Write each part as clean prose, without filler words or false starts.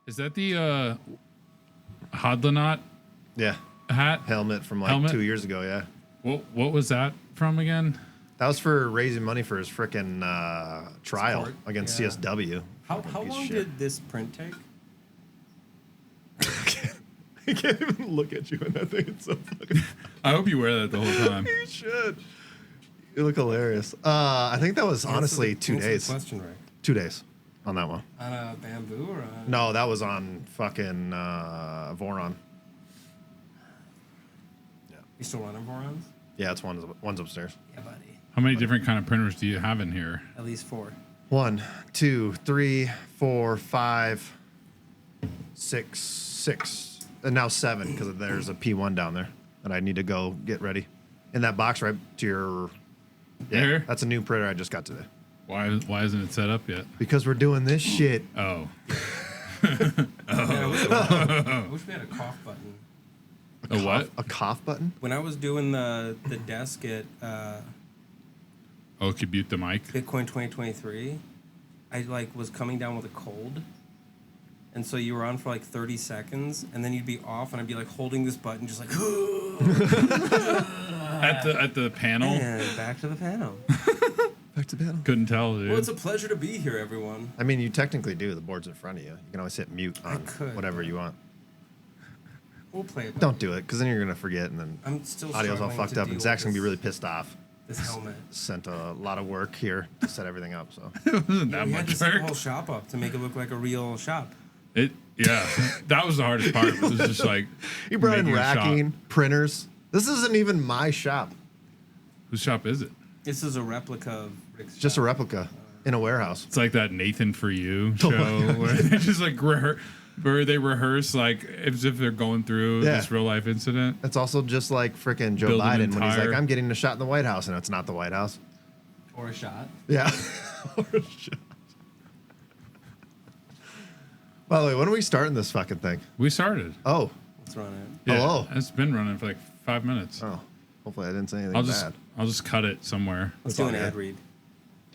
Is that the HODLing Yeah. hat? Helmet from like 2 years ago, yeah. What was that from again? That was for raising money for his frickin' trial against CSW. How long did this print take? I can't even look at you in that thing. It's so fucking... I hope you wear that the whole time. You should. You look hilarious. I think that was honestly 2 days. Question, right? 2 days on that one. On a bamboo or on... No, that was on fucking Voron. Yeah. You still running Vorons? Yeah, it's one's upstairs. Yeah, buddy. How many different kind of printers do you have in here? At least 4. 1, 2, 3, 4, 5, 6, and now 7 because there's a P1 down there that I need to go get ready. In that box right to your... Yeah, Here? that's a new printer I just got today. Why isn't it set up yet? Because we're doing this shit. Oh. I wish we had a cough button. A what? A cough button? When I was doing the desk at Oh, could mute the mic. Bitcoin 2023, I like was coming down with a cold. And so you were on for like 30 seconds, and then you'd be off, and I'd be like holding this button, just like at the panel. And back to the panel. Back to panel. Couldn't tell, dude. Well, it's a pleasure to be here, everyone. I mean, you technically do. The board's in front of you. You can always hit mute on whatever you want. We'll play it. Don't do it, because then you're gonna forget, and then I'm still audio's all fucked up, and Zach's gonna be really pissed off. This helmet. Sent a lot of work here to set everything up, so. It wasn't that We had much to set the work. whole shop up to make it look like a real shop. Yeah, that was the hardest part. It was just like You brought in making a shop. racking, printers. This isn't even my shop. Whose shop is it? This is a replica of Rick's Just a shop. replica in a warehouse. It's like that Nathan For You show where they just like where they rehearse like as if they're going through this real life incident. It's also just like freaking Joe Build an Biden when he's entire- like, I'm getting a shot in the White House, and it's not the White House. Or a shot. Yeah. Or a shot. By the way, when are we starting this fucking thing? We started. Oh. Let's run it. Yeah, Hello. It's been running for like 5 minutes. Oh. Hopefully I didn't say anything I'll bad. just cut it somewhere. Let's do an ad read.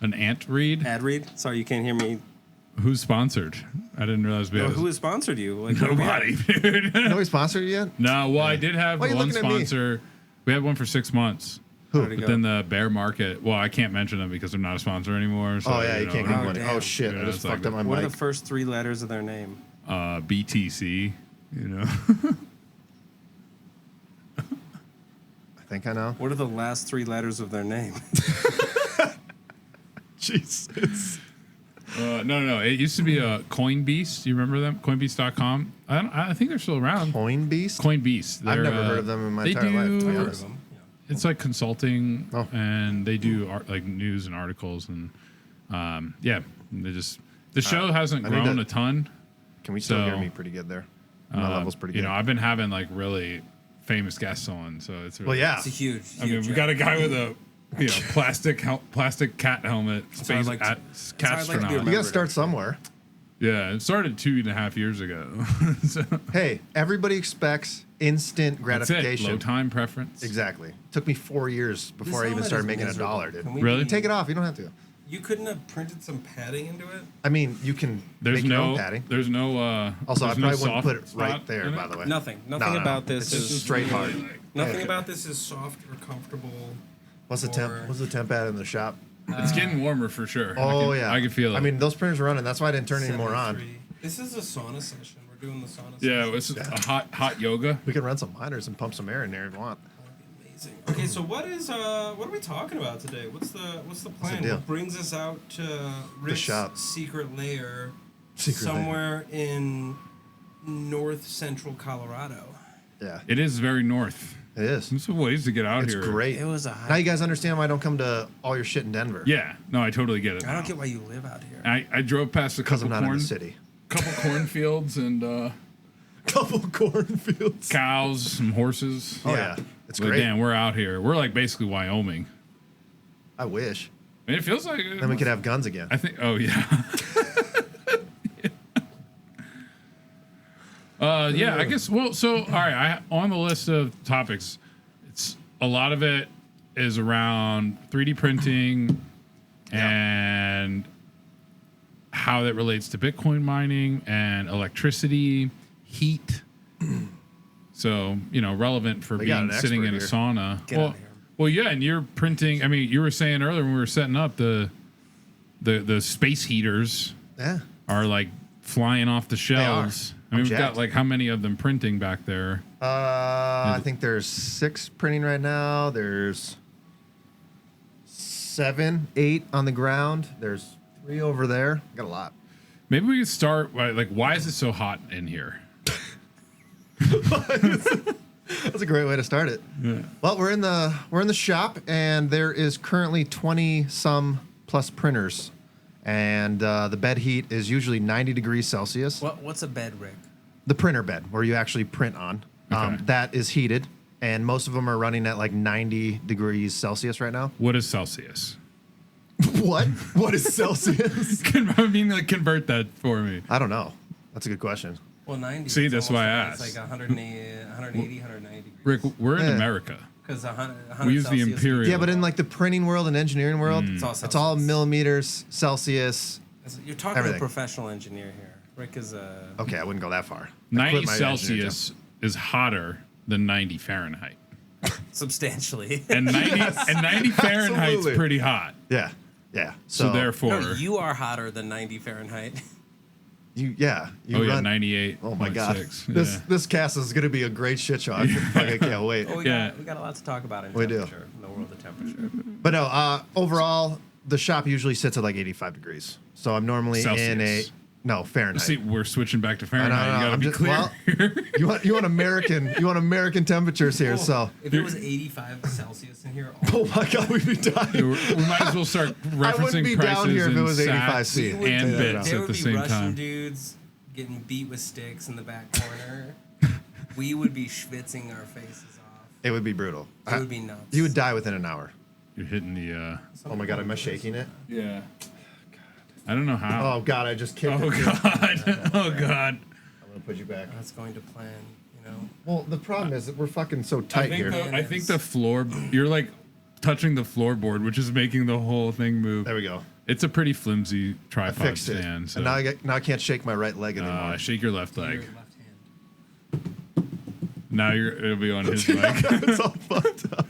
An ant read? Ad read? Sorry, you can't hear me. Who's sponsored? I didn't realize we had Who has sponsored you? Like, nobody, dude. Nobody sponsored you yet? No, well, I did have Why are you one looking at me? sponsor. We had one for 6 months. Who? But then the bear market. Well, I can't mention them because they're not a sponsor anymore. So, Oh, yeah, you can't give Oh, money. damn. Oh, shit. Yeah, I just it's like fucked up my What are mic. the first 3 letters of their name? BTC. You know. I think I know. What are the last 3 letters of their name? Jesus. No. It used to be a Coinbeast. You remember them? Coinbeast.com. I think they're still around. Coin Beast? Coinbeast. I've They're, never heard of them in my they entire life, to be do- honest. them. It's like consulting, Oh. and they do like news and articles, and they just the show hasn't I need grown to- a ton. Can we still So, hear me pretty good there? My level's pretty good. You know, I've been having like really famous guests on, so it's really, Well, yeah. It's a huge. I mean, we got a guy with a plastic cat helmet, how I'd space like to- cat that's how I'd like to be astronaut. You remembered. got to start somewhere. Yeah, it started 2.5 years ago. So, Hey, everybody expects instant that's it. gratification. Low time preference. Exactly. Took me 4 years before I even helmet started is making miserable. $1, dude. Can we Really? be- Take it off. You don't have to. You couldn't have printed some padding into it? I mean, you can There's make your no own padding. There's no Also, I there's no probably wouldn't soft put it right spot there, in by it? the way. Nothing. No, Nothing no, about no. this It's just is straight hard. Nothing Yeah. about this is soft or comfortable. What's the temp? or- What's the temp at in the shop? It's getting warmer for sure. Oh, I yeah. can feel it. I mean, those printers are running. That's why I didn't turn any more on. 73. This is a sauna session. We're doing the sauna yeah, session. it's a hot yoga. We can run some miners and pump some air in there if you want. Amazing. Okay, so what are we talking about today? What's the plan? deal? What brings us out to Rick's shop. secret lair Secret lair. somewhere in north central Colorado? Yeah, It is very north. it is. There's some ways to get out It's here. great. It was a Now you guys understand why I don't come to all your shit in Denver. Yeah, no, I totally get it. I don't now. get why you live out here. I drove past a Because couple I'm not in the city. couple cornfields and Couple cornfields. cows, some horses. Oh yeah, it's But great. damn, we're out here. We're like basically Wyoming. I wish. I mean, it feels like Then we could have guns again. I think. Oh yeah. Yeah, I guess. Well, so all right. On the list of topics, it's a lot of it is around 3D printing and how that relates to Bitcoin mining and electricity, heat. So, relevant for being sitting in a sauna. Get out of here. Well, yeah, and you're printing. I mean, you were saying earlier when we were setting up the space heaters are like flying off the shelves. I mean, we've got like how many of them printing back there? I think there's 6 printing right now. There's 7, 8 on the ground. There's 3 over there. Got a lot. Maybe we could start like, why is it so hot in here? That's a great way to start it. Yeah. Well, we're in the shop, and there is currently 20 some plus printers, and the bed heat is usually 90 degrees Celsius. What's a bed, Rick? The printer bed, where you actually print on, that is heated, and most of them are running at like 90 degrees Celsius right now. What is Celsius? What? What is Celsius? I mean, like, convert that for me. I don't know. That's a good question. Well, 90. See, that's why I asked. It's like 180, 190 degrees. Rick, we're in America. Because 100 We use the Celsius imperial. Yeah, but in like the printing world and engineering world, It's all it's all millimeters, Celsius. You're talking to everything. a professional engineer here. Rick is a... Okay, I wouldn't go that far. 90 Celsius is hotter than 90 Fahrenheit. Substantially. And 90 Fahrenheit's Absolutely. pretty hot. Yeah. So therefore, No, you are hotter than 90 Fahrenheit. you run 98. Oh my god, 6. this cast is gonna be a great shit show. I can't wait. Well, we got a lot to talk about in We do. temperature, in the world of temperature. But no, overall, the shop usually sits at like 85 degrees. So I'm normally Celsius. Fahrenheit. See, we're switching back to I Fahrenheit. You gotta be clear. Well, you want American temperatures here. So if it was 85 Celsius in here, oh my god, we'd be dying. we might as well start I wouldn't referencing be prices down here if it in was 85 sats C. and bits there at would the be same Russian time. dudes getting beat with sticks in the back corner. We would be schwitzing our faces off. It would be brutal. It would be nuts. You would die within an hour. You're hitting the. Oh my god, am I shaking it? Yeah. I don't know how. Oh god, I just kicked Oh it. god. Oh god. I'm gonna put you back. That's going to plan, Well, the problem is that we're fucking so tight here. I think the floor. You're like touching the floorboard, which is making the whole thing move. There we go. It's a pretty flimsy I tripod fixed it. stand. So. And now I can't shake my right leg anymore. Shake your left Your leg. left hand. Now it'll be on his leg. It's all fucked up.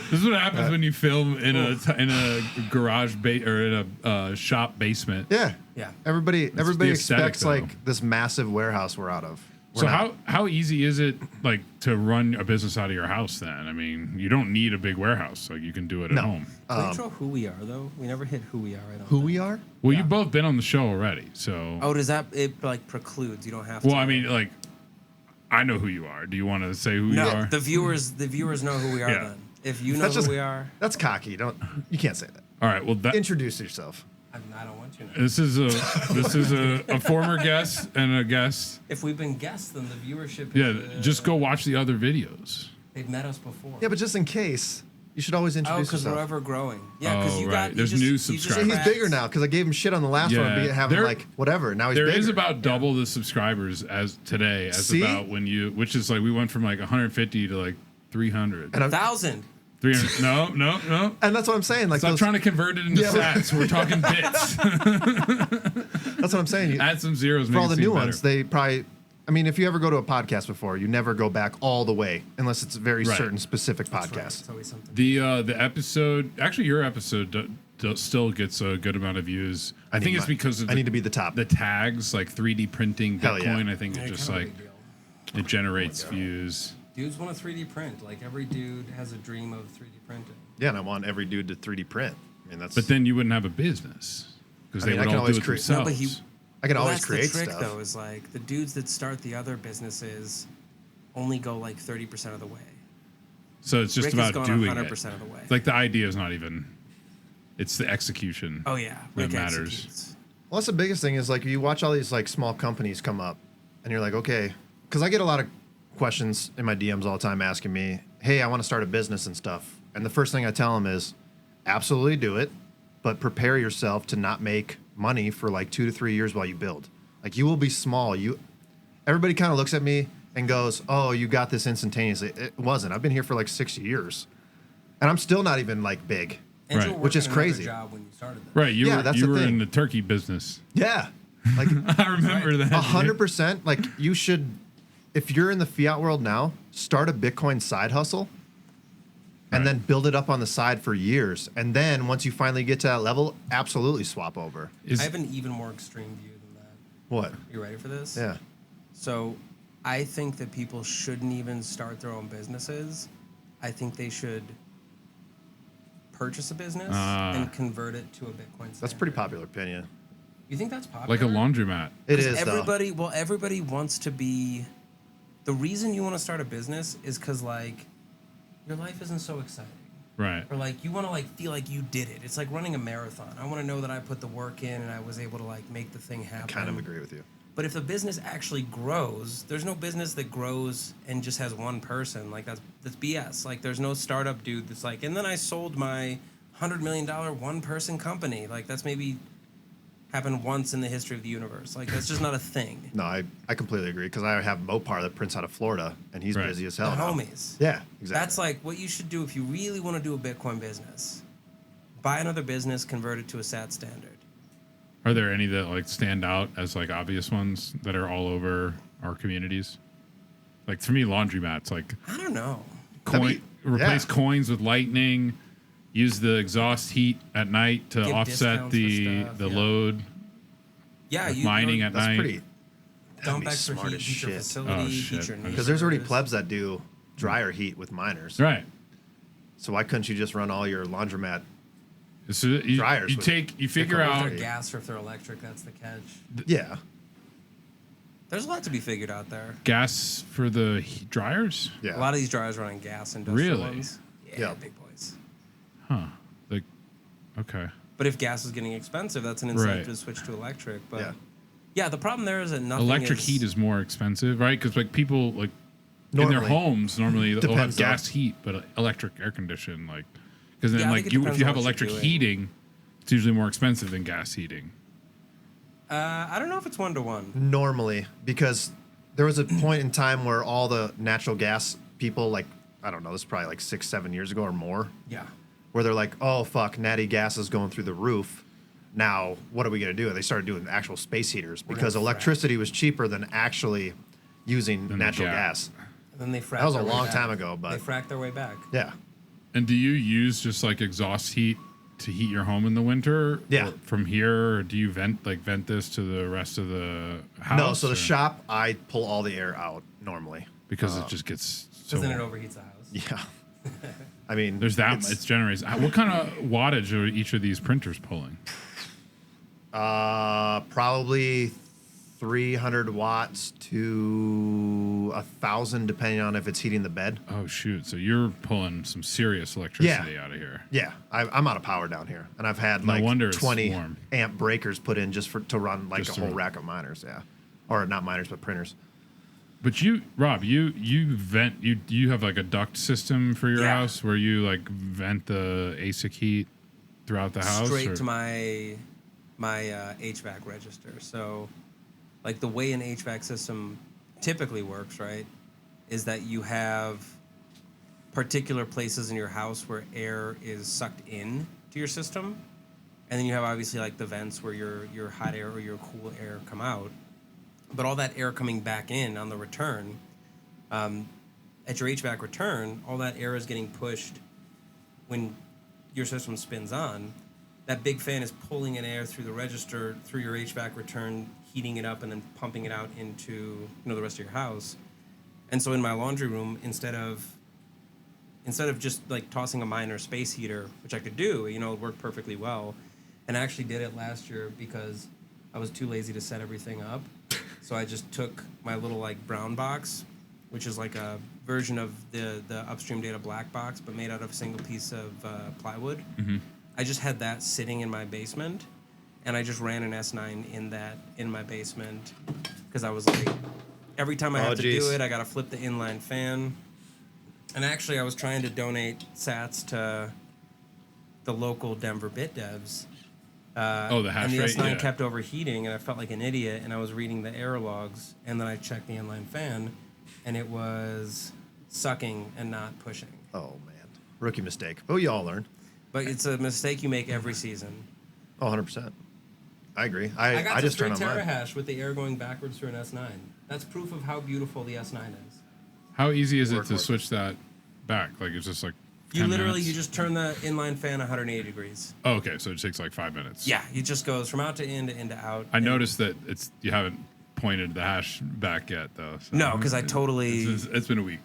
This is what happens when you film in a garage or in a shop basement. Yeah. Yeah. Everybody the aesthetic, expects though. like this massive warehouse we're out of. We're So not. how easy is it like to run a business out of your house then? I mean, you don't need a big warehouse. Like you can do it at home. Can we intro who we are, though? We never hit who we are. I don't Who think. we are? Well, you've both been on the show already, so. Oh, does that it like precludes? You don't have to. Well, I mean, like, I know who you are. Do you want to say who you no. are? The viewers know who we are. Yeah. Then, if you know That's who just- we are, That's cocky. You can't say that. All right. Well, Introduce yourself. I don't want you to know. this is a former guest and a guest. If we've been guests, then the viewership. Yeah, Is, just go watch the other videos. They've met us before. Yeah, but just in case, you should always Oh, introduce because we're yourself. ever growing. Yeah, because Oh, you right. got. you There's just- new you just subscribers. He's cracked- bigger now because I gave him shit on the last one, having They're- like whatever. Now he's There bigger. is about double the subscribers as today as See? about when you, which is like we went from like 150 to like 300. and, 1,000. 300. No. and that's what I'm saying. Like Stop those, trying to convert it into sats. We're talking bits. that's what I'm saying. Add some zeros. For make all it the seem new better. ones, they probably. I mean, if you ever go to a podcast before, you never go back all the way unless it's a very Right. certain specific That's right. podcast. It's always something. The episode, actually, your episode still gets a good amount of views. I think it's because of I need to be the top. the tags, like 3D printing Hell yeah. Bitcoin. I think it just Kinda like big deal. it generates views. Dudes want to 3D print. Like every dude has a dream of 3D printing. Yeah, and I want every dude to 3D print. I mean, that's. But then you wouldn't have a business because I they mean, I would can all do always it create- themselves. No, but he- I can Well, always that's create the trick, stuff. though, is like the dudes that start the other businesses only go like 30% of the way. So it's just Rick about is going doing 100% it. of the way. Like the idea is not even. It's the execution. Oh yeah, that Rick matters. executes. Well, that's the biggest thing is like you watch all these like small companies come up, and you're like, okay, because I get a lot of questions in my DMs all the time asking me, hey, I want to start a business and stuff, and the first thing I tell them is, absolutely do it, but prepare yourself to not make money for like 2 to 3 years while you build. Like you will be small. Everybody kind of looks at me and goes, oh, you got this instantaneously. It wasn't. I've been here for like 6 years, and I'm still not even like big. And Right. you were Which is working another crazy. Job when you started this. Right, you Yeah, were that's you the were thing. in the turkey business. Yeah, Like I remember that. 100%. Like you should, if you're in the fiat world now, start a Bitcoin side hustle. And then build it up on the side for years. And then once you finally get to that level, absolutely swap over. I have an even more extreme view than that. What? You ready for this? Yeah. So I think that people shouldn't even start their own businesses. I think they should purchase a business and convert it to a Bitcoin standard. That's a pretty popular opinion. You think that's popular? Like a laundromat. It is, everybody, though. Well, everybody wants to be... The reason you want to start a business is because, like, your life isn't so exciting. Right. Or, like, you want to, like, feel like you did it. It's like running a marathon. I want to know that I put the work in and I was able to, like, make the thing happen. I kind of agree with you. But if the business actually grows, there's no business that grows and just has one person. Like, that's BS. Like, there's no startup dude that's like, and then I sold my $100 million one-person company. Like, that's maybe happened once in the history of the universe. Like, that's just not a thing. No, I completely agree because I have Mopar that prints out of Florida, and he's busy as hell. The now. homies. Yeah, exactly. That's like what you should do if you really want to do a Bitcoin business. Buy another business, convert it to a SAT standard. Are there any that like stand out as like obvious ones that are all over our communities? Like for me, laundromats. Like I don't know. Replace coins with lightning. Use the exhaust heat at night to Give offset the load. Yeah, you mining at night. Pretty, dump extra heat, heat your facility, heat your because there's already plebs that do dryer heat with miners. Right. So why couldn't you just run all your laundromat so dryers? You figure out if they're gas or if they're electric. That's the catch. Yeah. There's a lot to be figured out there. Gas for the dryers. Yeah. A lot of these dryers run on gas. Industrial Really? ones. Yeah, big boys. Huh. Like, okay. But if gas is getting expensive, that's an incentive to switch to electric. But yeah, the problem there is that nothing. Electric heat is more expensive, right? Because like people like normally, in their homes normally they'll have gas heat, but electric air condition, like because then like if you have electric heating, it's usually more expensive than gas heating. I don't know if it's 1-to-1. Normally, because there was a point in time where all the natural gas people, like I don't know, this is probably like 6-7 years ago or more. Yeah. Where they're like, oh fuck, natty gas is going through the roof. Now, what are we gonna do? And they started doing actual space heaters because electricity was cheaper than actually using natural gas. And then they fracked. That was a long time ago, but they fracked their way back. Yeah. And do you use just like exhaust heat to heat your home in the winter? Yeah. Or from here, or do you vent this to the rest of the house? No, so the shop, I pull all the air out normally because it just gets so. Because then it overheats the house. Yeah. I mean, there's that. It's generates. What kind of wattage are each of these printers pulling? Probably 300 watts to 1,000, depending on if it's heating the bed. Oh shoot! So you're pulling some serious electricity out of here. Yeah, I'm out of power down here, and I've had No like wonder 20 amp breakers put in just to run like Just a whole rack of miners. Yeah, or not miners, but printers. But Rob, you vent. You have like a duct system for your house where you like vent the ASIC heat throughout the house. Straight to my HVAC register. So, like the way an HVAC system typically works, right, is that you have particular places in your house where air is sucked in to your system, and then you have obviously like the vents where your hot air or your cool air come out. But all that air coming back in on the return, at your HVAC return, all that air is getting pushed when your system spins on. That big fan is pulling in air through the register, through your HVAC return, heating it up, and then pumping it out into the rest of your house. And so in my laundry room, instead of just like tossing a minor space heater, which I could do, it worked perfectly well, and I actually did it last year because I was too lazy to set everything up. So I just took my little like brown box, which is like a version of the Upstream Data black box, but made out of a single piece of plywood. Mm-hmm. I just had that sitting in my basement, and I just ran an S9 in my basement because I was like, every time I have to do it, I got to flip the inline fan. And actually, I was trying to donate sats to the local Denver bit devs. The hash rate. And the S9 rate, kept overheating, and I felt like an idiot. And I was reading the error logs, and then I checked the inline fan, and it was sucking and not pushing. Oh man, rookie mistake. Oh, you all learn. But it's a mistake you make every season. Oh, 100%. I agree. I got I to just turn 3 on mine. terahash with the air going backwards through an S9. That's proof of how beautiful the S9 is. How easy is it to switch that back? Like it's just like 10 You minutes? just turn the inline fan 180 degrees. Oh, okay, so it takes like 5 minutes. Yeah, it just goes from out to in to out. I noticed that you haven't pointed the hash back yet though. So No, because I totally. It's been a week.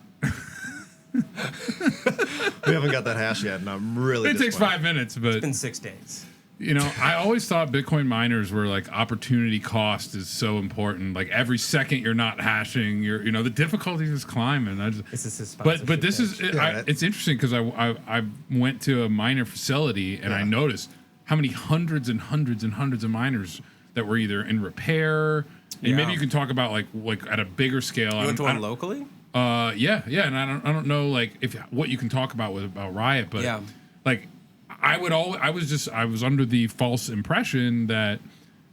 We haven't got that hash yet, and I'm really. It takes 5 minutes, but It's been 6 days. you know, I always thought Bitcoin miners were like opportunity cost is so important. Like every second you're not hashing, the difficulty is climbing. But this is it's interesting because I went to a miner facility and I noticed how many hundreds and hundreds and hundreds of miners that were either in repair. And maybe you can talk about like at a bigger scale. You went to one locally? Yeah, and I don't know like what you can talk about about Riot, but like I was under the false impression that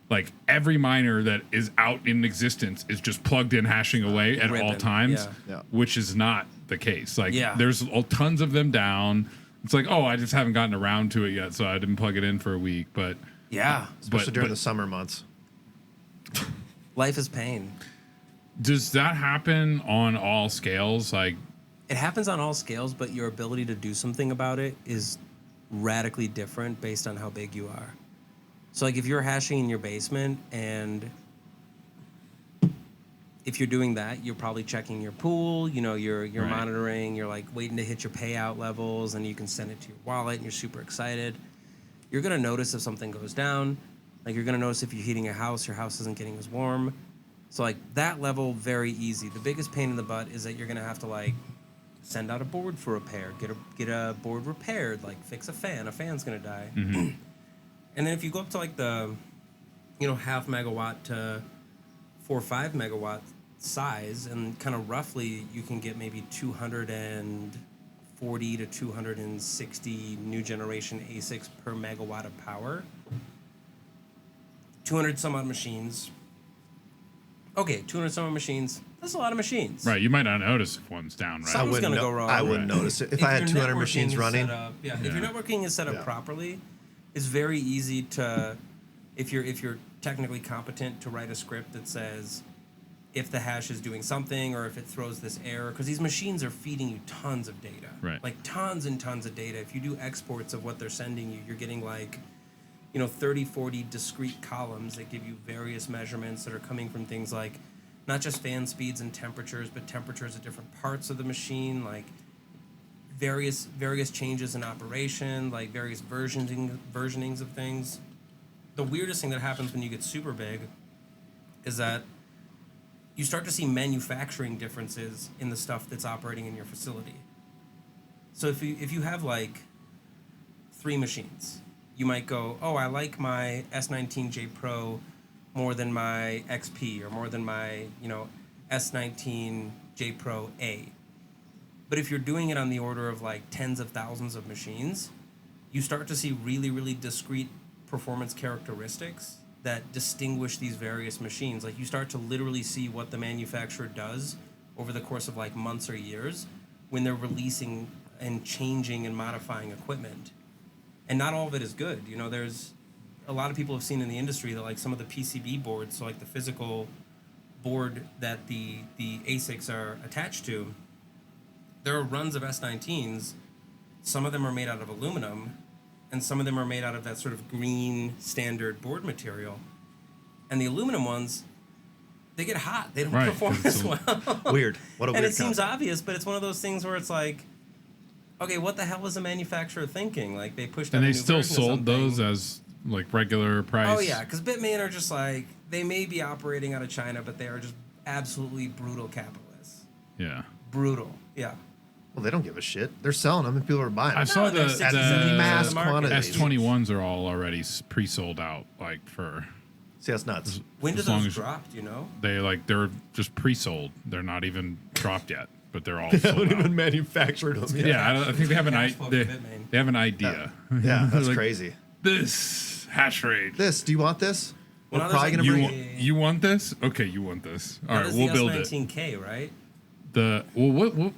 like every miner that is out in existence is just plugged in hashing away at all times, which is not the case. Like there's tons of them down. It's like, oh, I just haven't gotten around to it yet, so I didn't plug it in for a week. But especially during the summer months. Life is pain. Does that happen on all scales? Like, it happens on all scales, but your ability to do something about it is radically different based on how big you are. So, like, if you're hashing in your basement, and if you're doing that, you're probably checking your pool. You're monitoring. You're like waiting to hit your payout levels, and you can send it to your wallet, and you're super excited. You're gonna notice if something goes down. Like, you're gonna notice if you're heating a house, your house isn't getting as warm. So, like, that level, very easy. The biggest pain in the butt is that you're going to have to, like, send out a board for repair, get a board repaired, like, fix a fan. A fan's going to die. Mm-hmm. And then if you go up to, like, the, half megawatt to 4 or 5 megawatt size, and kind of roughly you can get maybe 240 to 260 new generation ASICs per megawatt of power. 200 some odd machines. Okay, 200 some odd machines. That's a lot of machines. Right, you might not notice if one's down, right? Something's going to go wrong. I wouldn't notice it. If I had 200 machines running. If your networking is set up properly, it's very easy to, if you're technically competent, to write a script that says if the hash is doing something or if it throws this error, because these machines are feeding you tons of data. Right. Like tons and tons of data. If you do exports of what they're sending you, you're getting like 30, 40 discrete columns that give you various measurements that are coming from things like not just fan speeds and temperatures, but temperatures at different parts of the machine, like various changes in operation, like various versionings of things. The weirdest thing that happens when you get super big is that you start to see manufacturing differences in the stuff that's operating in your facility. So if you have like 3 machines, you might go, oh, I like my S19J Pro more than my XP or more than my, S19J Pro A. But if you're doing it on the order of like tens of thousands of machines, you start to see really, really discrete performance characteristics that distinguish these various machines. Like you start to literally see what the manufacturer does over the course of like months or years when they're releasing and changing and modifying equipment. And not all of it is good. There's a lot of people have seen in the industry that like some of the PCB boards, so like the physical board that the ASICs are attached to, there are runs of S19s. Some of them are made out of aluminum, and some of them are made out of that sort of green standard board material. And the aluminum ones, they get hot. They don't perform as well. Weird. What a weird And it seems obvious, but it's one of those things where it's like, okay, what the hell was the manufacturer thinking? Like they pushed out and a they new still version sold those as like regular price. Oh yeah, because Bitmain are just like, they may be operating out of China, but they are just absolutely brutal capitalists. Yeah. Brutal. Yeah. Well, they don't give a shit. They're selling them and people are buying them. I saw the mass quantities. S21s are all already pre-sold out, like for. See, that's nuts. When do those drop? Do you know? They're just pre-sold. They're not even dropped yet, but they're all. They sold haven't out. even manufactured them yet. Yeah, I think they have an idea. They have an idea. Yeah, that's like, crazy. This hash rate. Do you want this? We're Well, probably there's gonna like- bring. You want this? Okay, you want this. All right, we'll build it. S19K, right? What?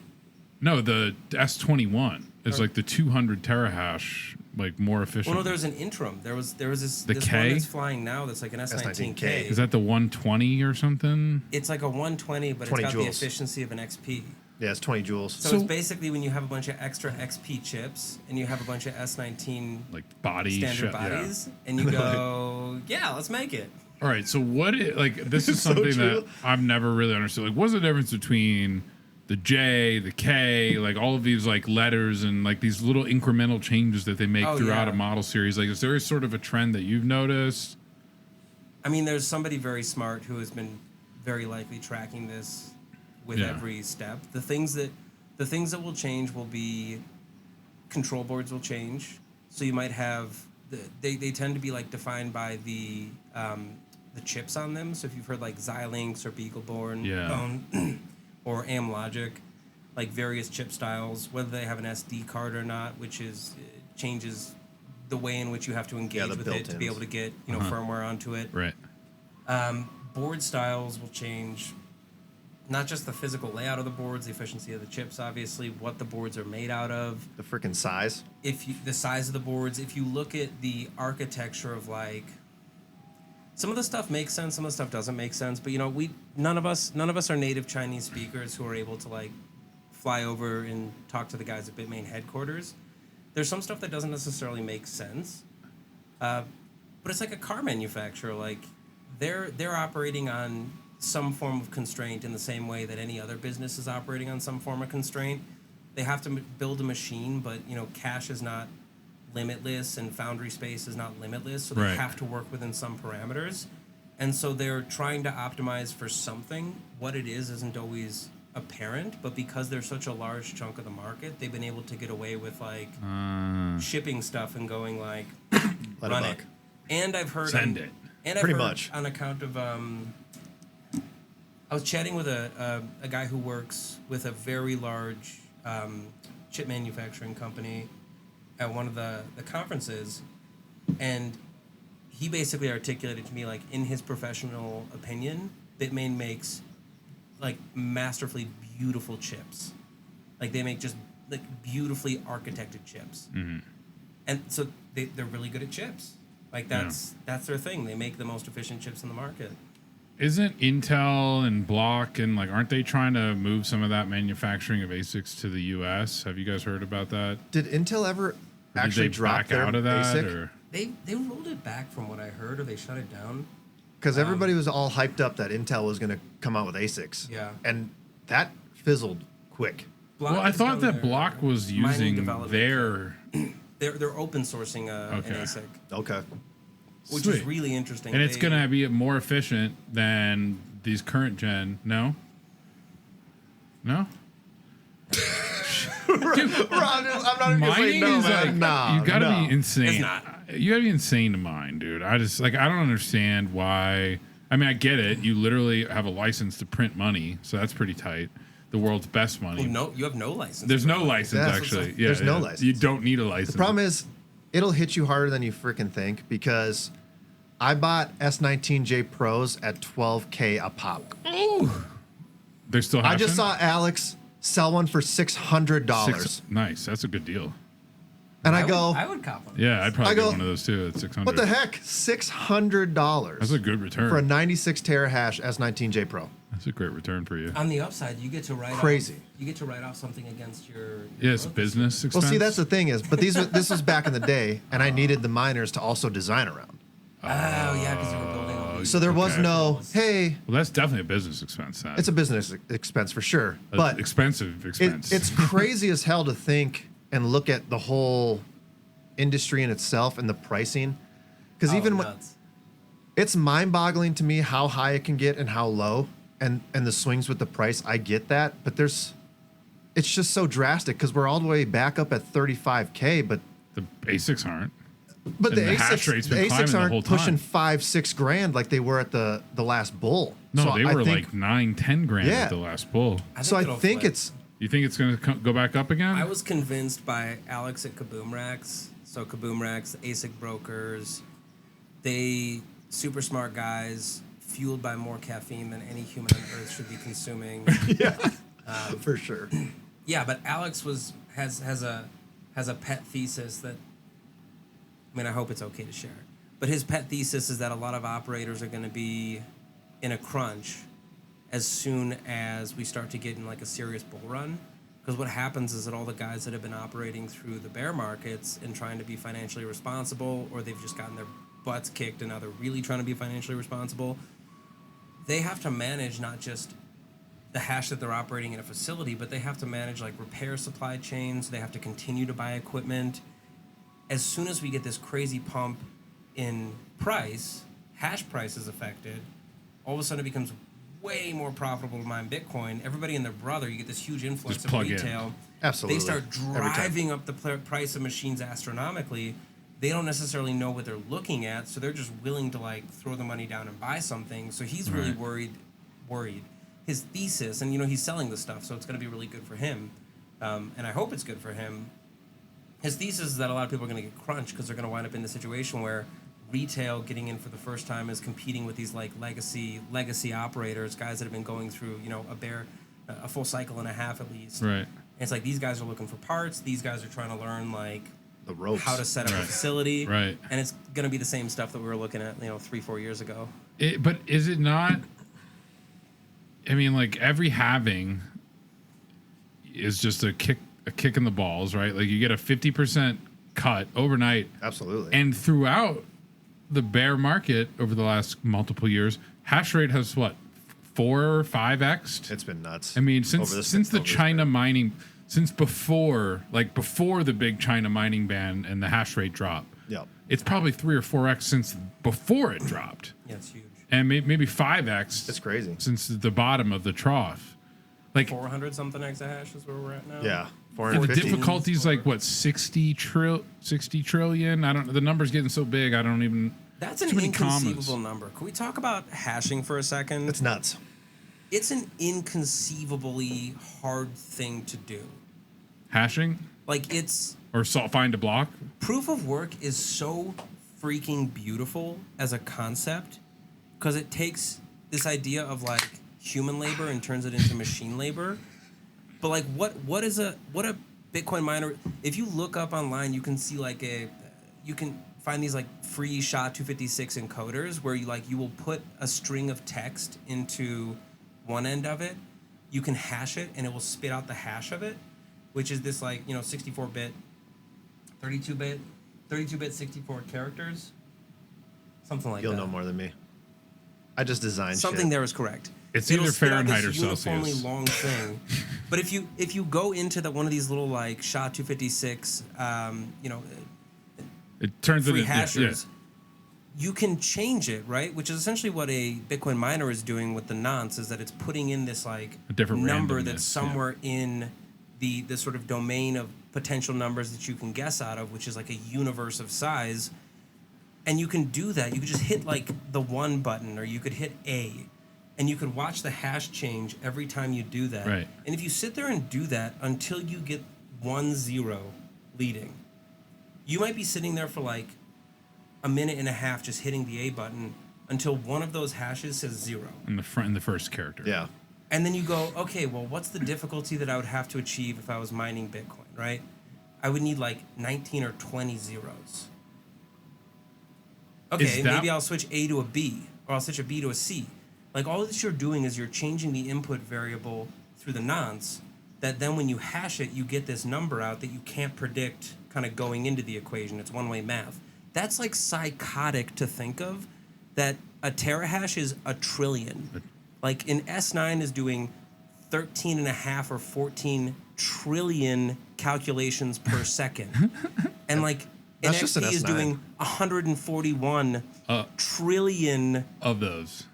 No, the S21 is like the 200 terahash like more efficient? Well, no, there's an interim. There was this The this K? one that's flying now that's like an S19K. Is that the 120 or something? It's like a 120, but 20 it's got the joules. efficiency of an XP. Yeah, it's 20 joules. So it's basically when you have a bunch of extra XP chips and you have a bunch of S19 like body standard bodies, and you go, yeah, let's make it. All right, so this is So something true. that I've never really understood. Like, what's the difference between the J, the K, like all of these like letters and like these little incremental changes that they make throughout a model series? Like, is there sort of a trend that you've noticed? I mean, there's somebody very smart who has been very likely tracking this with every step. The things that will change will be control boards will change. So you might have they tend to be like defined by the chips on them. So if you've heard like Xilinx or Beagleborn, or Amlogic, like various chip styles, whether they have an SD card or not, which changes the way in which you have to engage with it to be able to get firmware onto it. Right. Board styles will change. Not just the physical layout of the boards, the efficiency of the chips, obviously, what the boards are made out of. The freaking size. The size of the boards. If you look at the architecture of like, some of the stuff makes sense, some of the stuff doesn't make sense. But none of us are native Chinese speakers who are able to like fly over and talk to the guys at Bitmain headquarters. There's some stuff that doesn't necessarily make sense, but it's like a car manufacturer. Like they're operating on some form of constraint in the same way that any other business is operating on some form of constraint. They have to build a machine, but cash is not limitless and foundry space is not limitless, so they have to work within some parameters. And so they're trying to optimize for something. What it is isn't always apparent, but because they're such a large chunk of the market, they've been able to get away with like shipping stuff and going like run it. And I've heard Send it. And I've heard on account of I was chatting with a guy who works with a very large chip manufacturing company at one of the conferences, and he basically articulated to me, like, in his professional opinion, Bitmain makes like masterfully beautiful chips. Like they make just like beautifully architected chips. Mm-hmm. And so they're really good at chips. Like that's their thing. They make the most efficient chips in the market. Isn't Intel and Block and like aren't they trying to move some of that manufacturing of ASICs to the US? Have you guys heard about that? Did Intel ever actually drop their out of that? ASIC? Or? They rolled it back from what I heard, or they shut it down. Because everybody was all hyped up that Intel was going to come out with ASICs. Yeah. And that fizzled quick. Well, I thought that Block was using their they're open sourcing an ASIC. Okay. Which is really interesting. And it's going to be more efficient than these current gen. No? No? Dude, I'm not even going to say no, man. Nah, you got to be insane. It's not. You got to be insane to mine, dude. I don't understand why. I mean, I get it. You literally have a license to print money, so that's pretty tight. The world's best money. Well, no, you have no license. There's no license, actually. Yeah, there's no license. You don't need a license. The problem is, it'll hit you harder than you freaking think, because I bought S19J Pros at $12K a pop. Oh, they're still hashing? I just saw Alex sell one for $600. Nice, that's a good deal. And I would cop one. Yeah, I'd probably get one of those too at 600. What the heck? $600. That's a good return for a 96 terahash S19J Pro. That's a great return for you. On the upside, you get to write Crazy. You get to write off something against your Yes, business expense. Well, see, that's the thing is, but this was back in the day, and I needed the miners to also design around. Oh yeah, because you were building all these. So there was no, hey. Well, that's definitely a business expense. Then. It's a business expense for sure, but expensive expense. It's crazy as hell to think and look at the whole industry in itself and the pricing, because even when it's mind-boggling to me how high it can get and how low, and the swings with the price. I get that, but it's just so drastic because we're all the way back up at 35K, but the ASICs aren't. But the ASICs aren't pushing $5-6 grand like they were at the last bull. No, so they were like $9-10 grand at the last bull. So I think it's. You think it's going to go back up again? I was convinced by Alex at Kaboom Racks. So Kaboom Racks, ASIC brokers, they super smart guys, fueled by more caffeine than any human on earth should be consuming. Yeah, for sure. Yeah, but Alex has a pet thesis that I mean, I hope it's okay to share. But his pet thesis is that a lot of operators are going to be in a crunch as soon as we start to get in like a serious bull run. Because what happens is that all the guys that have been operating through the bear markets and trying to be financially responsible, or they've just gotten their butts kicked and now they're really trying to be financially responsible, they have to manage not just the hash that they're operating in a facility, but they have to manage like repair supply chains. They have to continue to buy equipment. As soon as we get this crazy pump in price, hash price is affected, all of a sudden it becomes way more profitable to mine Bitcoin. Everybody and their brother, you get this huge influx Just of plug retail. In. Absolutely. They start driving up the price of machines astronomically. They don't necessarily know what they're looking at, so they're just willing to like throw the money down and buy something. So he's really worried. His thesis, and he's selling the stuff, so it's going to be really good for him, and I hope it's good for him. His thesis is that a lot of people are going to get crunched because they're going to wind up in the situation where retail getting in for the first time is competing with these like legacy operators, guys that have been going through a full cycle and a half at least. Right. And it's like these guys are looking for parts. These guys are trying to learn like the ropes, how to set up a facility. Right. And it's going to be the same stuff that we were looking at 3-4 years ago. But is it not? I mean, like every halving is just a kick in the balls, right? Like you get a 50% cut overnight. Absolutely. And throughout the bear market over the last multiple years, hash rate has what, 4 or 5x'd? It's been nuts. I mean, since the China mining, since before the big China mining ban and the hash rate drop. Yep. It's probably 3 or 4x since before it dropped. Yeah, it's huge. And maybe 5x. It's crazy. Since the bottom of the trough. Like 400 something exahash is where we're at now. Yeah. And the difficulty's like what, 60 trillion? I don't know. The number's getting so big I don't even. That's an inconceivable number. Can we talk about hashing for a second? It's nuts. It's an inconceivably hard thing to do. Hashing? Like it's find a block? Proof of work is so freaking beautiful as a concept because it takes this idea of like human labor and turns it into machine labor. But like what a Bitcoin miner, if you look up online, you can see you can find these like free SHA-256 encoders where you will put a string of text into one end of it, you can hash it and it will spit out the hash of it, which is this 64-bit 32-bit 64 characters, something like that. You'll know more than me. I just designed something. There is correct. It'll either Fahrenheit or Celsius. Uniformly long thing. But if you go into one of these little like SHA-256, it turns free into hashers, you can change it, right? Which is essentially what a Bitcoin miner is doing with the nonce, is that it's putting in this like a different number that's somewhere in the sort of domain of potential numbers that you can guess out of, which is like a universe of size. And you can do that. You could just hit like the 1 button, or you could hit A, and you could watch the hash change every time you do that. Right. And if you sit there and do that until you get 1-0 leading, you might be sitting there for like a minute and a half just hitting the A button until one of those hashes says 0. In the first character. Yeah. And then you go, okay, well, what's the difficulty that I would have to achieve if I was mining Bitcoin, right? I would need like 19 or 20 zeros. Okay, maybe I'll switch A to a B, or I'll switch a B to a C. Like all that you're doing is you're changing the input variable through the nonce, that then when you hash it, you get this number out that you can't predict kind of going into the equation. It's one-way math. That's like psychotic to think of, that a terahash is a trillion. Like an S9 is doing 13 and a half or 14 trillion calculations per second. And like an XP is doing 141 trillion of those.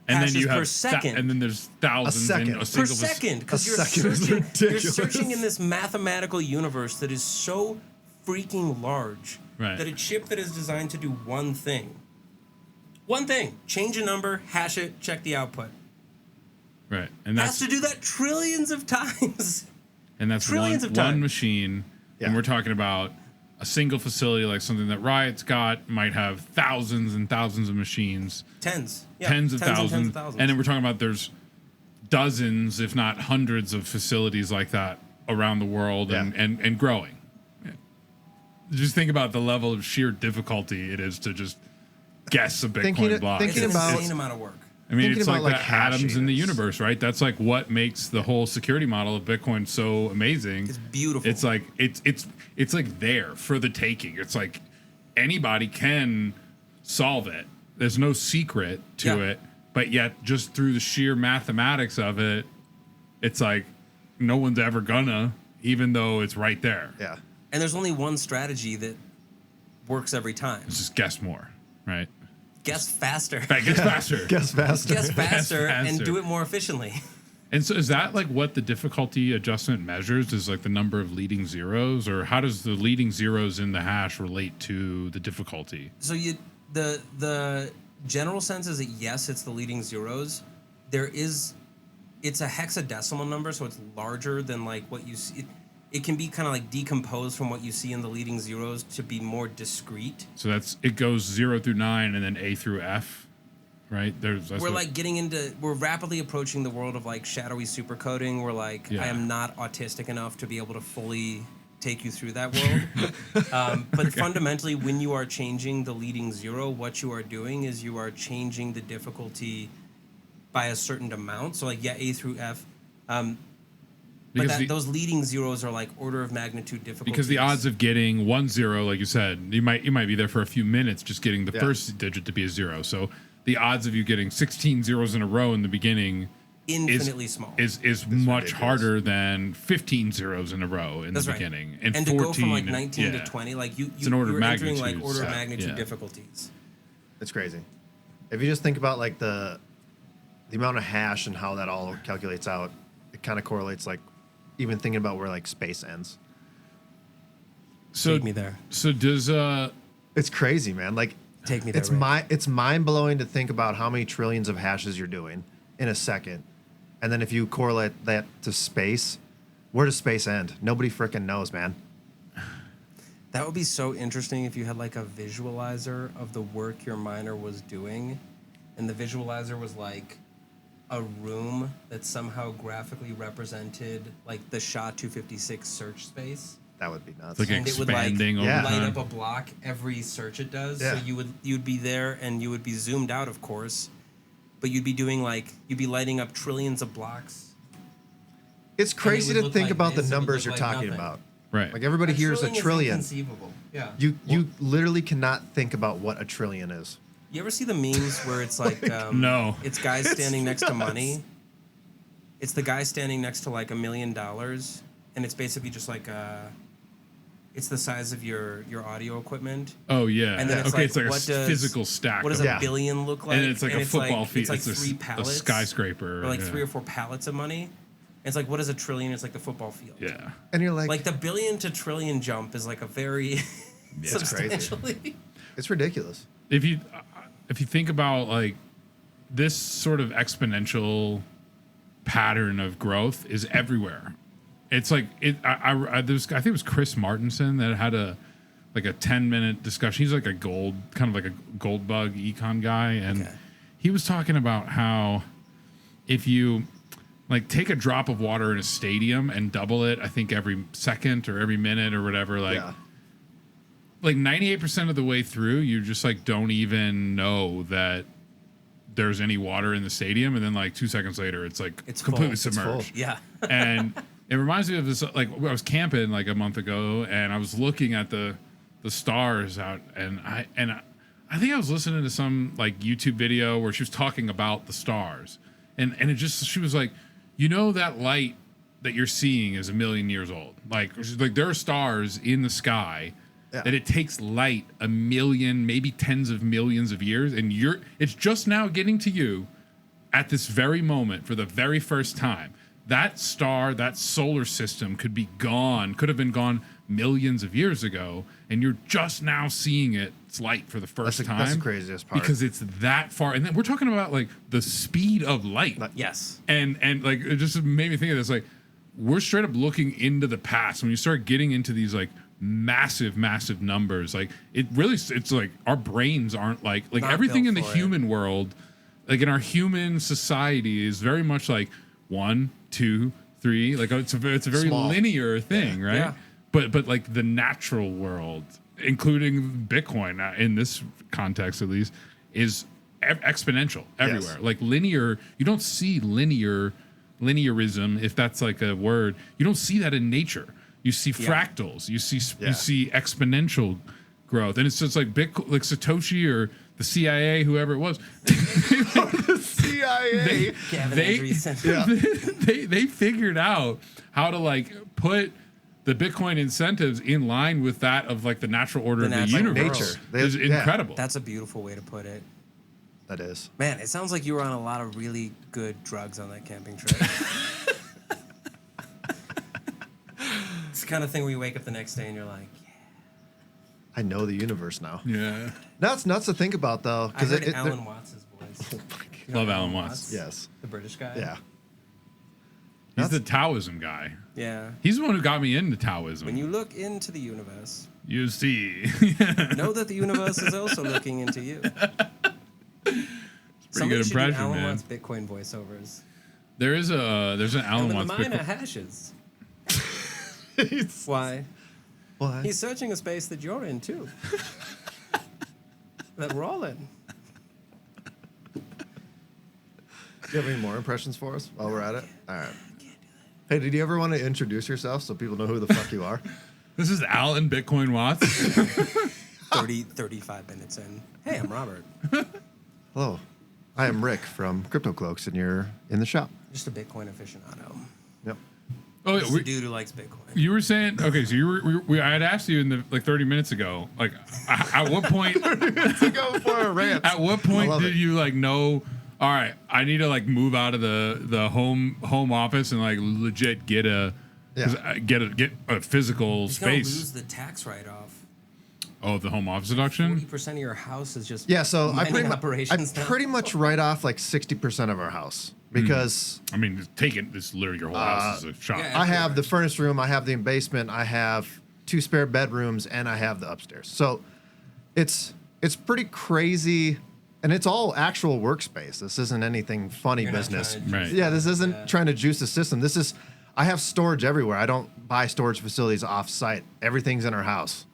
And then you have per second. And then there's thousands per second, because you're searching in this mathematical universe that is so freaking large, right, that a chip that is designed to do one thing, change a number, hash it, check the output, right, and that's has to do that trillions of times. And that's one machine, and we're talking about a single facility, like something that Riot's got, might have thousands and thousands of machines. Tens of thousands. And then we're talking about there's dozens, if not hundreds of facilities like that around the world and growing. just think about the level of sheer difficulty it is to just guess a Bitcoin block. It's an insane amount of work. I mean, it's like the atoms in the universe, right? That's like what makes the whole security model of Bitcoin so amazing. It's beautiful. It's like it's like there for the taking. It's like anybody can solve it. There's no secret to it, but yet just through the sheer mathematics of it, it's like no one's ever gonna, even though it's right there. Yeah. And there's only one strategy that works every time. It's just guess more, right? Guess faster. Guess faster. Guess faster. Guess faster and do it more efficiently. And so is that like what the difficulty adjustment measures, is like the number of leading zeros, or how does the leading zeros in the hash relate to the difficulty? So the general sense is that yes, it's the leading zeros. It's a hexadecimal number, so it's larger than like what you see. It can be kind of like decomposed from what you see in the leading zeros to be more discrete. So it goes 0 through 9 and then A through F, right? We're rapidly approaching the world of like shadowy supercoding. Where like I am not autistic enough to be able to fully take you through that world. But fundamentally, when you are changing the leading zero, what you are doing is you are changing the difficulty by a certain amount. So like A through F. But those leading zeros are like order of magnitude difficulty. Because the odds of getting 1 0, like you said, you might be there for a few minutes just getting the first digit to be a 0. So the odds of you getting 16 zeros in a row in the beginning infinitely small is much ridiculous. Harder than 15 zeros in a row in the beginning. And 14, to go from like 19 to 20, like it's an order of magnitude. Entering like order of magnitude difficulties. It's crazy. If you just think about like the amount of hash and how that all calculates out, it kind of correlates like even thinking about where like space ends. So take me there. So does it's crazy, man. Like take me there. It's mind blowing to think about how many trillions of hashes you're doing in a second. And then if you correlate that to space, where does space end? Nobody freaking knows, man. That would be so interesting if you had like a visualizer of the work your miner was doing, and the visualizer was like a room that somehow graphically represented like the SHA-256 search space. That would be nuts. Like and expanding it would like over light time. up a block every search it does. Yeah. So you'd be there and you would be zoomed out, of course, but you'd be lighting up trillions of blocks. It's crazy to think about the numbers you're talking about. Right. Like everybody hears a trillion. Is inconceivable. Yeah. You literally cannot think about what a trillion is. You ever see the memes where it's like no, it's guys standing next to money? It's the guy standing next to like $1 million, and it's basically just like it's the size of your audio equipment. Oh yeah. And then it's it's like a physical stack. What does a billion look like? And it's like a football field. It's like it's 3 pallets, a skyscraper, or like 3 or 4 pallets of money. And it's like, what is a trillion? It's like the football field. Yeah. And you're like the billion to trillion jump is like a very substantially. It's ridiculous. If you think about like this sort of exponential pattern of growth is everywhere. It's like I think it was Chris Martinson that had a 10-minute discussion. He's like kind of like a gold bug econ guy, and he was talking about how if you like take a drop of water in a stadium and double it, I think every second or every minute or whatever, like 98% of the way through, you just like don't even know that there's any water in the stadium, and then like 2 seconds later, it's like it's completely submerged. Yeah, and it reminds me of this. Like I was camping like a month ago, and I was looking at the stars out, and I think I was listening to some like YouTube video where she was talking about the stars, and she was like, you know, that light that you're seeing is 1 million years old. Like there are stars in the sky. Yeah. That it takes light 1 million, maybe tens of millions of years, and it's just now getting to you at this very moment for the very first time. That star, that solar system could have been gone millions of years ago, and you're just now seeing its light for the first time. That's the craziest part. Because it's that far. And then we're talking about like the speed of light. Yes. And like it just made me think of this, like we're straight up looking into the past. When you start getting into these like massive numbers, like it's like our brains aren't like Not everything in the built for human world, like in our human society is very much like 1, 2, 3, like it's a very small linear thing, right? Yeah. But like the natural world including Bitcoin in this context at least, is exponential everywhere. Like linear, you don't see linearism, if that's like a word. You don't see that in nature. You see fractals. You see exponential growth, and it's just like like Satoshi or the CIA, whoever it was. The CIA. They figured out how to like put the Bitcoin incentives in line with that of like the natural order of the universe. Nature. It's incredible. That's a beautiful way to put it. That is. Man, it sounds like you were on a lot of really good drugs on that camping trip. It's the kind of thing where you wake up the next day and you're like, yeah. I know the universe now. Yeah. That's nuts to think about, though. I heard Alan Watts' voice. Love Alan Watts. Yes. The British guy? Yeah. He's the Taoism guy. Yeah. He's the one who got me into Taoism. When you look into the universe, you see. know that the universe is also looking into you. Pretty good impression, Alan man. Watts Bitcoin voiceovers. There's an Alan Watts The minor Bitcoin. hashes. Why? Why? He's searching a space that you're in too. That we're all in. Do you have any more impressions for us while we're at it? All right. Hey, did you ever want to introduce yourself so people know who the fuck you are? This is Alan Bitcoin Watts. 35 minutes in. Hey, I'm Robert. Hello. I am Rick from CryptoCloaks, and you're in the shop. Just a Bitcoin aficionado. Yep. Oh, Just a dude who likes Bitcoin. you were saying okay. So I had asked you in the 30 minutes ago. Like, at what point? 30 minutes ago before our rant. At what point did you like know? All right, I need to like move out of the home office and like legit get a physical He's gonna space. lose the tax write-off. Oh, the home office deduction. 40% of your house is just So I operations. pretty much write off like 60% of our house because I mean, it's literally your whole house is a shop. yeah. I have the furnace room, I have the basement, I have 2 spare bedrooms, and I have the upstairs. So it's pretty crazy, and it's all actual workspace. This isn't anything funny You're not business. trying to Right. Yeah, this isn't trying to juice the system. I have storage everywhere. I don't buy storage facilities off site. Everything's in our house.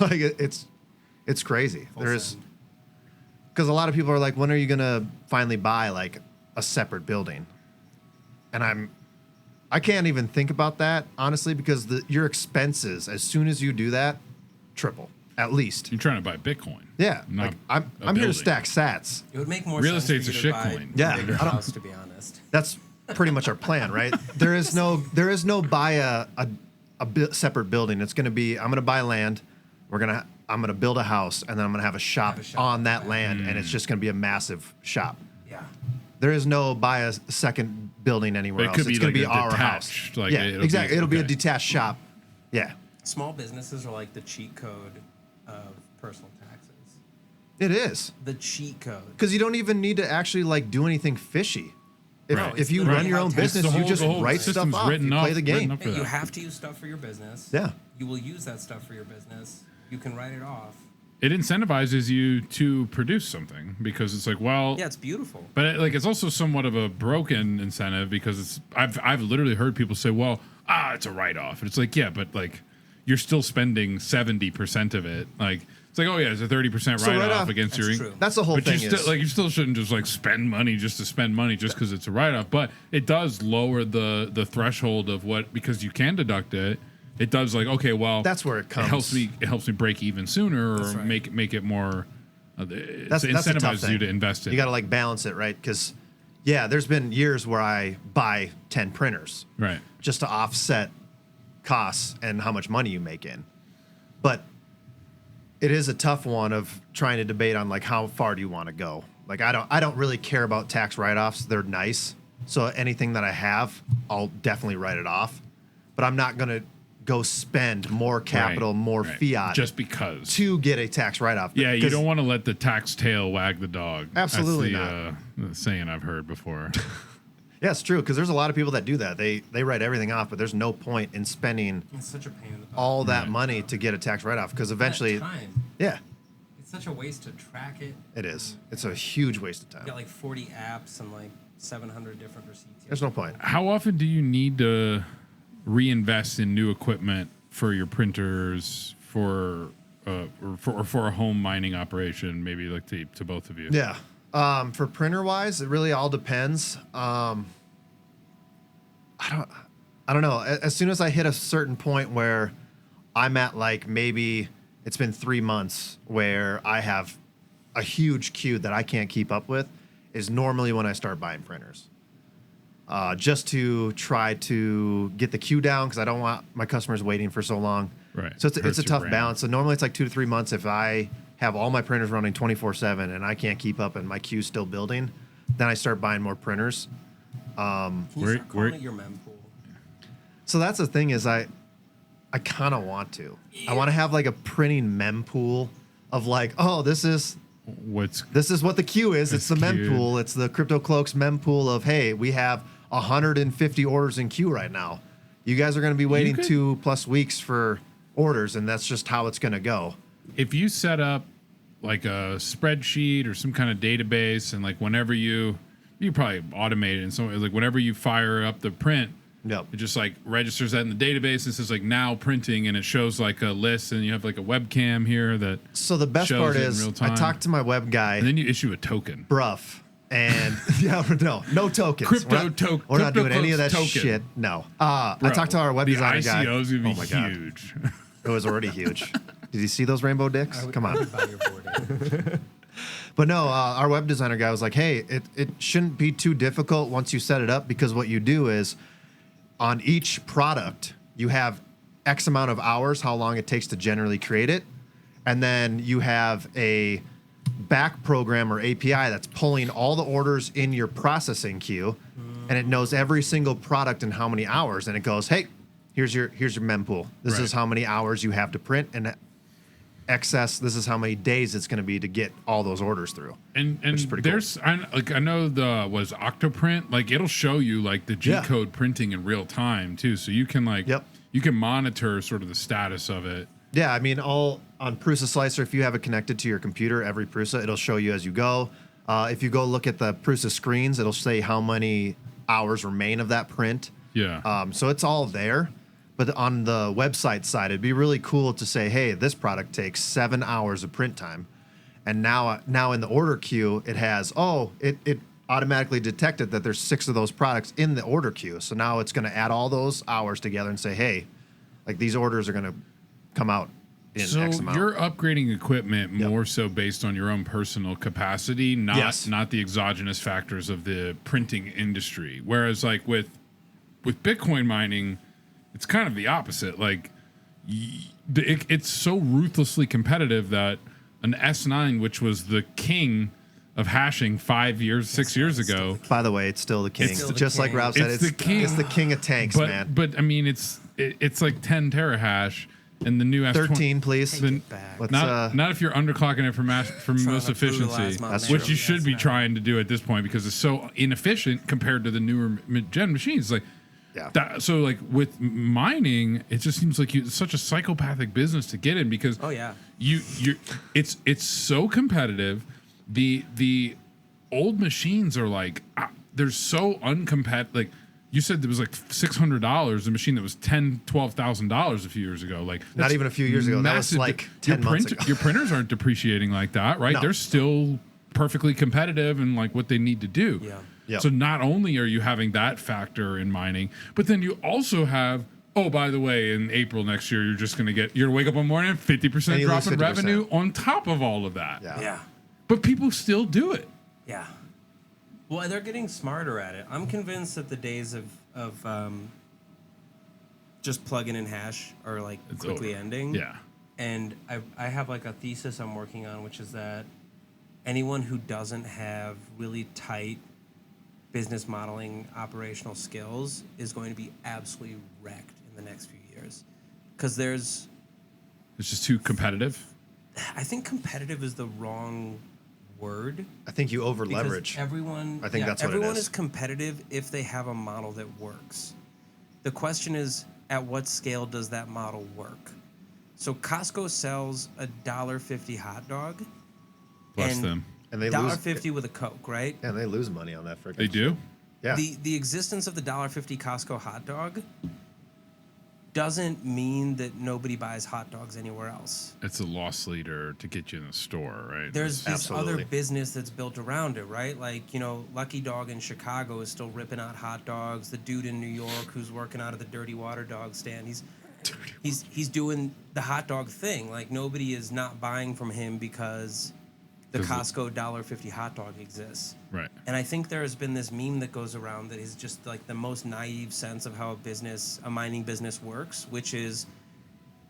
Like it's crazy. Because a lot of people are like, when are you gonna finally buy like a separate building? And I can't even think about that honestly, because your expenses as soon as you do that triple at least. You're trying to buy Bitcoin. Yeah, not like I'm here to building. stack sats. It would make more Real sense for estate's you a to shit buy coin. Yeah, a bigger I don't- house, to be honest. That's pretty much our plan, right? There is no buy a separate building. It's gonna be, I'm gonna buy land. I'm gonna build a house, and then I'm gonna have a shop on that land, and it's just gonna be a massive shop. Yeah. There is no buy a second building anywhere But it else. could It's be gonna like be a our detached, house. like, Yeah, it'll be- exactly. It'll be a okay. detached shop. Yeah, Small businesses are like the cheat code of personal taxes. it is. The cheat code. Because you don't even need to actually like do anything fishy. Right. If you It's run your own literally business, how you taxes just the whole write stuff system's off. written You play the game. up for Hey, you that. have to use stuff for your business. Yeah. You will use that stuff for your business. You can write it off. It incentivizes you to produce something because it's like, well, Yeah, it's beautiful. but it's also somewhat of a broken incentive because I've literally heard people say, well, it's a write off. And it's like, yeah, but like you're still spending 70% of it. Like it's like, oh yeah, it's a 30% So write write-off- off against That's your true. That's the whole but thing. you still shouldn't just like spend money just to spend money just because it's a write off. But it does lower the threshold of what, because you can deduct it. It does like, okay, well, That's where it comes. It helps me break even sooner, or That's right. make it more. That's It a tough incentivizes thing. you to invest in. You got to like balance it, right? Because yeah, there's been years where I buy 10 printers right. just to offset costs and how much money you make in. But it is a tough one of trying to debate on like how far do you want to go. Like I don't really care about tax write-offs. They're nice. So anything that I have, I'll definitely write it off. But I'm not going to go spend more capital, more fiat just because to get a tax write-off. Yeah, you 'Cause- don't want to let the tax tail wag the dog. Absolutely That's the saying I've heard before. Yeah, it's true because there's a lot of people that do that. They write everything off, but there's no point in spending It's such a pain in the butt. all that money to get a tax write-off because eventually, That time. yeah, It's such a waste to track it. it is. It's a huge waste of You time. got like 40 apps and like 700 different receipts. There's no point. How often do you need to reinvest in new equipment for your printers, for or for a home mining operation, maybe like to both of you? Yeah. For printer wise, it really all depends. I don't know. As soon as I hit a certain point where I'm at, like, maybe it's been 3 months where I have a huge queue that I can't keep up with, is normally when I start buying printers. Just to try to get the queue down, because I don't want my customers waiting for so long. Right. So it's a tough balance. So normally it's like 2 to 3 months. If I have all my printers running 24/7 and I can't keep up and my queue's still building, then I start buying more printers. Can you start calling it your mempool? So that's the thing is I kind of want to. I want to have like a printing mempool of like, oh, this is what the queue is. It's the mempool. It's the CryptoCloaks mempool of, hey, we have 150 orders in queue right now. You guys are going to be waiting 2+ weeks for orders, and that's just how it's going to go. If you set up like a spreadsheet or some kind of database, and like whenever you probably automate it, and so like whenever you fire up the print, yep, it just like registers that in the database and says like now printing, and it shows like a list, and you have like a webcam here that. So the best part is I talked to my web guy, and then you issue a token. Bruff. And no tokens. We're not doing any of that shit. No. I talked to our web designer guy. The ICO is going to be huge. It was already huge. Did you see those rainbow dicks? Come on. But no, our web designer guy was like, hey, it shouldn't be too difficult once you set it up, because what you do is on each product, you have X amount of hours, how long it takes to generally create it. And then you have a back program or API that's pulling all the orders in your processing queue, and it knows every single product and how many hours, and it goes, hey, here's your mempool. This is how many hours you have to print, and excess, this is how many days it's going to be to get all those orders through. And there's cool. I know was Octoprint, like it'll show you like the G code printing in real time too, so you can like you can monitor sort of the status of it. Yeah, I mean, all on Prusa Slicer, if you have it connected to your computer, every Prusa, it'll show you as you go. If you go look at the Prusa screens, it'll say how many hours remain of that print. Yeah. So it's all there. But on the website side, it'd be really cool to say, hey, this product takes 7 hours of print time. And now in the order queue, it has, it automatically detected that there's 6 of those products in the order queue. So now it's going to add all those hours together and say, hey, like these orders are going to come out in X amount. So you're upgrading equipment more so based on your own personal capacity, not the exogenous factors of the printing industry. Whereas like with Bitcoin mining, it's kind of the opposite. Like it's so ruthlessly competitive that an S9, which was the king of hashing 6 years ago. By the way, it's still the king. Just like Rob said, it's the king. It's the king of tanks, man. But I mean, it's like 10 terahash. And the new S20, 13, please. Not if you're underclocking it for most efficiency, which you should be trying to do at this point because it's so inefficient compared to the newer gen machines. Like, so like with mining, it just seems like it's such a psychopathic business to get in because it's so competitive. The old machines are like they're so uncompetitive. Like, you said there was like $600, a machine that was $12,000 a few years ago. Like not even a few years ago. That was like 10 months ago. Your printers aren't depreciating like that, right? No. They're still perfectly competitive in like what they need to do. Yeah. Yep. So not only are you having that factor in mining, but then you also have, by the way, in April next year, you're going to wake up one morning, 50% drop in revenue on top of all of that. Yeah. But people still do it. Yeah. Well, they're getting smarter at it. I'm convinced that the days of just plugging in hash are like quickly ending. Yeah. And I have like a thesis I'm working on, which is that anyone who doesn't have really tight business modeling operational skills is going to be absolutely wrecked in the next few years. Because it's just too competitive. I think competitive is the wrong word. I think you over leverage. That's what it is. Everyone is competitive if they have a model that works. The question is, at what scale does that model work? So Costco sells a $1.50 hot dog. Bless them. And they $1.50 with a Coke, right? Yeah, and they lose money on that freaking. They do? Yeah. The existence of the $1.50 Costco hot dog doesn't mean that nobody buys hot dogs anywhere else. It's a loss leader to get you in the store, right? There's this Absolutely. other business that's built around it, right? Like, Lucky Dog in Chicago is still ripping out hot dogs. The dude in New York who's working out of the Dirty Water dog stand, he's doing the hot dog thing. Like, nobody is not buying from him because the Costco $1.50 hot dog exists. Right. And I think there has been this meme that goes around that is just like the most naive sense of how a mining business works, which is,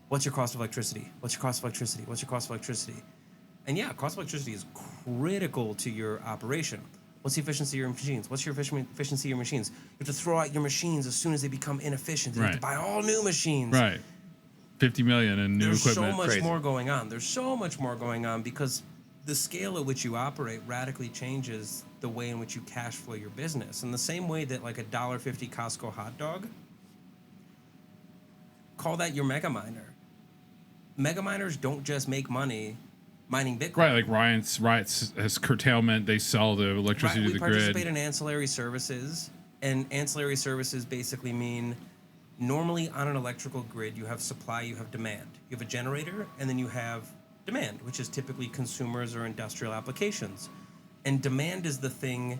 what's your cost of electricity? What's your cost of electricity? What's your cost of electricity? And yeah, cost of electricity is critical to your operation. What's the efficiency of your machines? What's your efficiency of your machines? You have to throw out your machines as soon as they become inefficient. You have to buy all new machines. Right. 50 million in new equipment. There's so much more going on. There's so much more going on because the scale at which you operate radically changes the way in which you cash flow your business. In the same way that like a $1.50 Costco hot dog, call that your mega miner. Mega miners don't just make money mining Bitcoin. Right, like Riot's has curtailment. They sell the electricity to the grid. We participate in ancillary services, and ancillary services basically mean normally on an electrical grid, you have supply, you have demand. You have a generator, and then you have demand, which is typically consumers or industrial applications. And demand is the thing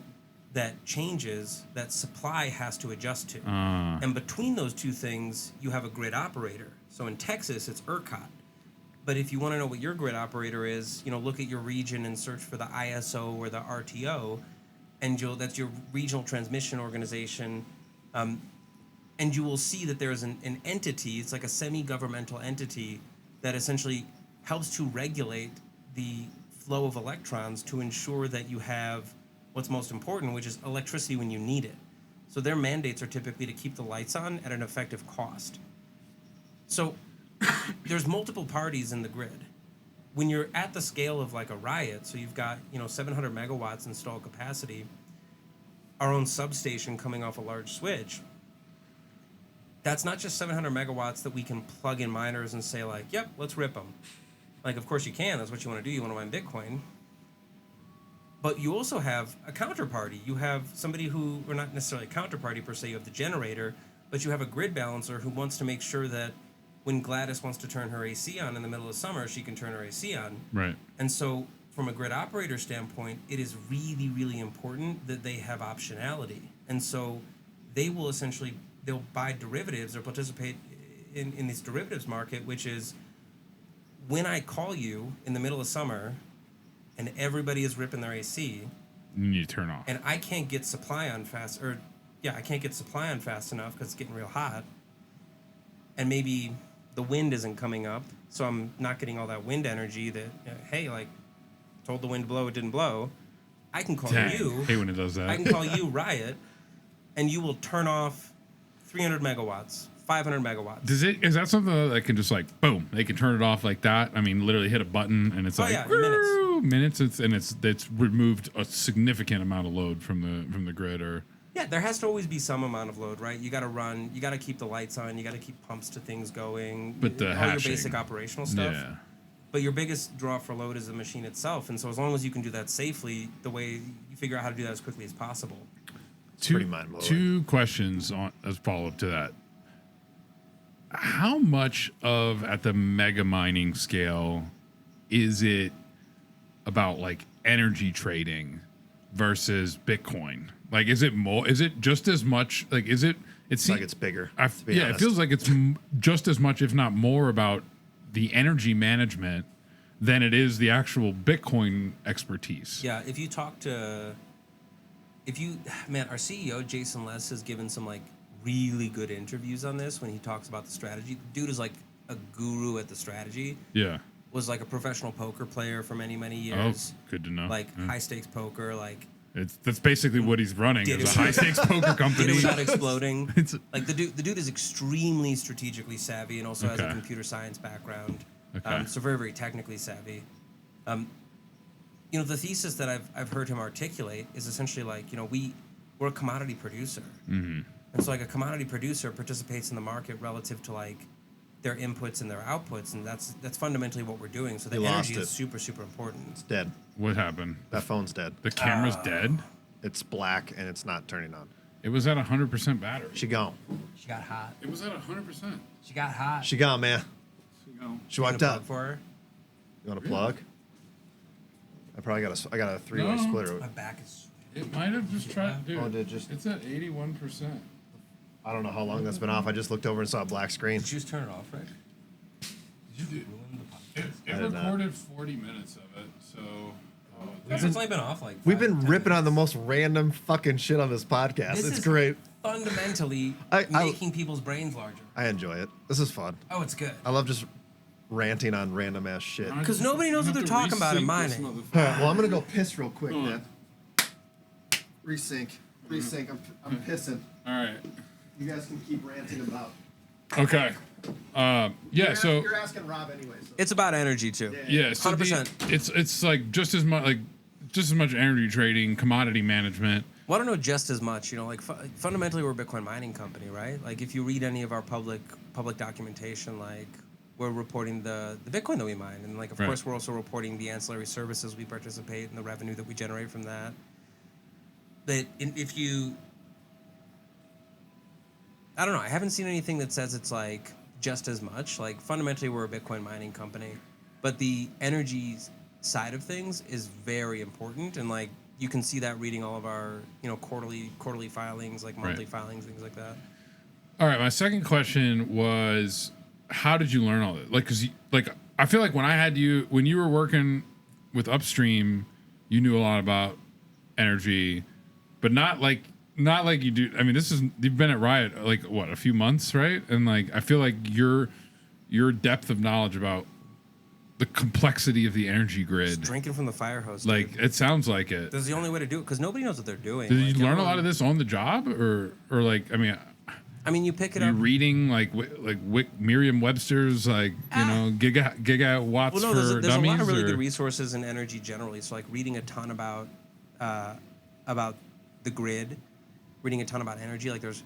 that changes, that supply has to adjust to. And between those two things, you have a grid operator. So in Texas, it's ERCOT. But if you want to know what your grid operator is, look at your region and search for the ISO or the RTO, and that's your regional transmission organization. And you will see that there's an entity, it's like a semi-governmental entity that essentially helps to regulate the flow of electrons to ensure that you have what's most important, which is electricity when you need it. So their mandates are typically to keep the lights on at an effective cost. So there's multiple parties in the grid. When you're at the scale of like a Riot, so you've got 700 megawatts installed capacity, our own substation coming off a large switch, that's not just 700 megawatts that we can plug in miners and say like, yep, let's rip them. Like, of course you can. That's what you want to do. You want to mine Bitcoin. But you also have a counterparty. You have somebody who, or not necessarily a counterparty per se, you have the generator, but you have a grid balancer who wants to make sure that when Gladys wants to turn her AC on in the middle of summer, she can turn her AC on. Right. And so from a grid operator standpoint, it is really, really important that they have optionality. And so they will essentially, they'll buy derivatives or participate in this derivatives market, which is, when I call you in the middle of summer and everybody is ripping their AC, you need to turn off. And I can't get supply on fast, I can't get supply on fast enough because it's getting real hot. And maybe the wind isn't coming up, so I'm not getting all that wind energy that, hey, like, told the wind to blow, it didn't blow. I can call you. I hate when it does that. I can call you Riot, and you will turn off 300 megawatts. 500 megawatts. Is that something that can just like boom? They can turn it off like that. I mean, literally hit a button and it's minutes. It's removed a significant amount of load from the grid. Or there has to always be some amount of load, right? You got to run. You got to keep the lights on. You got to keep pumps to things going. But the all your basic operational stuff. Yeah. But your biggest draw for load is the machine itself, and so as long as you can do that safely, the way you figure out how to do that as quickly as possible. Two questions as follow up to that. How much of at the mega mining scale is it about like energy trading versus Bitcoin? Like, is it more? Is it just as much? Like, is it? It's like it's bigger. It feels like it's just as much, if not more, about the energy management than it is the actual Bitcoin expertise. Yeah, if you talk to, our CEO Jason Les has given some like really good interviews on this when he talks about the strategy. Dude is like a guru at the strategy. Yeah. Was like a professional poker player for many, many years. Oh, good to know. Like high stakes poker, like that's basically what he's running. Is a high stakes poker company. Did it without exploding. Like the dude is extremely strategically savvy and also has a computer science background. Okay. So very, very technically savvy. The thesis that I've heard him articulate is essentially like, we're a commodity producer. Mm-hmm. And so like a commodity producer participates in the market relative to like their inputs and their outputs, and that's fundamentally what we're doing. So the energy is super, super important. It's dead. What happened? That phone's dead. The camera's dead? It's black and it's not turning on. It was at 100% battery. She gone. She got hot. It was at 100%. She got hot. She gone, man. She wiped out. For her? You want a plug? I probably got a 3-way splitter. My back is. It might have just tried. Dude, Oh, did just? It's at 81%. I don't know how long that's been off. I just looked over and saw a black screen. Did you just turn it off, Rick? Did you ruin the podcast? It recorded 40 minutes of it, so. It's only been off like. We've been 5, 10 ripping on minutes. the most random fucking shit on this podcast. This It's is great. Fundamentally I- making people's brains larger. I enjoy it. This is fun. Oh, it's good. I love just ranting on random ass shit. Because nobody knows what they're talking about in mining. All right, well, I'm gonna go piss real quick, man. Resync. I'm pissing. All right. You guys can keep ranting about. Okay. So you're asking Rob anyway. So. It's about energy too. yeah, so 100%. it's like just as much energy trading, commodity management. Well, I don't know just as much. You know, like fundamentally, we're a Bitcoin mining company, right? Like if you read any of our public documentation, like we're reporting the Bitcoin that we mine, and like of course we're also reporting the ancillary services we participate and the revenue that we generate from that. But if you, I don't know, I haven't seen anything that says it's like just as much. Like fundamentally, we're a Bitcoin mining company, but the energy side of things is very important, and like you can see that reading all of our quarterly filings, like monthly filings, things like that. All right, my second question was, how did you learn all that? Like, cause I feel like when you were working with Upstream, you knew a lot about energy, but not like you do. I mean, you've been at Riot like what, a few months, right? And like I feel like your depth of knowledge about the complexity of the energy grid. Just drinking from the fire hose. Like dude. it sounds like it. That's the only way to do it because nobody knows what they're doing. Did like, you learn a lot of this on the job, or like I mean, you pick it you up. reading like Merriam-Webster's gigawatts Well, no, for there's dummies? a lot of really or? good resources in energy generally. So like reading a ton about the grid, reading a ton about energy. Like there's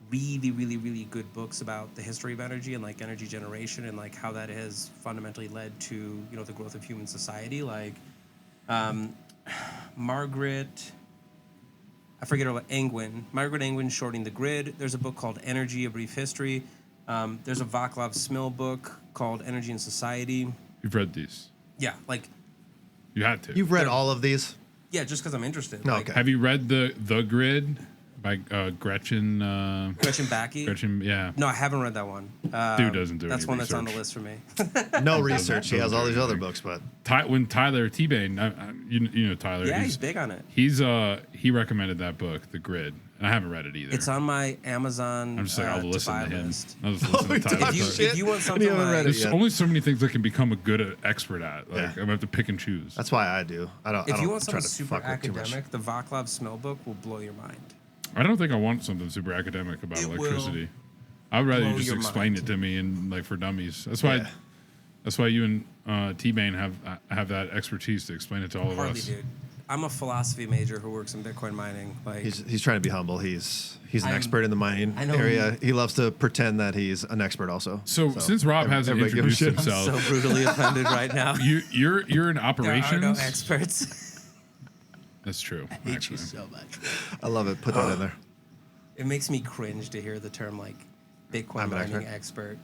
really, really, really good books about the history of energy and like energy generation and like how that has fundamentally led to the growth of human society. Like Margaret Angwin, Shorting the Grid. There's a book called Energy: A Brief History. There's a Vaclav Smil book called Energy and Society. You've read these? Yeah, like You had to. You've read all of these? yeah, just because I'm interested. No, Like, okay. Have you read the Grid by Gretchen? Gretchen Bakke. Gretchen, yeah. No, I haven't read that one. Dude doesn't do That's any one that's on the research. list for me. No research. He has all these other books, but When Tyler T-Bane, you know Tyler. Yeah, he's big on it. He recommended that book, The Grid, and I haven't read it either. It's on my Amazon. I'm just like, I'll to listen buy to him. list. I'll just listen to Tyler. If you want something haven't read like, it There's yet. only so many things I can become a good expert at. Like Yeah. I'm gonna have to pick and choose. that's why I do. I don't. if I you don't want try something to super fuck with too much. academic, the Vaclav Smil book will blow your mind. I don't think I want something super academic about It will electricity. I'd rather you blow just your explain mind. it to me and like for dummies. That's why. Yeah. That's why you and T-Bane have that expertise to explain it to all of Hardly, us. dude. I'm a philosophy major who works in Bitcoin mining. Like, He's trying to be humble. He's an I'm- expert in the mining I know area. He loves to pretend that he's an expert also. So since Rob hasn't everybody give him introduced shit. I'm so himself, brutally offended right now. you're in There operations. are no experts. That's true. I hate you actually. so much. I love it. Put that in there. It makes me cringe to hear the term like Bitcoin I'm an mining expert. expert.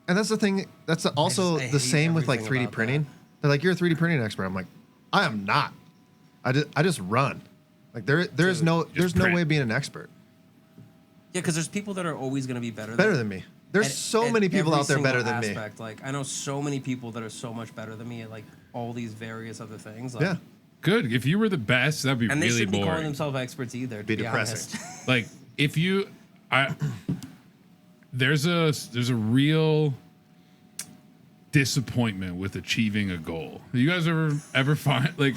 And that's the thing. That's also I the hate same with like everything 3D about printing. that. They're like, you're a 3D printing expert. I'm like, I am not. I just run. Like there's no print. way being an expert. Yeah, because there's people that are always going to be better Better than me. There's at- so at many people every out there better single than me. aspect. Like I know so many people that are so much better than me at like all these various other things. Like, Yeah. Good. If you were the best, that'd be and they really shouldn't be calling boring. themselves experts either. To Be be depressing. honest. Like if you, there's a real disappointment with achieving a goal. You guys ever find like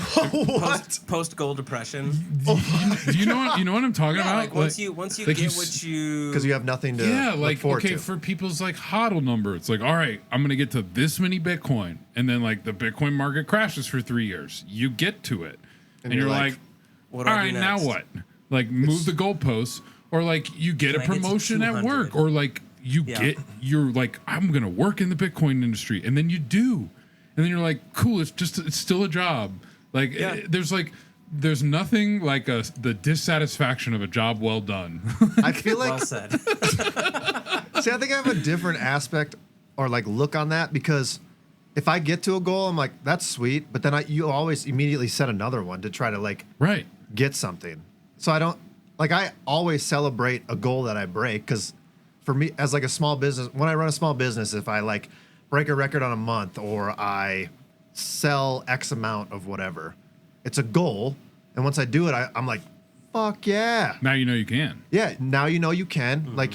Post goal depression. do you know what I'm talking Yeah, about? like once you like get you what you Because you have nothing to yeah, look like forward okay, to. for people's like HODL number, it's like, all right, I'm gonna get to this many Bitcoin, and then like the Bitcoin market crashes for 3 years. You get to it, and you're like, what all do I right, do now next? what? Like move the goalposts, or like you get Can a I get to promotion at 200? work, or like you're like, I'm gonna work in the Bitcoin industry, and then you do, and then you're like, cool, it's still a job. Like Yeah. there's like there's nothing like the dissatisfaction of a job well done. I feel like Well said. See, I think I have a different aspect or like look on that because if I get to a goal, I'm like, that's sweet. But then you always immediately set another one to try to like Right. get something. So I always celebrate a goal that I break because for me as like a small business, when I run a small business, if I like break a record on a month or I sell X amount of whatever, it's a goal. And once I do it, I'm like, fuck yeah. Now you know you can. Yeah, now you know you can. Like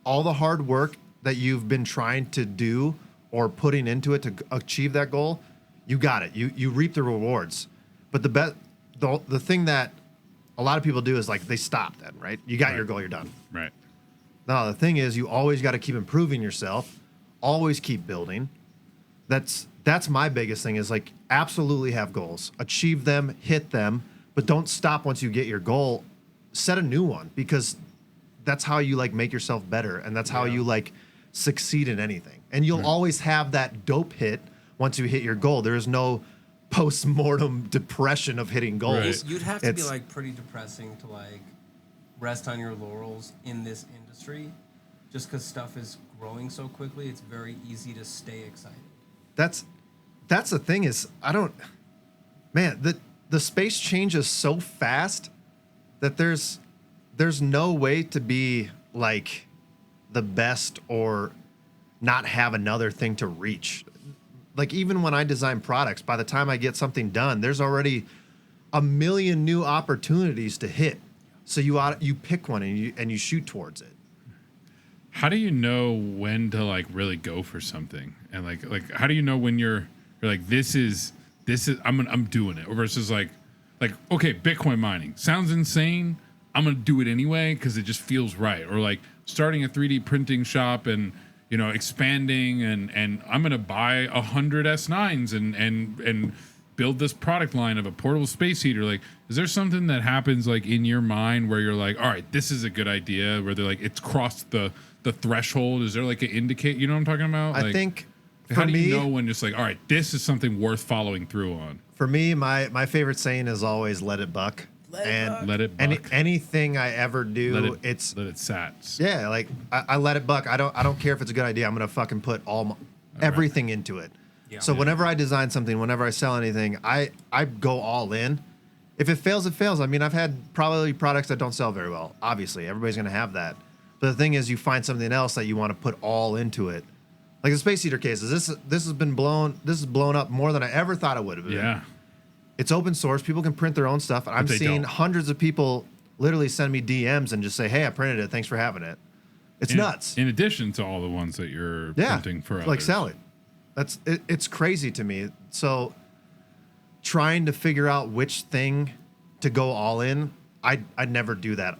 all the hard work that you've been trying to do or putting into it to achieve that goal, you got it. You reap the rewards. But the thing that a lot of people do is like they stop then, right? You got your goal, you're done. Right. No, the thing is you always got to keep improving yourself, always keep building. That's my biggest thing is like absolutely have goals, achieve them, hit them, but don't stop once you get your goal. Set a new one because that's how you like make yourself better and that's how you like succeed in anything. And you'll always have that dope hit once you hit your goal. There is no post-mortem depression of hitting goals. Right. You'd have to be like pretty depressing to like rest on your laurels in this industry just because stuff is growing so quickly. It's very easy to stay excited. That's the thing is the space changes so fast that there's no way to be like the best or not have another thing to reach. Like even when I design products, by the time I get something done, there's already a million new opportunities to hit. So you pick one and you shoot towards it. How do you know when to like really go for something? And like how do you know when you're like this is I'm doing it versus like okay, Bitcoin mining sounds insane. I'm going to do it anyway cuz it just feels right. Or like starting a 3D printing shop and expanding and I'm going to buy 100 S9s and build this product line of a portable space heater. Like, is there something that happens like in your mind where you're like, all right, this is a good idea, where they're like, it's crossed the threshold? Is there like an indicate, you know what I'm talking about? I like, think how do you know when it's like, all right, this is something worth following through on? For me, my favorite saying is always let it buck. Let it buck. Anything I ever do, let it sat. sat. Yeah, like I let it buck. I don't care if it's a good idea. I'm gonna fucking put everything into it. Yeah. So whenever I design something, whenever I sell anything, I go all in. If it fails, it fails. I mean, I've had probably products that don't sell very well. Obviously, everybody's gonna have that. But the thing is, you find something else that you want to put all into it. Like the space heater cases. This has been blown. This is blown up more than I ever thought it would have been. Yeah. It's open source. People can print their own stuff. I'm seeing hundreds of people literally send me DMs and just say, "Hey, I printed it. Thanks for having it." It's nuts. In addition to all the ones that you're printing for others. Like sell it. It's crazy to me. So trying to figure out which thing to go all in, I never do that.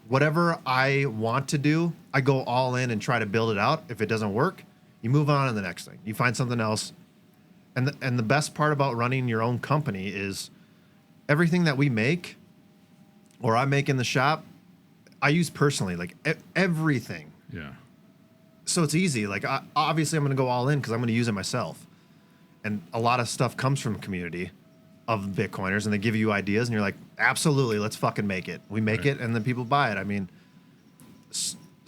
Whatever I want to do, I go all in and try to build it out. If it doesn't work, you move on to the next thing. You find something else. And the best part about running your own company is everything that we make or I make in the shop, I use personally, like everything. Yeah. So it's easy. Like obviously I'm going to go all in because I'm going to use it myself. And a lot of stuff comes from the community of Bitcoiners and they give you ideas and you're like, absolutely, let's fucking make it. We make it and then people buy it. I mean,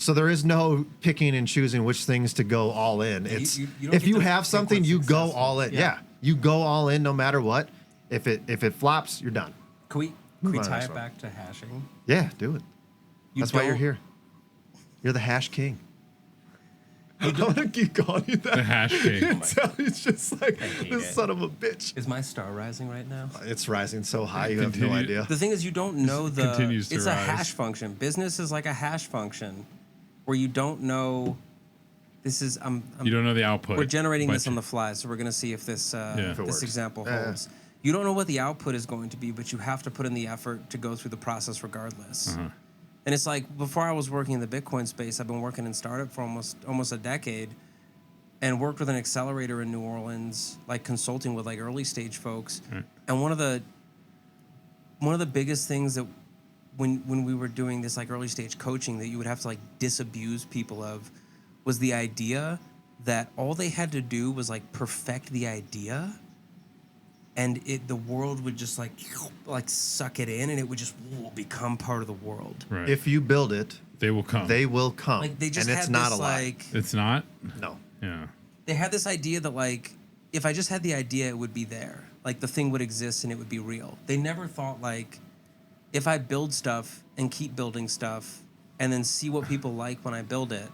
so there is no picking and choosing which things to go all in. It's if you have something, you go all in. Yeah, you go all in no matter what. If it flops, you're done. Can we tie it back to hashing? Yeah, do it. That's why you're here. You're the hash king. I'm gonna keep calling you that. The hash king. It's just like this son of a bitch. Is my star rising right now? It's rising so high, you have no idea. The thing is, you don't know continues to it's rise. a hash function. Business is like a hash function, where you don't know. This is you don't know the output. We're generating this on the fly, so we're gonna see if this this example holds. You don't know what the output is going to be, but you have to put in the effort to go through the process regardless. Uh-huh. And it's like before I was working in the Bitcoin space, I've been working in startup for almost a decade, and worked with an accelerator in New Orleans, like consulting with like early stage folks. Right. And one of the biggest things that when we were doing this like early stage coaching that you would have to like disabuse people of was the idea that all they had to do was like perfect the idea, and the world would just like suck it in, and it would just become part of the world. Right. If you build it, they will come. They will come. Like they just and had it's not this, a lie. like, it's not? No. Yeah. They had this idea that like if I just had the idea, it would be there. Like the thing would exist and it would be real. They never thought like if I build stuff and keep building stuff and then see what people like when I build it,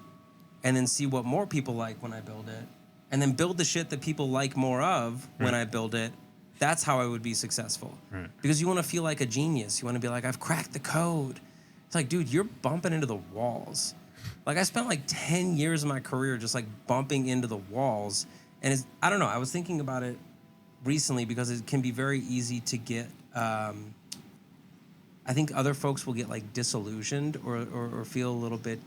and then see what more people like when I build it, and then build the shit that people like more of when I build it, that's how I would be successful. Right. Because you want to feel like a genius. You want to be like, I've cracked the code. It's like, dude, you're bumping into the walls. Like I spent like 10 years of my career just like bumping into the walls. And it's, I don't know, I was thinking about it recently because it can be very easy to get, I think other folks will get like disillusioned or feel a little bit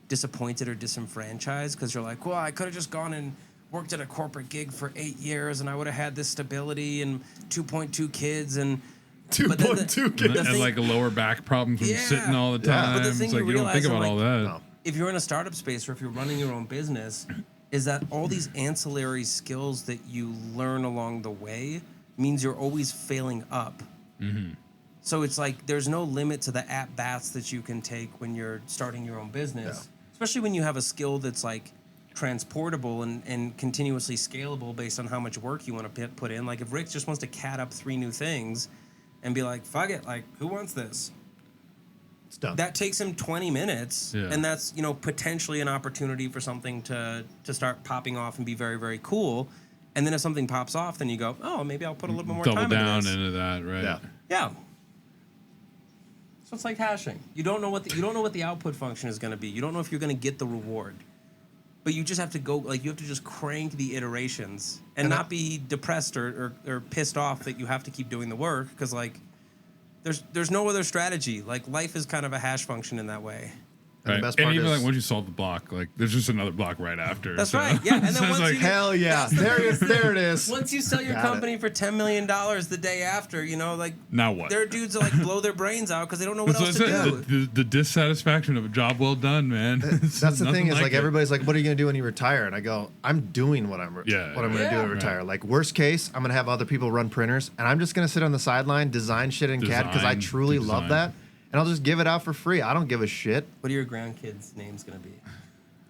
disappointed or disenfranchised because you're like, well, I could have just gone and worked at a corporate gig for 8 years and I would have had this stability and 2.2 kids and 2.2 kids. And like a lower back problem from sitting all the time. But the thing it's like you don't think about all that. No. If you're in a startup space or if you're running your own business, is that all these ancillary skills that you learn along the way means you're always failing up. Mm-hmm. So it's like there's no limit to the at-bats that you can take when you're starting your own business, especially when you have a skill that's like transportable and continuously scalable based on how much work you want to put in. Like if Rick just wants to cat up 3 new things and be like, fuck it, like who wants this? It's done. That takes him 20 minutes, and that's, you know, potentially an opportunity for something to start popping off and be very, very cool. And then if something pops off, then you go, oh, maybe I'll put a little bit more Double time down into that, right? Yeah. So it's like hashing. You don't know what the output function is going to be. You don't know if you're going to get the reward. But you just have to go, like, you have to just crank the iterations and not be depressed or pissed off that you have to keep doing the work because, like, there's no other strategy. Like, life is kind of a hash function in that way. And Right. the best And part even is, like once you solve the block, like there's just another block right after. That's right. Yeah. And then So it's once like, you hell yeah, there it is. once you sell your Got company for $10 million the day after, you know, like now what? there are dudes that like blow their brains out because they don't know what That's else what I to said. do. The dissatisfaction of a job well done, man. That's the thing is Nothing like it. everybody's like, what are you gonna do when you retire? And I go, I'm doing what I'm gonna do to retire. Right. Like worst case, I'm gonna have other people run printers, and I'm just gonna sit on the sideline, design shit in CAD because I truly love that, and I'll just give it out for free. I don't give a shit. What are your grandkids' names gonna be?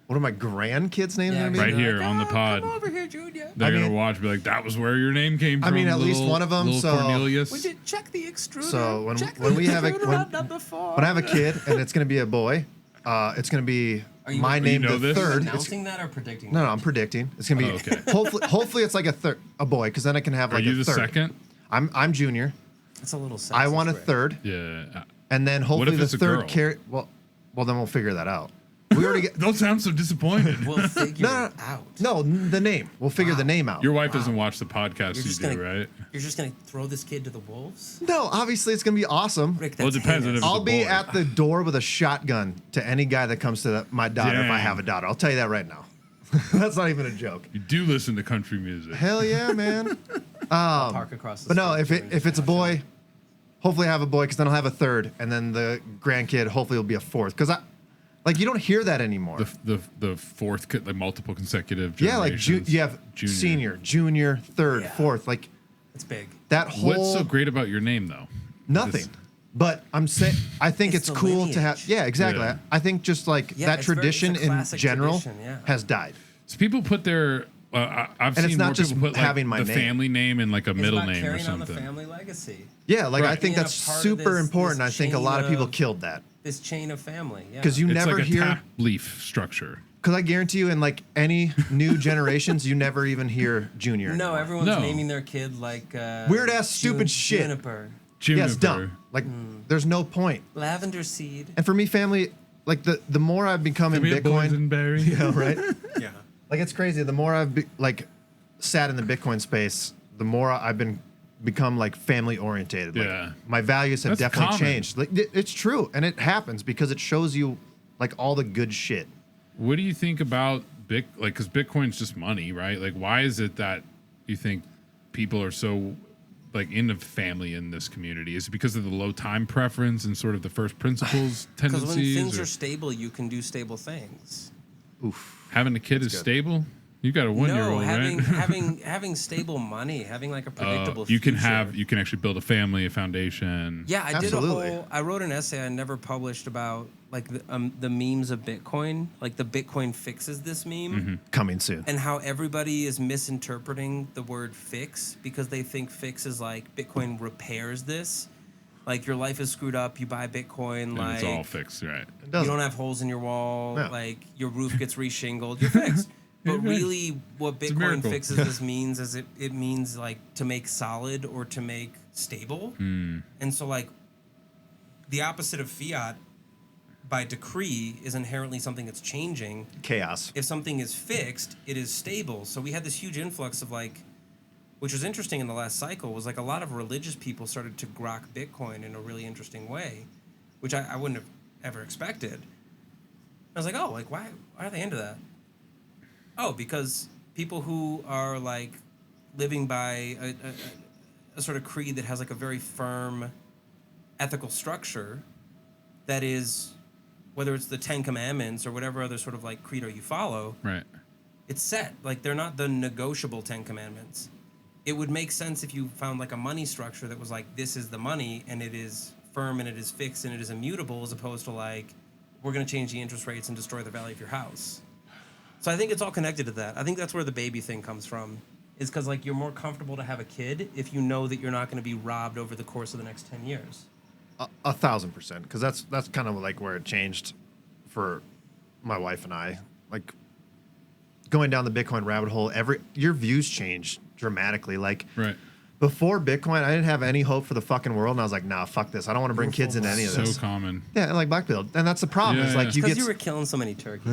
What are my grandkids' names gonna be? Right here on the pod. Come over here, Junior. They're gonna watch, be like, that was where your name came from. I mean, at least one of them, Little so- Cornelius. Would you check the extruder? So when Check we the have a extruder on number 4. when I have a kid and it's gonna be a boy, it's gonna be my name know the this? third. It's, Announcing that or predicting? no, that? no, I'm predicting. It's gonna be okay. hopefully it's like a boy because then I can have Are like you a the third. second? I'm junior. That's a little. I want a sexist, Rick. third. Yeah. And then What hopefully if the it's a third girl? carry. Well, then we'll figure that out. We already get Don't sound so disappointed. We'll figure no, it out. no, the name. We'll figure the name out. Your wife doesn't watch the podcast just you do, gonna, right? You're just gonna throw this kid to the wolves, No, obviously it's gonna be awesome. Rick? Well, it That's depends on heinous. if- I'll be boy. at the door with a shotgun to any guy that comes to my daughter if I Dang. have a daughter. I'll tell you that right now. That's not even a joke. You do listen to country music. Hell yeah, man. Park across the But no, street if it's a boy, hopefully I have a boy because then I'll have a third, and then the grandkid hopefully will be a fourth. Because you don't hear that anymore. The fourth, like multiple consecutive. Yeah, like generations. you have senior, junior, third, Yeah. fourth, like It's big. that whole What's so great about your name, though? nothing. Just- But I'm saying I think It's it's the cool to have. lineage. Yeah, exactly. Yeah. I think just like Yeah, that it's very- it's a tradition in classic general tradition, yeah. has died. So people put their. I've And seen it's not more just people put having like my the name. family name and like a It's middle about name or carrying on the something. family legacy. Yeah, like I Right. think Being a that's part of super this important. I think a chain lot of people of- killed that This chain of family. Yeah. because you It's never like a hear. tap leaf structure. Because I guarantee you, in like any new generations, you never even hear junior. No, anymore. everyone's No. naming their kid like Weird ass stupid shit. Juniper, Yeah, it's dumb. Like, there's no point. lavender seed. And for me, family, like the more I've become in We have Bitcoin, boysenberry. yeah, right. Yeah. Like it's crazy. The more I've sat in the Bitcoin space, the more I've become like family orientated. Like, Yeah. my values have That's definitely common. changed. Like it's true, and it happens because it shows you like all the good shit. What do you think about because Bitcoin's just money, right? Like, why is it that you think people are so like into family in this community? Is it because of the low time preference and sort of the first principles Because tendencies? when things or are stable, you can do stable things. Oof. having a kid is good. stable, You got a 1-year-old, having right? having stable money, having like a predictable. You can actually build a family, a foundation. Yeah, I Absolutely. did I wrote an essay I never published about like the memes of Bitcoin, like the Bitcoin fixes this meme. Coming soon. And how everybody is misinterpreting the word fix because they think fix is like Bitcoin repairs this. Like your life is screwed up, you buy Bitcoin, And like it's all fixed, right? you don't have holes in your wall, No. like your roof gets reshingled, you're fixed. But really what Bitcoin fixes this means is it means like to make solid or to make stable. And so like the opposite of fiat by decree is inherently something that's changing. Chaos. If something is fixed, it is stable. So we had this huge influx of like, which was interesting in the last cycle, was like a lot of religious people started to grok Bitcoin in a really interesting way, which I wouldn't have ever expected. I was like, oh, like why are they into that? Oh, because people who are like living by a sort of creed that has like a very firm ethical structure that is, whether it's the 10 Commandments or whatever other sort of like credo you follow, Right. it's set. Like they're not the negotiable 10 Commandments. It would make sense if you found like a money structure that was like, this is the money and it is firm and it is fixed and it is immutable, as opposed to like, we're going to change the interest rates and destroy the value of your house. So I think it's all connected to that. I think that's where the baby thing comes from, is because like you're more comfortable to have a kid if you know that you're not going to be robbed over the course of the next 10 years. 1,000%, because that's kind of like where it changed for my wife and I. Like going down the Bitcoin rabbit hole, your views change dramatically. Like Right. before Bitcoin, I didn't have any hope for the fucking world, and I was like, nah, fuck this. I don't want to bring kids into any of this. So common. Yeah, and like Blackfield, and that's the problem. Yeah, is like yeah. you Because get you were killing so many turkeys.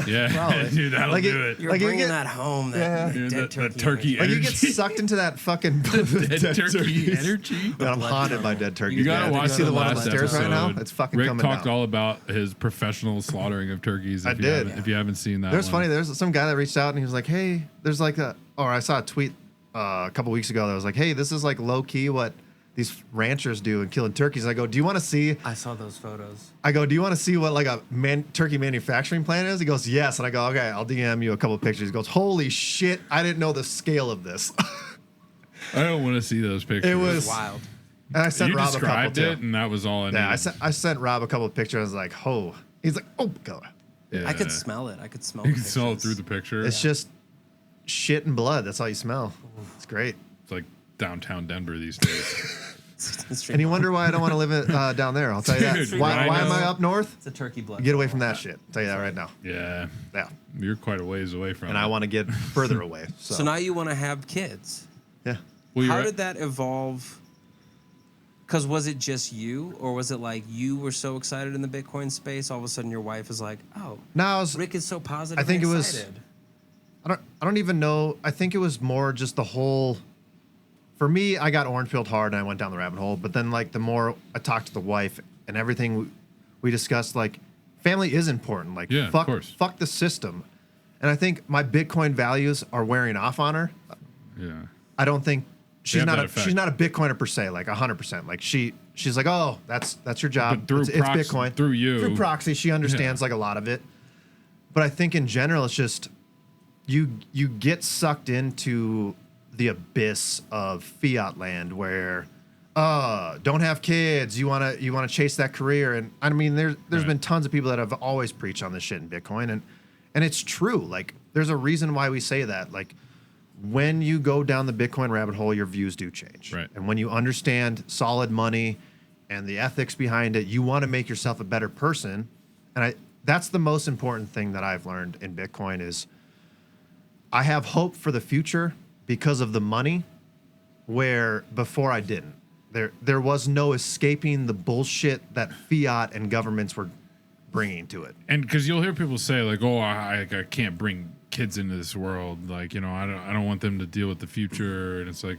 Yeah. Probably. Dude, that'll Like do it. You're Like you bringing get- that home, that Yeah. Dude, dead the turkey. turkey like you get energy. sucked into that fucking Dead turkey turkeys. energy. Man, I'm haunted by dead turkeys. You gotta man. watch Did you see the one last upstairs right now? episode. It's fucking Rick coming talked down. all about his professional slaughtering of turkeys. I did. If you haven't seen that, There's one. funny. There's some guy that reached out and he was like, "Hey, there's like I saw a tweet a couple weeks ago that was like, "Hey, this is like low key what these ranchers do in killing turkeys." I go, "Do you want to see?" I saw those photos. I go, "Do you want to see what like a turkey manufacturing plant is?" He goes, "Yes." And I go, "Okay, I'll DM you a couple of pictures." He goes, "Holy shit! I didn't know the scale of this." I don't want to see those pictures. It was Wild. And I sent You Rob a couple described too. it, and that was all I Yeah, needed. I sent Rob a couple of pictures. I was like, "Oh," he's like, "Oh god." Yeah. I could smell it. I could smell You the can smell it pictures. through the picture. It's just shit and blood. That's all you smell. It's great. It's like downtown Denver these days. It's And you wonder why I don't want to live down there. I'll tell you Dude, that. Why I am I know. up north? a turkey blood. Get away from that shit. I'll tell you that right now. Yeah. Yeah. You're quite a ways away from And it. I want to get further away. So, So now you want to have kids. yeah. Well, How you're- did that evolve? Because was it just you, or was it like you were so excited in the Bitcoin space, all of a sudden your wife is like, "Oh, Now I was, Rick is so positive." I think and it was- excited." I don't even know. I think it was more just the whole. For me, I got orange pilled hard and I went down the rabbit hole. But then, like, the more I talked to the wife and everything we discussed, like, family is important. Like, Yeah, of fuck, course. fuck the system. And I think my Bitcoin values are wearing off on her. Yeah. I don't think she's have not that a effect. she's not a Bitcoiner per se, like 100%. Like she's like, oh, that's your job. But through it's Bitcoin through you. through proxy. She understands like a lot of it. But I think in general, it's just you get sucked into the abyss of fiat land where don't have kids. You wanna chase that career. And I mean, there's Right. been tons of people that have always preached on this shit in Bitcoin, and it's true. Like there's a reason why we say that. Like when you go down the Bitcoin rabbit hole, your views do change. Right. And when you understand solid money and the ethics behind it, you want to make yourself a better person. And that's the most important thing that I've learned in Bitcoin is I have hope for the future because of the money, where before I didn't. There was no escaping the bullshit that fiat and governments were bringing to it. And because you'll hear people say like, "Oh, I can't bring kids into this world. Like, I don't want them to deal with the future." And it's like,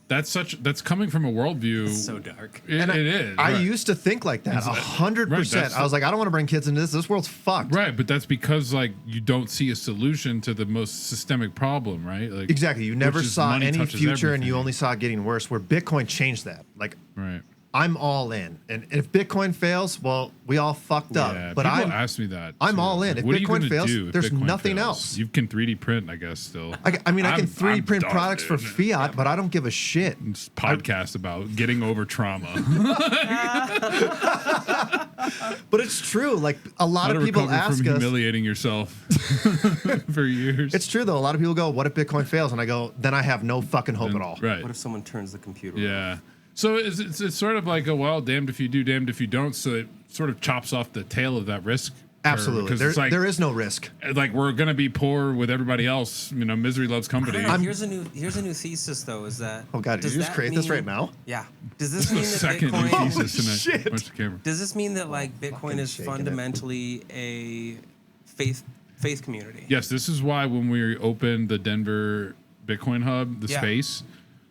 that's coming from a worldview. It's so dark. It is. I right. used to think like that 100%. that's I was like, I don't want to bring kids into this. This world's fucked. Right, but that's because like you don't see a solution to the most systemic problem, right? Like Exactly. You never which is saw money any touches future and you everything. only saw it getting worse, where Bitcoin changed that. Like Right. I'm all in. And if Bitcoin fails, well, we all fucked up. Yeah, but people ask me that. I'm too. all in. If What are you Bitcoin gonna fails, do if there's Bitcoin nothing fails? else. You can 3D print, I guess. Still, I can 3D I'm print done, products for dude. fiat, but I don't give a shit. It's podcast about getting over trauma. But it's true. Like a lot How of to people recover ask from us. humiliating yourself for years. It's true though. A lot of people go, "What if Bitcoin fails?" And I go, "Then I have no fucking hope at all." Right. What if someone turns the computer Yeah. off? So it's sort of like a, well, damned if you do, damned if you don't. So it sort of chops off the tail of that risk. Absolutely. Because it's like, There is no risk. like we're gonna be poor with everybody else. You know, misery loves company. Here's a new thesis though. Is that Oh God, did does you just that create this mean- right now? Yeah. Does this mean that Second new Bitcoin? thesis in shit. a bunch of camera. Does this mean that like Bitcoin Fucking is shaking it. fundamentally a faith community? Yes, this is why when we opened the Denver Bitcoin Hub, the Yeah. space,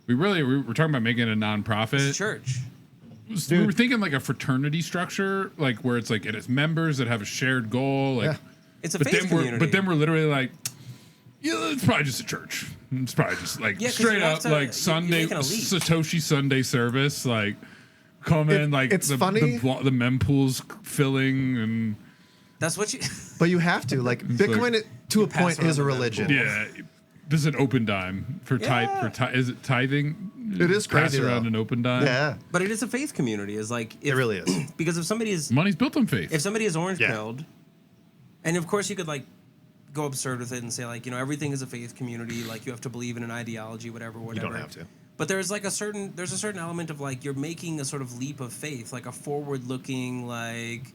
we were talking about making it a nonprofit. It's church. We were thinking like a fraternity structure, like where it's like it has members that have a shared goal. Like, Yeah. It's a but faith then community. we're literally like, yeah, it's probably just a church. It's probably just like Yeah, 'cause straight you have up to- like you're Sunday making a leap. Satoshi Sunday service. Like come in like it's funny. the mempool's filling and That's what you. But you have to. Like Bitcoin, to a pass point, around is a the religion. yeah. This is an open dime for Yeah. is it tithing? It is Pass crazy, around though. an open dime. Yeah, But it is a faith community. Is like it really is. because if somebody is Money's built on faith. orange Yeah. pilled, and of course you could like go absurd with it and say like everything is a faith community. Like you have to believe in an ideology, whatever. You don't have to. But there's a certain element of like you're making a sort of leap of faith, like a forward looking like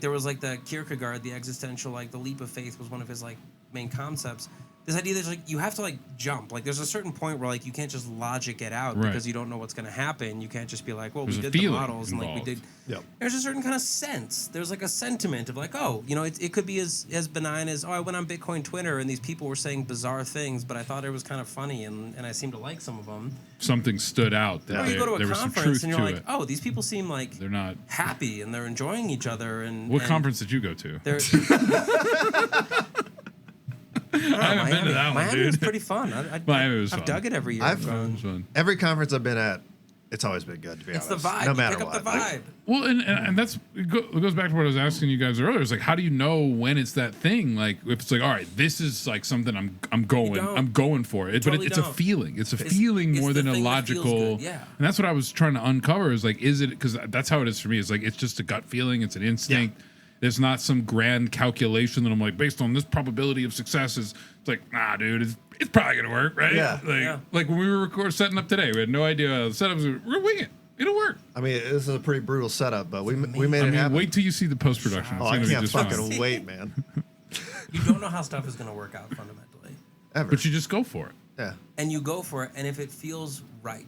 there was like the Kierkegaard, the existential, like the leap of faith was one of his like main concepts. This idea that like you have to like jump. Like there's a certain point where like you can't just logic it out Right. because you don't know what's going to happen. You can't just be like, well, There's we a did the feeling models and like we involved. did. Yep. There's a certain kind of sense. There's like a sentiment of like, oh, it could be as benign as, oh, I went on Bitcoin Twitter and these people were saying bizarre things, but I thought it was kind of funny and I seemed to like some of them. Something stood out. That Or you go to there a was some conference truth and you're to like, it. oh, these people seem like They're not. happy and they're enjoying each other. And What and conference did you go to? They're, I haven't been to that one, Miami dude. was pretty fun. Miami was I've fun. dug it every year. I've- I've gone. It was fun. Every conference I've been at, it's always been good. To be It's honest, the vibe. no You matter pick up what. the Like, vibe. Well, and that's it goes back to what I was asking you guys earlier. It's like, how do you know when it's that thing? Like, if it's like, all right, this is like something I'm going for it. Totally But it's a don't. feeling. It's a feeling it's more the than a thing that feels logical. good, yeah. And that's what I was trying to uncover. Is like, is it because that's how it is for me? It's like it's just a gut feeling. It's an instinct. There's not some grand calculation that I'm like based on this probability of success. It's like, nah, dude, it's probably gonna work, right? Yeah. Like when we were setting up today, we had no idea how the setup was. We're gonna wing it. It'll work. I mean, this is a pretty brutal setup, but we made I it mean, happen. wait till you see the post production. Oh, I can't just fine. fucking wait, man. You don't know how stuff is going to work out fundamentally. Ever. But you just go for it. Yeah. And you go for it, and if it feels right,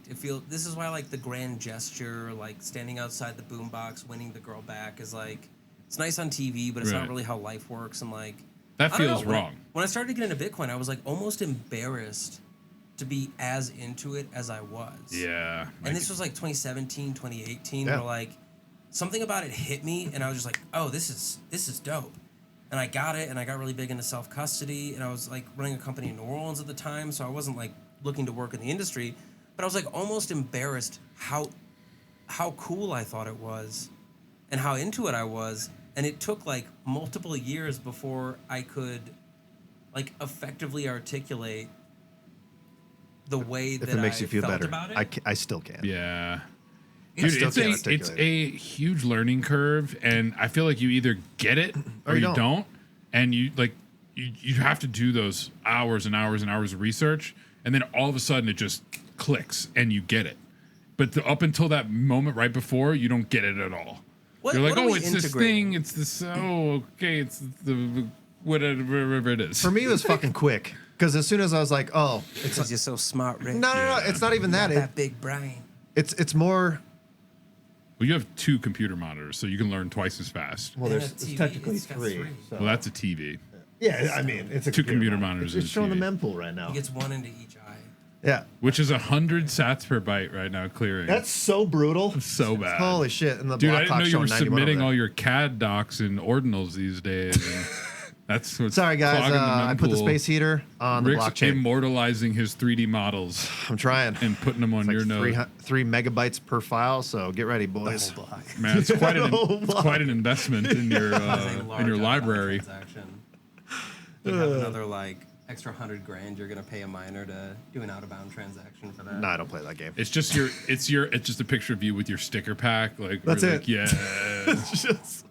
this is why I like the grand gesture, like standing outside the boombox, winning the girl back is like, it's nice on TV, but it's Right. not really how life works. And like, That I don't feels know, wrong. When I started getting into Bitcoin, I was like almost embarrassed to be as into it as I was. Yeah. And this was like 2017, 2018, Yeah. where like something about it hit me, and I was just like, oh, this is dope. And I got it, and I got really big into self-custody, and I was like running a company in New Orleans at the time, so I wasn't like looking to work in the industry, but I was like almost embarrassed how cool I thought it was and how into it I was. And it took like multiple years before I could like effectively articulate the way If that it makes I you feel felt better, about it. I still can. Yeah. I Dude, still can't it's articulate a huge learning curve, and I feel like you either get it or you you don't. And you like you have to do those hours and hours and hours of research, and then all of a sudden it just clicks and you get it. But up until that moment right before, you don't get it at all. You're like, what are oh, we it's this integrating? thing. It's this. Oh, okay. It's the whatever it is. For me, it was fucking quick because as soon as I was like, oh, it's Because you're so smart, Rick. no, it's not even that. That big brain. It's more. Well, you have 2 computer monitors, so you can learn twice as fast. Well, And there's a TV, technically it's got 3. three. So. Well, that's a TV. Yeah, I mean, it's a 2 computer monitors It's and a showing the TV. mempool right now. He gets one into each eye. Yeah, Which is 100 sats per byte right now clearing. that's so brutal. so bad. Holy shit! And the Dude, block I didn't clock know you showing were 91 submitting over all there. your CAD docs in ordinals these days. And That's what's Sorry, guys. clogging the I put the mempool. space heater on the Rick's blockchain. immortalizing his 3D models I'm trying. and putting them on It's your like node. 3 megabytes per file, so get ready, boys. The whole block. Man, it's It's quite an investment in your It's a large library. transaction. You have another like extra $100,000 you're gonna pay a miner to do an out-of-bound transaction for that. No, I don't play that game. It's just it's just a picture of you with your sticker pack. Like That's we're it. Like, yeah. It's just...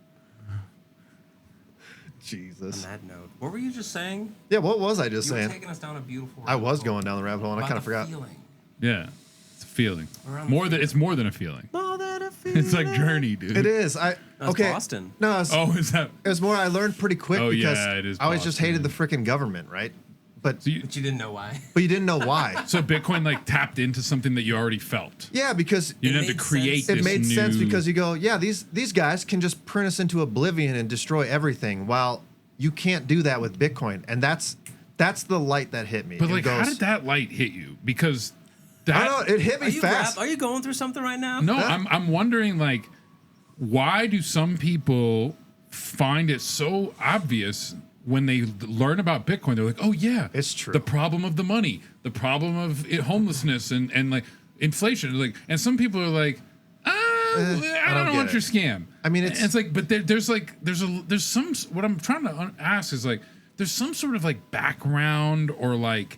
On Jesus. that note, what were you just saying? Yeah, what was I just You were saying? taking us down a beautiful. I was rabbit going down the rabbit hole, and I about kind of the forgot. feeling. Yeah. It's a feeling. We're on More the than it's more than a feeling. More than a feeling. It's like Journey, dude. It is. That's Okay. Boston. No, Oh, is that it was more. I learned pretty quick Oh, because yeah, it is I always just Boston. hated the freaking government, right? But so you, But you didn't know why. but you didn't know why. so Bitcoin like tapped into something that you already felt. Yeah, because You didn't It have to made create sense. this it made new... sense because you go, yeah, these guys can just print us into oblivion and destroy everything. While you can't do that with Bitcoin, and that's the light that hit me. But It like, how goes- did that light hit you? Because I that don't know. It hit me Are you fast. Are you going through something right now? No, Huh? I'm wondering like, why do some people find it so obvious when they learn about Bitcoin? They're like, oh yeah, It's true. The problem of the money, the problem of homelessness, and like inflation. Like, and some people are like, I don't don't want get your it. scam. I mean, it's like, but there's some. What I'm trying to ask is like, there's some sort of like background or like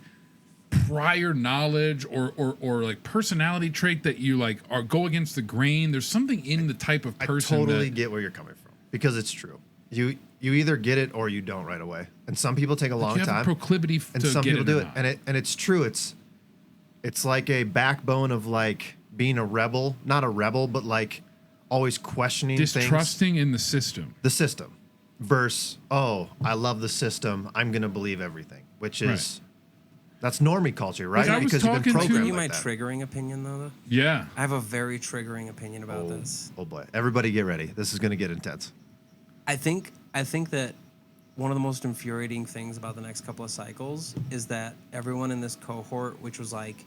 prior knowledge or like personality trait that you like are go against the grain. There's something in the type of person I totally that, get where you're coming from because it's true. You either get it or you don't right away, and some people take a long you have time, a proclivity and to some get people it do or it, not. and it's true. It's like a backbone of like being a rebel, not a rebel, but like always questioning things. Distrusting in the system. The system versus, oh, I love the system, I'm gonna believe everything, which is that's normie culture, right? Like, I was because you've been talking to- Give programmed you like my that. triggering opinion though. Yeah. I have a very triggering opinion about this. Oh boy, everybody get ready. This is gonna get intense. I think that one of the most infuriating things about the next couple of cycles is that everyone in this cohort, which was like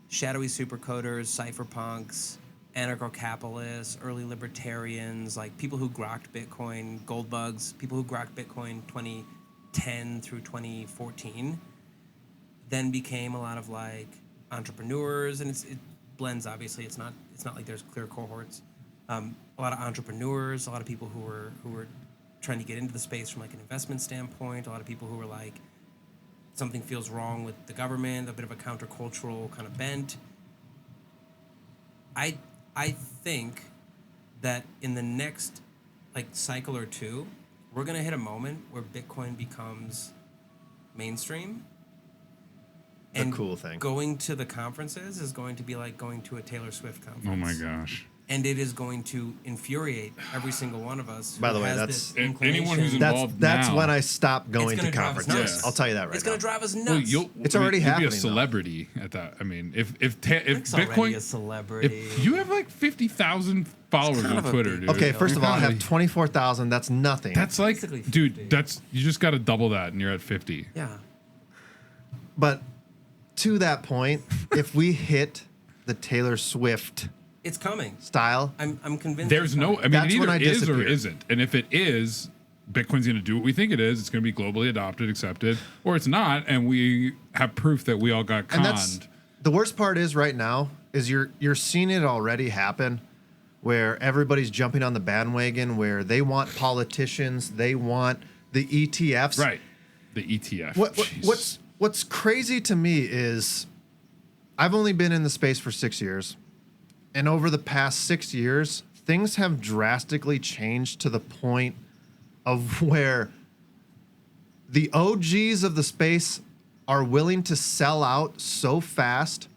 shadowy supercoders, cypherpunks, anarcho-capitalists, early libertarians, like people who grokked Bitcoin, gold bugs, people who grokked Bitcoin 2010 through 2014, then became a lot of like entrepreneurs, and it blends. Obviously, it's not like there's clear cohorts. A lot of entrepreneurs, a lot of people who were trying to get into the space from like an investment standpoint. A lot of people who were like, something feels wrong with the government, a bit of a countercultural kind of bent. I think that in the next like cycle or two, we're gonna hit a moment where Bitcoin becomes mainstream. The cool thing. Going to the conferences is going to be like going to a Taylor Swift conference. Oh my gosh. And it is going to infuriate every single one of us. By who the way, has that's- this Anyone who's inclination. involved That's now. when I stopped going gonna to drive us conferences. nuts. I'll tell you that right It's now. going to drive us nuts. Well, It's already you'll be happening, a though. celebrity at that. I mean, if Rick's already Bitcoin, a celebrity. if you have like 50,000 followers kind on of a Twitter, big- dude. Okay, first of all, I have You're 24,000. That's nothing. That's like, Basically 50. dude. That's you just got to double that, and you're at 50. Yeah. But to that point, if we hit the Taylor Swift It's coming. style, I'm convinced. There's it's no. coming. I mean, That's it when either I is or disappear. isn't. And if it is, Bitcoin's going to do what we think it is. It's going to be globally adopted, accepted, or it's not, and we have proof that we all got and conned. that's the worst part is right now is you're seeing it already happen, where everybody's jumping on the bandwagon, where they want politicians, they want the ETFs. Right. The ETF. What's crazy to me is I've only been in the space for 6 years, and over the past 6 years, things have drastically changed to the point of where the OGs of the space are willing to sell out so fast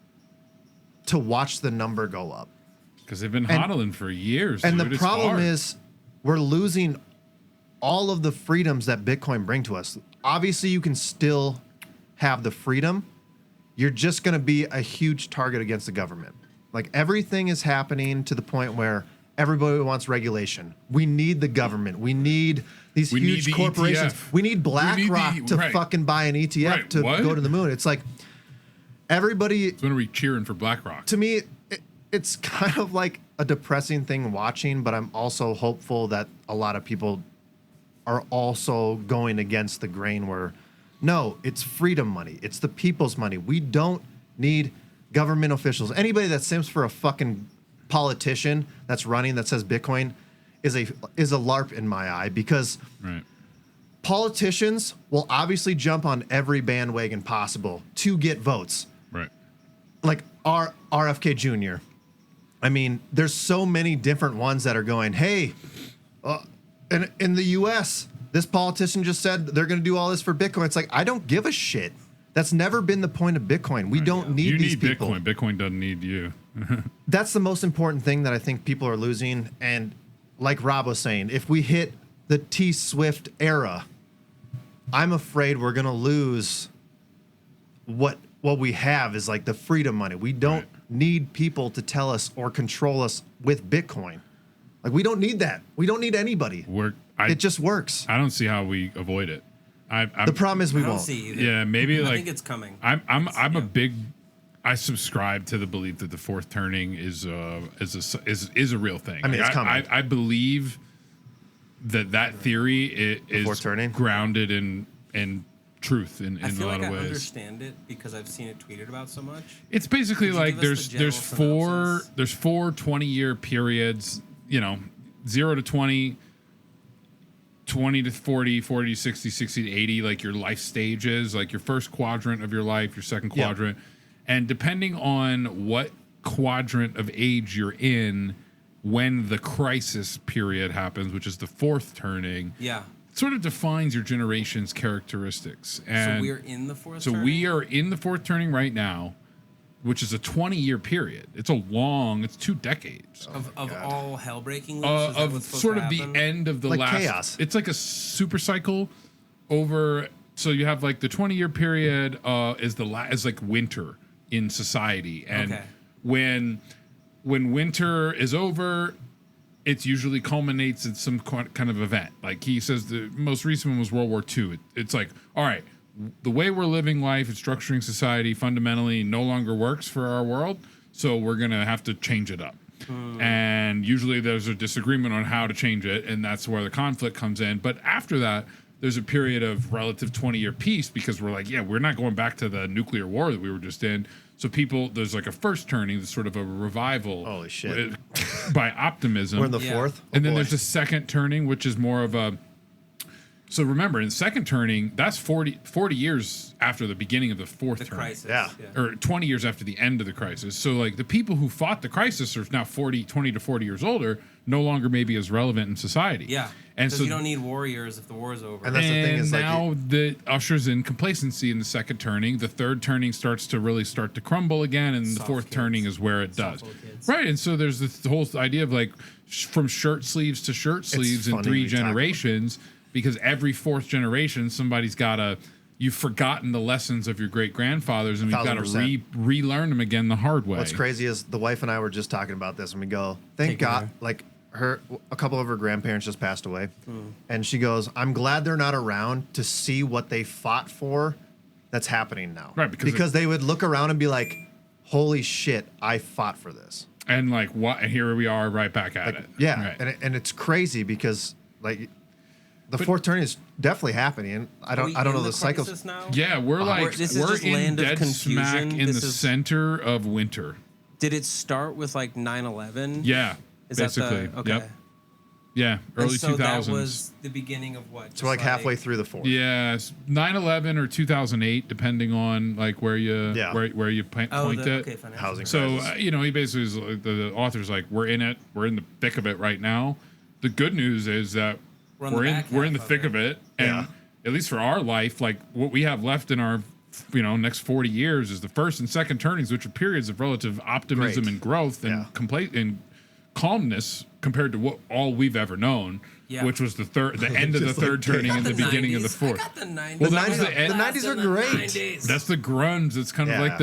to watch the number go up. Because they've been hodling for years. And dude. the It's problem hard. is we're losing all of the freedoms that Bitcoin bring to us. Obviously, you can still have the freedom. You're just going to be a huge target against the government. Like everything is happening to the point where everybody wants regulation. We need the government. We need these We need huge the corporations. ETF. We need BlackRock to right. fucking buy an ETF Right, to what? go to the moon. It's like everybody, It's when we cheering for BlackRock. to me, it's kind of like a depressing thing watching, but I'm also hopeful that a lot of people are also going against the grain where, no, it's freedom money. It's the people's money. We don't need government officials. Anybody that simps for a fucking politician that's running that says Bitcoin is a LARP in my eye, because politicians will obviously jump on every bandwagon possible to get votes. Right. Like RFK Jr. I mean, there's so many different ones that are going, hey, in the U.S., this politician just said they're going to do all this for Bitcoin. It's like, I don't give a shit. That's never been the point of Bitcoin. We don't need these people. You need Bitcoin. Bitcoin doesn't need you. That's the most important thing that I think people are losing. And like Rob was saying, if we hit the T-Swift era, I'm afraid we're going to lose what we have is like the freedom money. We don't need people to tell us or control us with Bitcoin. Like, we don't need that. We don't need anybody. It just works. I don't see how we avoid it. The problem is we won't. See either. Yeah, maybe I think it's coming. I subscribe to the belief that the fourth turning is a real thing. I mean, it's coming. I believe that theory is grounded in truth in a lot of ways. I understand it because I've seen it tweeted about so much. It's basically like there's four 20-year periods, 0 to 20, 20 to 40, 40 to 60, 60 to 80, like your life stages, like your first quadrant of your life, your second quadrant. And depending on what quadrant of age you're in when the crisis period happens, which is the fourth turning, sort of defines your generation's characteristics. And so we're in the fourth turning? So we are in the fourth turning right now, which is a 20-year period. It's 2 decades. Of all hell breaking loops? Of sort of the end of the like last... chaos. It's like a super cycle over... So you have like the 20-year period is like winter in society. And when winter is over... It usually culminates in some kind of event. Like he says, the most recent one was World War II. It's like, all right, the way we're living life and structuring society fundamentally no longer works for our world, so we're going to have to change it up. And usually there's a disagreement on how to change it, and that's where the conflict comes in. But after that, there's a period of relative 20-year peace because we're like, we're not going back to the nuclear war that we were just in. So there's like a first turning, there's sort of a revival. Holy shit. By optimism. We're in the fourth. And then there's a second turning, which is more of a... So remember, in the second turning, that's 40 years after the beginning of the fourth turning. Crisis. Or 20 years after the end of the crisis. So like the people who fought the crisis are now 20 to 40 years older, no longer maybe as relevant in society. Yeah. And so you don't need warriors if the war is over. And that's the thing is now the ushers in complacency in the second turning. The third turning starts to crumble again, and the fourth turning is where it does. Right. And so there's this whole idea of like from shirt sleeves to shirt sleeves in 3 generations. Because every fourth generation, somebody's you've forgotten the lessons of your great grandfathers, and we've got to relearn them again the hard way. What's crazy is the wife and I were just talking about this, and we go, thank God, like a couple of her grandparents just passed away, and she goes, I'm glad they're not around to see what they fought for that's happening now. Right, because they would look around and be like, holy shit, I fought for this. And like, what? And here we are right back at it. Yeah, right. And it's crazy because like... The fourth turn is definitely happening. And I don't know the cycles. Now? Yeah, we're in dead smack in the center of winter. Did it start with like 9/11? Yeah, basically. Okay. Yep. Yeah, early 2000s. That was the beginning of what? So like halfway through the fourth. Yeah, 9/11 or 2008, depending on like where you point it. Housing. So he basically is the author's like, we're in it. We're in the thick of it right now. The good news is that. We're in the thick of it, and at least for our life, like what we have left in our next 40 years is the first and second turnings, which are periods of relative optimism and growth and and calmness compared to what all we've ever known, which was the end of the third turning and the beginning of the fourth. I got the 90s. Well, the 90s are great. That's the grunge. It's kind of like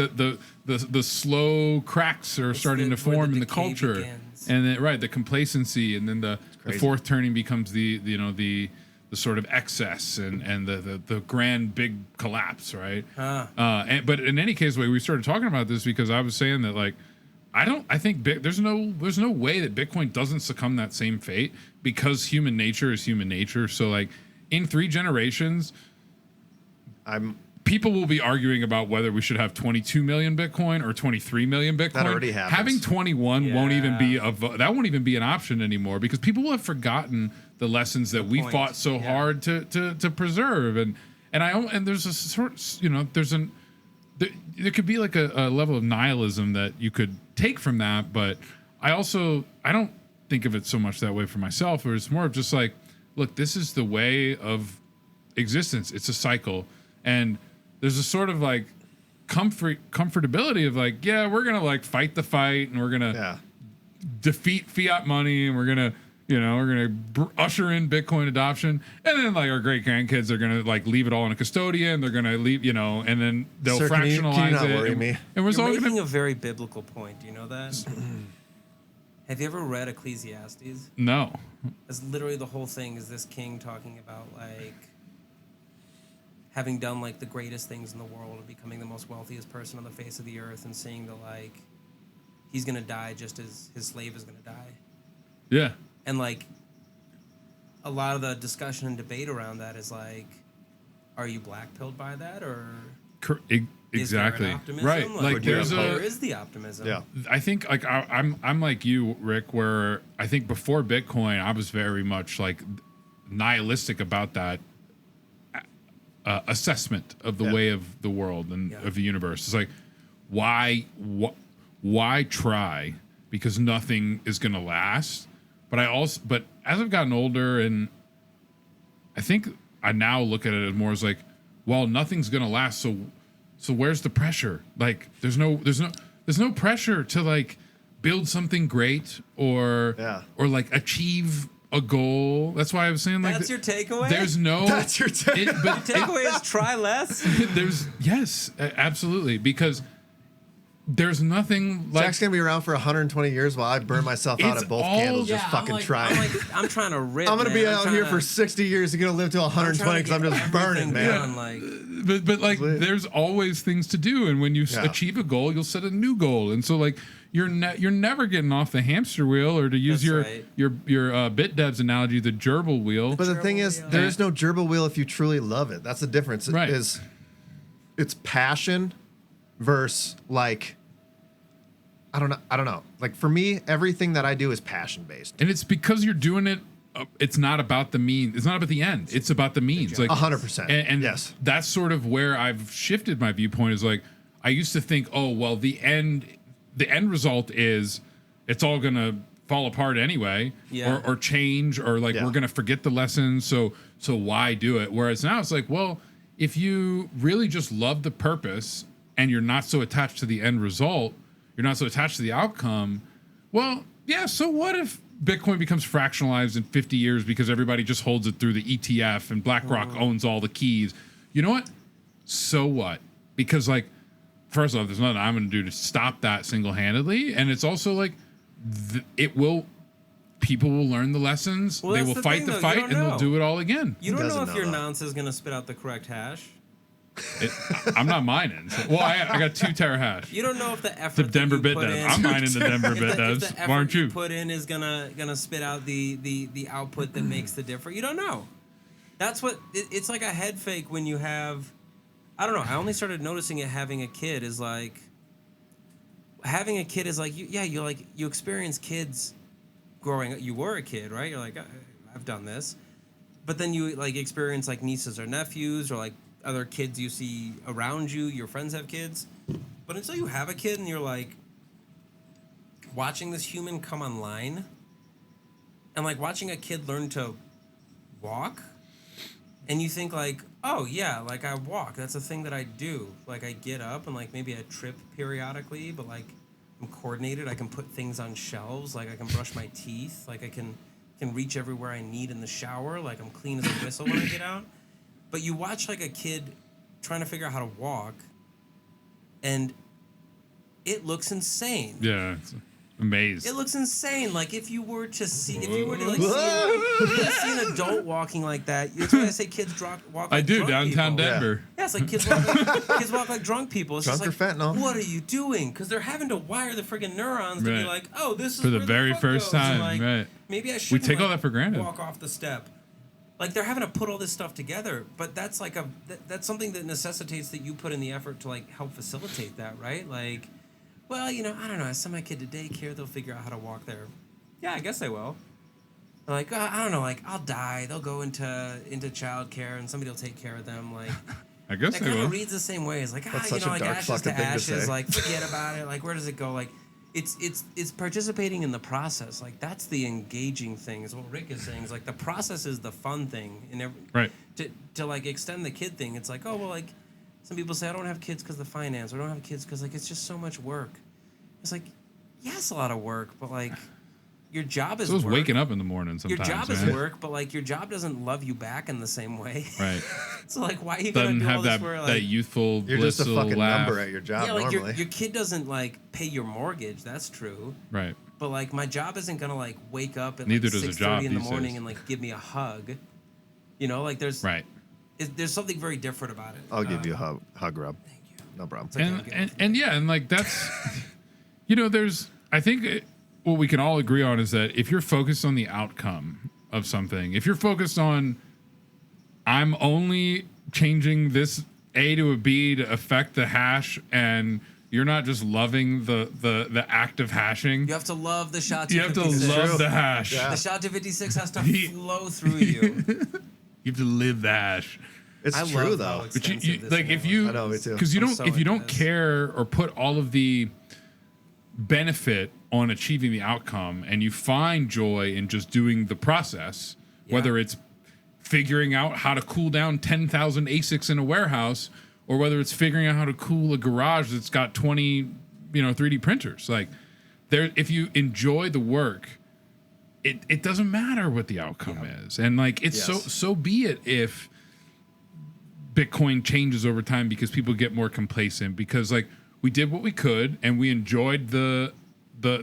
the slow cracks are starting to form in the culture. Begins. And then, the complacency, and then the fourth turning becomes the sort of excess and the grand big collapse, right? But in any case, we started talking about this because I was saying that like I think there's no way that Bitcoin doesn't succumb that same fate because human nature is human nature. So like in 3 generations, people will be arguing about whether we should have 22 million Bitcoin or 23 million Bitcoin. That already happens. Having 21 won't even be that won't even be an option anymore because people will have forgotten the lessons that we fought so hard to preserve. And there's a sort, you know, there could be like a level of nihilism that you could take from that, but I don't think of it so much that way for myself, or it's more of just like, look, this is the way of existence. It's a cycle, and there's a sort of like comfortability of like, yeah, we're gonna like fight the fight, and we're gonna defeat fiat money, and we're gonna usher in Bitcoin adoption, and then like our great grandkids are gonna like leave it all in a custodian. They're gonna leave, you know, and then they'll fractionalize can you not it. Worry me? And we're making a very biblical point. Do you know that? Have you ever read Ecclesiastes? No. That's literally the whole thing. Is this king talking about like having done like the greatest things in the world and becoming the most wealthiest person on the face of the earth, and saying that like he's gonna die just as his slave is gonna die. Yeah. And like a lot of the discussion and debate around that is like, are you black-pilled by that, or exactly is there an right? Like Where is the optimism? Yeah, I think like I'm like you, Rick, where I think before Bitcoin I was very much like nihilistic about that assessment of the way of the world and of the universe. It's like why try, because nothing is going to last. But as I've gotten older, and I think I now look at it as more as like, well, nothing's gonna last, so where's the pressure? Like, there's no pressure to like build something great or like achieve a goal. That's why I was saying like that's your takeaway. There's no that's your takeaway. Your takeaway is try less. Yes, absolutely, because there's nothing like Zach's gonna be around for 120 years while I burn myself out at both candles just fucking trying. I'm trying to rip. I'm gonna be out here for 60 years. You're gonna live to 120 because I'm just burning, man. But like, there's always things to do, and when you achieve a goal, you'll set a new goal, and so like you're never getting off the hamster wheel, or to use your BitDev's analogy, the gerbil wheel. But the thing is, there is no gerbil wheel if you truly love it. That's the difference. It's passion versus like. I don't know. Like for me, everything that I do is passion based, and it's because you're doing it. It's not about the mean. It's not about the end. It's about the means. Like 100%. And yes, that's sort of where I've shifted my viewpoint. Is like I used to think, oh well, the end result is it's all gonna fall apart anyway, or change, or like we're gonna forget the lessons. So why do it? Whereas now it's like, well, if you really just love the purpose and you're not so attached to the end result. You're not so attached to the outcome. Well, yeah, so what if Bitcoin becomes fractionalized in 50 years because everybody just holds it through the ETF and BlackRock owns all the keys? You know what? So what? Because, like, first off, there's nothing I'm going to do to stop that single-handedly. And it's also like, people will learn the lessons. Well, they will fight the fight, and they'll do it all again. You don't know if your nonce is going to spit out the correct hash. I'm not mining. So, well, I got 2 terahash. You don't know if the effort the Denver BitDev. I'm mining the Denver BitDevs. Why aren't you? Put in is gonna spit out the output that makes the difference. You don't know. That's what it's like a head fake when you have. I don't know. I only started noticing it having a kid is like. Having a kid is like you experience kids growing up. You were a kid, right? You're like I've done this, but then you like experience like nieces or nephews or like. Other kids you see around you, your friends have kids, but until you have a kid and you're like watching this human come online and like watching a kid learn to walk and you think like, oh yeah, like I walk, that's a thing that I do. Like I get up and like maybe I trip periodically, but like I'm coordinated, I can put things on shelves, like I can brush my teeth, like I can reach everywhere I need in the shower, like I'm clean as a whistle when I get out. But you watch like a kid trying to figure out how to walk, and it looks insane. Yeah, it's amazing. It looks insane. Like if you were to see an adult walking like that, that's why I say kids walk like I do drunk downtown people. Denver. Yeah, it's like kids walk like drunk people. It's drunk just or like, fentanyl. What are you doing? Because they're having to wire the friggin' neurons to be like, oh, this is for the where very fuck first goes. time. Like, right. Maybe I should. We take all that for granted. Walk off the step. Like they're having to put all this stuff together, but that's like that's something that necessitates that you put in the effort to like help facilitate that, right? Like, well, I don't know. I send my kid to daycare; they'll figure out how to walk there. Yeah, I guess they will. Like, I don't know. Like, I'll die. They'll go into childcare, and somebody will take care of them. Like, I guess that they kind will. of reads the same way. It's like, That's such a like dark ashes to fucking thing to ashes. say. Like, forget about it. Like, where does it go? Like, it's participating in the process. Like, that's the engaging thing. Is what Rick is saying. Is like the process is the fun thing. Right. To like extend the kid thing. It's like, oh well, like some people say I don't have kids because of the finance. Or I don't have kids because like it's just so much work. It's like, yeah, it's a lot of work, but like. Your job is so it's work. waking up in the morning sometimes. Your job is right? work, but like your job doesn't love you back in the same way. Right. So like, why are you gonna Doesn't do have all this that where, like, that youthful, You're just a blissful fucking laugh. number at your job yeah, like normally. your kid doesn't like pay your mortgage. That's true. Right. But like my job isn't gonna like wake up at Neither like does a 6:30 job in the these morning days. and like give me a hug. Like there's Right. there's something very different about it. I'll give you a hug rub. Thank you. No problem. And yeah, and like that's, there's, I think what we can all agree on is that if you're focused on the outcome of something, if you're focused on, I'm only changing this A to a B to affect the hash, and you're not just loving the act of hashing. You have to love the SHA-256. You have to love the hash. Yeah. The SHA-256 has to flow through you. You have to live the hash. It's I true love though. how But you extensive this like is. if you, I know, me too. because you I'm don't so if you into don't this. care or put all of the benefit on achieving the outcome, and you find joy in just doing the process, whether it's figuring out how to cool down 10,000 ASICs in a warehouse, or whether it's figuring out how to cool a garage that's got 20 3D printers. Like there, if you enjoy the work, it doesn't matter what the outcome is, and like it's so be it if Bitcoin changes over time because people get more complacent, because like we did what we could and we enjoyed the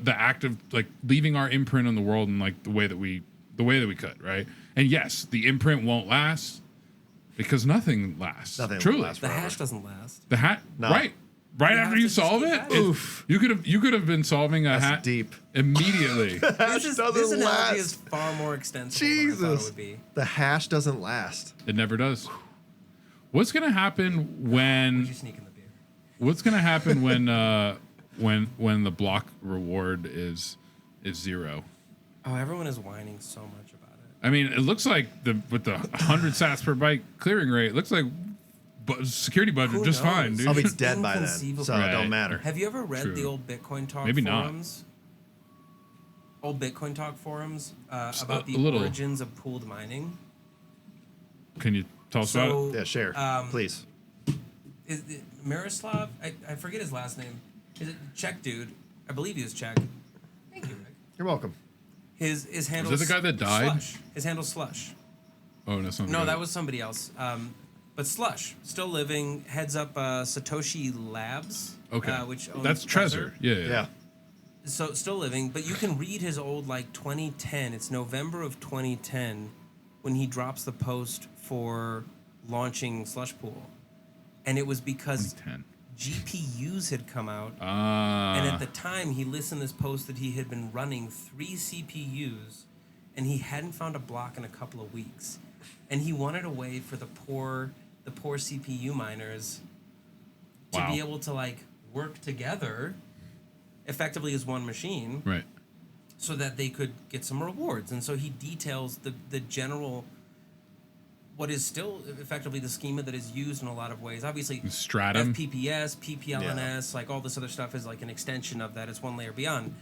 act of like leaving our imprint on the world in like the way that we could, right? And yes, the imprint won't last because nothing lasts. Nothing Truly. lasts The forever. hash doesn't last. The hat, No. right You after have you to just solve keep it, hashing. oof, you could have been solving a hat deep. immediately. This doesn't analogy last. is far more extensive than I thought it Jesus. would be. The hash doesn't last. It never does. What's gonna happen Would when? you sneak in the beer? What's gonna happen when the block reward is 0? Oh, everyone is whining so much about it. I mean, it looks like with the 100 sats per byte clearing rate, it looks like security budget Who just knows? fine, dude. I'll be dead by then, Inconceivable. so it Right. don't matter. Have you ever read True. the old Bitcoin Talk Maybe not. forums? Old Bitcoin Talk forums about the a little. origins of pooled mining. Can you tell us about it? Yeah, share, please. Is it Miroslav? I forget his last name. Is it Czech dude? I believe he was Czech. Thank you, Rick. You're welcome. His handle. that the guy that died? Slush. His handle's Slush. Oh, no, something. No, that was somebody else. But Slush, still living, heads up Satoshi Labs. Okay. Which owns That's Trezor. Yeah. Yeah. So still living, but you can read his old 2010. It's November of 2010 when he drops the post for launching Slush Pool, and it was because 2010. GPUs had come out, Ah. and at the time he listed in this post that he had been running 3 CPUs, and he hadn't found a block in a couple of weeks, and he wanted a way for the poor CPU miners to Wow. be able to work together effectively as one machine, Right. so that they could get some rewards. And so he details the general, what is still effectively the schema that is used in a lot of ways. Obviously, Stratum. FPPS, PPLNS, all this other stuff is an extension of that. It's one layer beyond.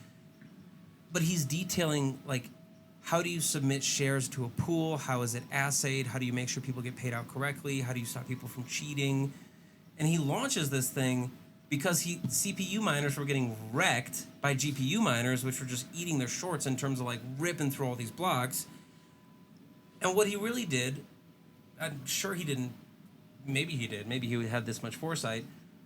But he's detailing how do you submit shares to a pool? How is it assayed? How do you make sure people get paid out correctly? How do you stop people from cheating? And he launches this thing because CPU miners were getting wrecked by GPU miners, which were just eating their shorts in terms of ripping through all these blocks. And what he really did, I'm sure he didn't, maybe he did, maybe he had this much foresight,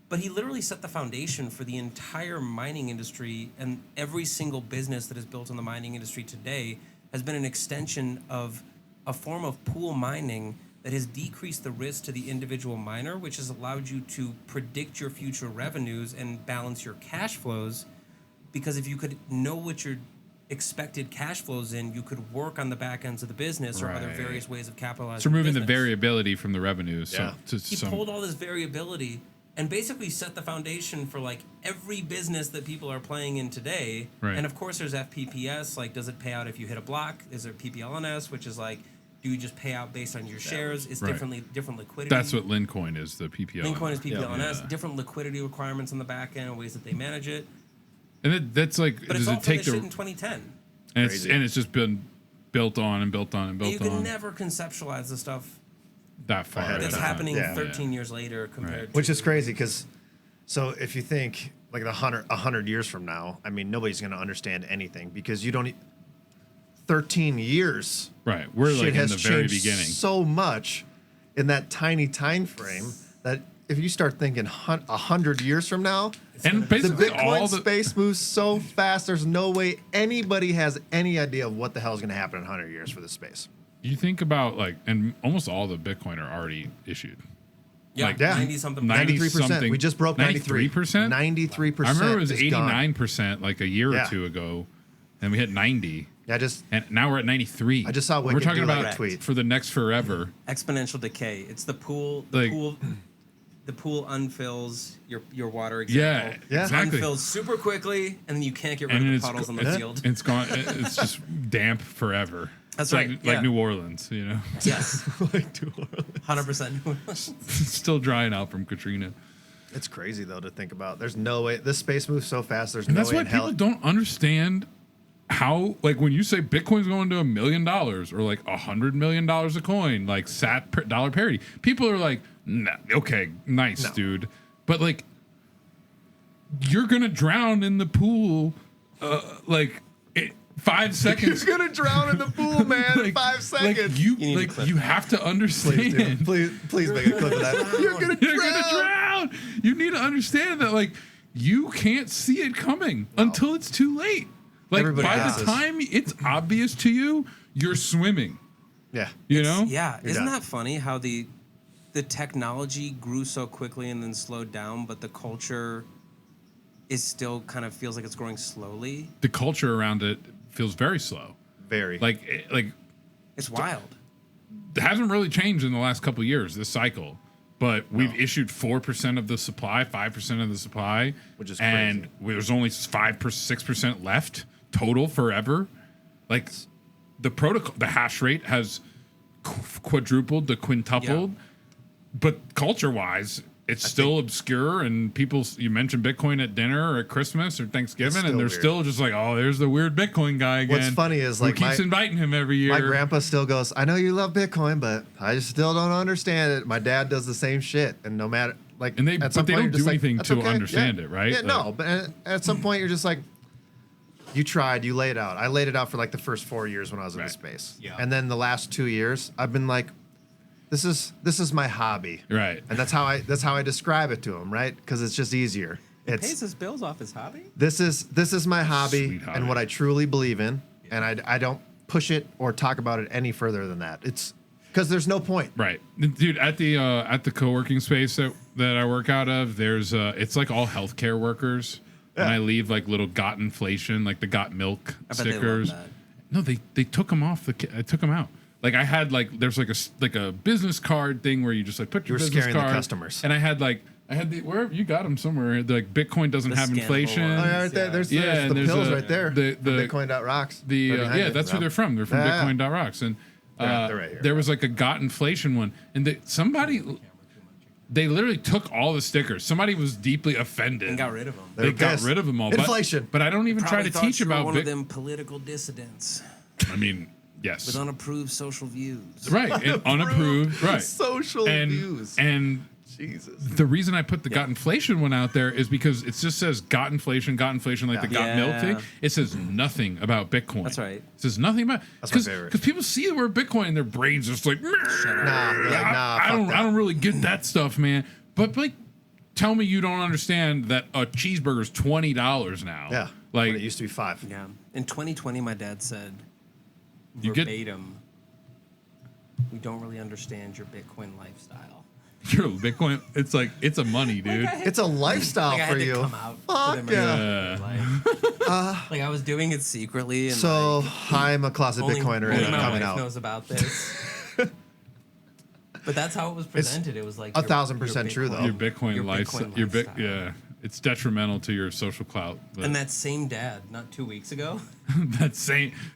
but he literally set the foundation for the entire mining industry, and every single business that is built in the mining industry today has been an extension of a form of pool mining that has decreased the risk to the individual miner, which has allowed you to predict your future revenues and balance your cash flows. Because if you could know what your expected cash flows in, you could work on the back ends of the business or other various ways of capitalizing. So removing the business. variability from the revenues. Yeah. He pulled all this variability and basically set the foundation for like every business that people are playing in today. Right. And of course there's FPPS, like does it pay out if you hit a block? Is there PPLNS, which is like, do you just pay out based on your shares? It's different liquidity. That's what Lincoin is, the PPL. Lincoin is PPLNS, different liquidity requirements on the back end, ways that they manage it. And that's like, But does it's all it take shit in 2010. And it's just been built on and built on and built You on. can never conceptualize the stuff That far. that's happening 13 years later compared to... Which is crazy because, so if you think like 100 years from now, I mean, nobody's going to understand anything because you don't... 13 years. Right. We're like in the very beginning. So much in that tiny time frame that if you start thinking 100 years from now, and the basically Bitcoin space moves so fast, there's no way anybody has any idea of what the hell is going to happen in 100 years for this space. You think about like, and almost all the Bitcoin are already issued. Yeah, like 90-something. 93%. We just broke 93%. 93%? 93%. I remember it was is 89% like a year or two ago, and we hit 90. And now we're at 93. I just saw we're talking about a tweet for the next forever. Exponential decay. It's the pool. The pool unfills your water example. Yeah, exactly. Unfills super quickly, and then you can't get rid of the puddles in the field. It's gone. It's just damp forever. That's right. Like New Orleans, you know. Yes. Like New Orleans. 100% New Orleans. It's still drying out from Katrina. It's crazy though to think about. There's no way this space moves so fast. There's and no that's way why in hell. people don't understand how, like, when you say Bitcoin's going to $1 million or like $100 million a coin, like dollar parity, people are like, nah, okay, nice, dude, but like, you're gonna drown in the pool, 5 seconds. You're gonna drown in the pool, man. Like, 5 seconds. You have to understand. Please make a clip of that. You're gonna drown. You need to understand that, like, you can't see it coming until it's too late. Like, by the time it's obvious to you, you're swimming. Yeah. You know? Yeah. Isn't that funny how the technology grew so quickly and then slowed down, but the culture is still kind of feels like it's growing slowly? The culture around it feels very slow. Very. Like it's wild. It hasn't really changed in the last couple of years, this cycle. But we've issued 4% of the supply, 5% of the supply. Which is crazy. And there's only 6% left total forever. Like, the protocol, the hash rate has quadrupled to quintupled. Yeah. But culture-wise, it's still obscure, and people, you mentioned Bitcoin at dinner or at Christmas or Thanksgiving, and they're still just like, oh, there's the weird Bitcoin guy again. What's funny is, like, who keeps inviting him every year. My grandpa still goes, I know you love Bitcoin, but I just still don't understand it. My dad does the same shit, and no matter, like, and they don't do anything to understand it, right? Yeah, no, but at some point you're just like, you tried, you laid it out. I laid it out for like the first 4 years when I was in the space. Yeah. And then the last 2 years, I've been like, this is my hobby, right? And that's how I describe it to him, right? Because it's just easier. He pays his bills off his hobby. This is my hobby and what I truly believe in, and I don't push it or talk about it any further than that. It's because there's no point, right, dude? At the co-working space that I work out of, there's it's like all healthcare workers, and I leave like little got inflation, like the got milk stickers. No, they took them off. I took them out. Like, I had there's like a business card thing where you just like put your business card. The customers. And I had the wherever you got them somewhere. Like, Bitcoin doesn't have inflation. Oh, yeah, right there. There's the pills right there. The Bitcoin.rocks. That's where they're from. They're from Bitcoin.rocks. And they're right here. There was like a got inflation one, and they literally took all the stickers. Somebody was deeply offended and got rid of them. They got rid of them all. Inflation. But I don't even try to teach about one of them political dissidents. I mean. Yes. With unapproved social views. Right. And unapproved. Right. Social views. And Jesus. The reason I put the got inflation one out there is because it just says got inflation, like the got milk thing. It says nothing about Bitcoin. That's right. It says nothing about That's my favorite. Because people see the word Bitcoin and their brains just like, I don't really get that stuff, man. But like, tell me you don't understand that a cheeseburger is $20 now. Yeah. Like, when it used to be $5. Yeah. In 2020, my dad said, verbatim, we don't really understand your Bitcoin lifestyle. You're a Bitcoin. It's like it's a money, dude. It's a lifestyle like I for had to you. come out to Fuck them yeah. like I was doing it secretly. And So like, I'm a closet only Bitcoiner and I'm my coming wife out. knows about this. But that's how it was presented. It was like 1,000% true, though. Your Bitcoin your lifestyle. lifestyle. Yeah. It's detrimental to your social clout. But And that same dad, not 2 weeks ago,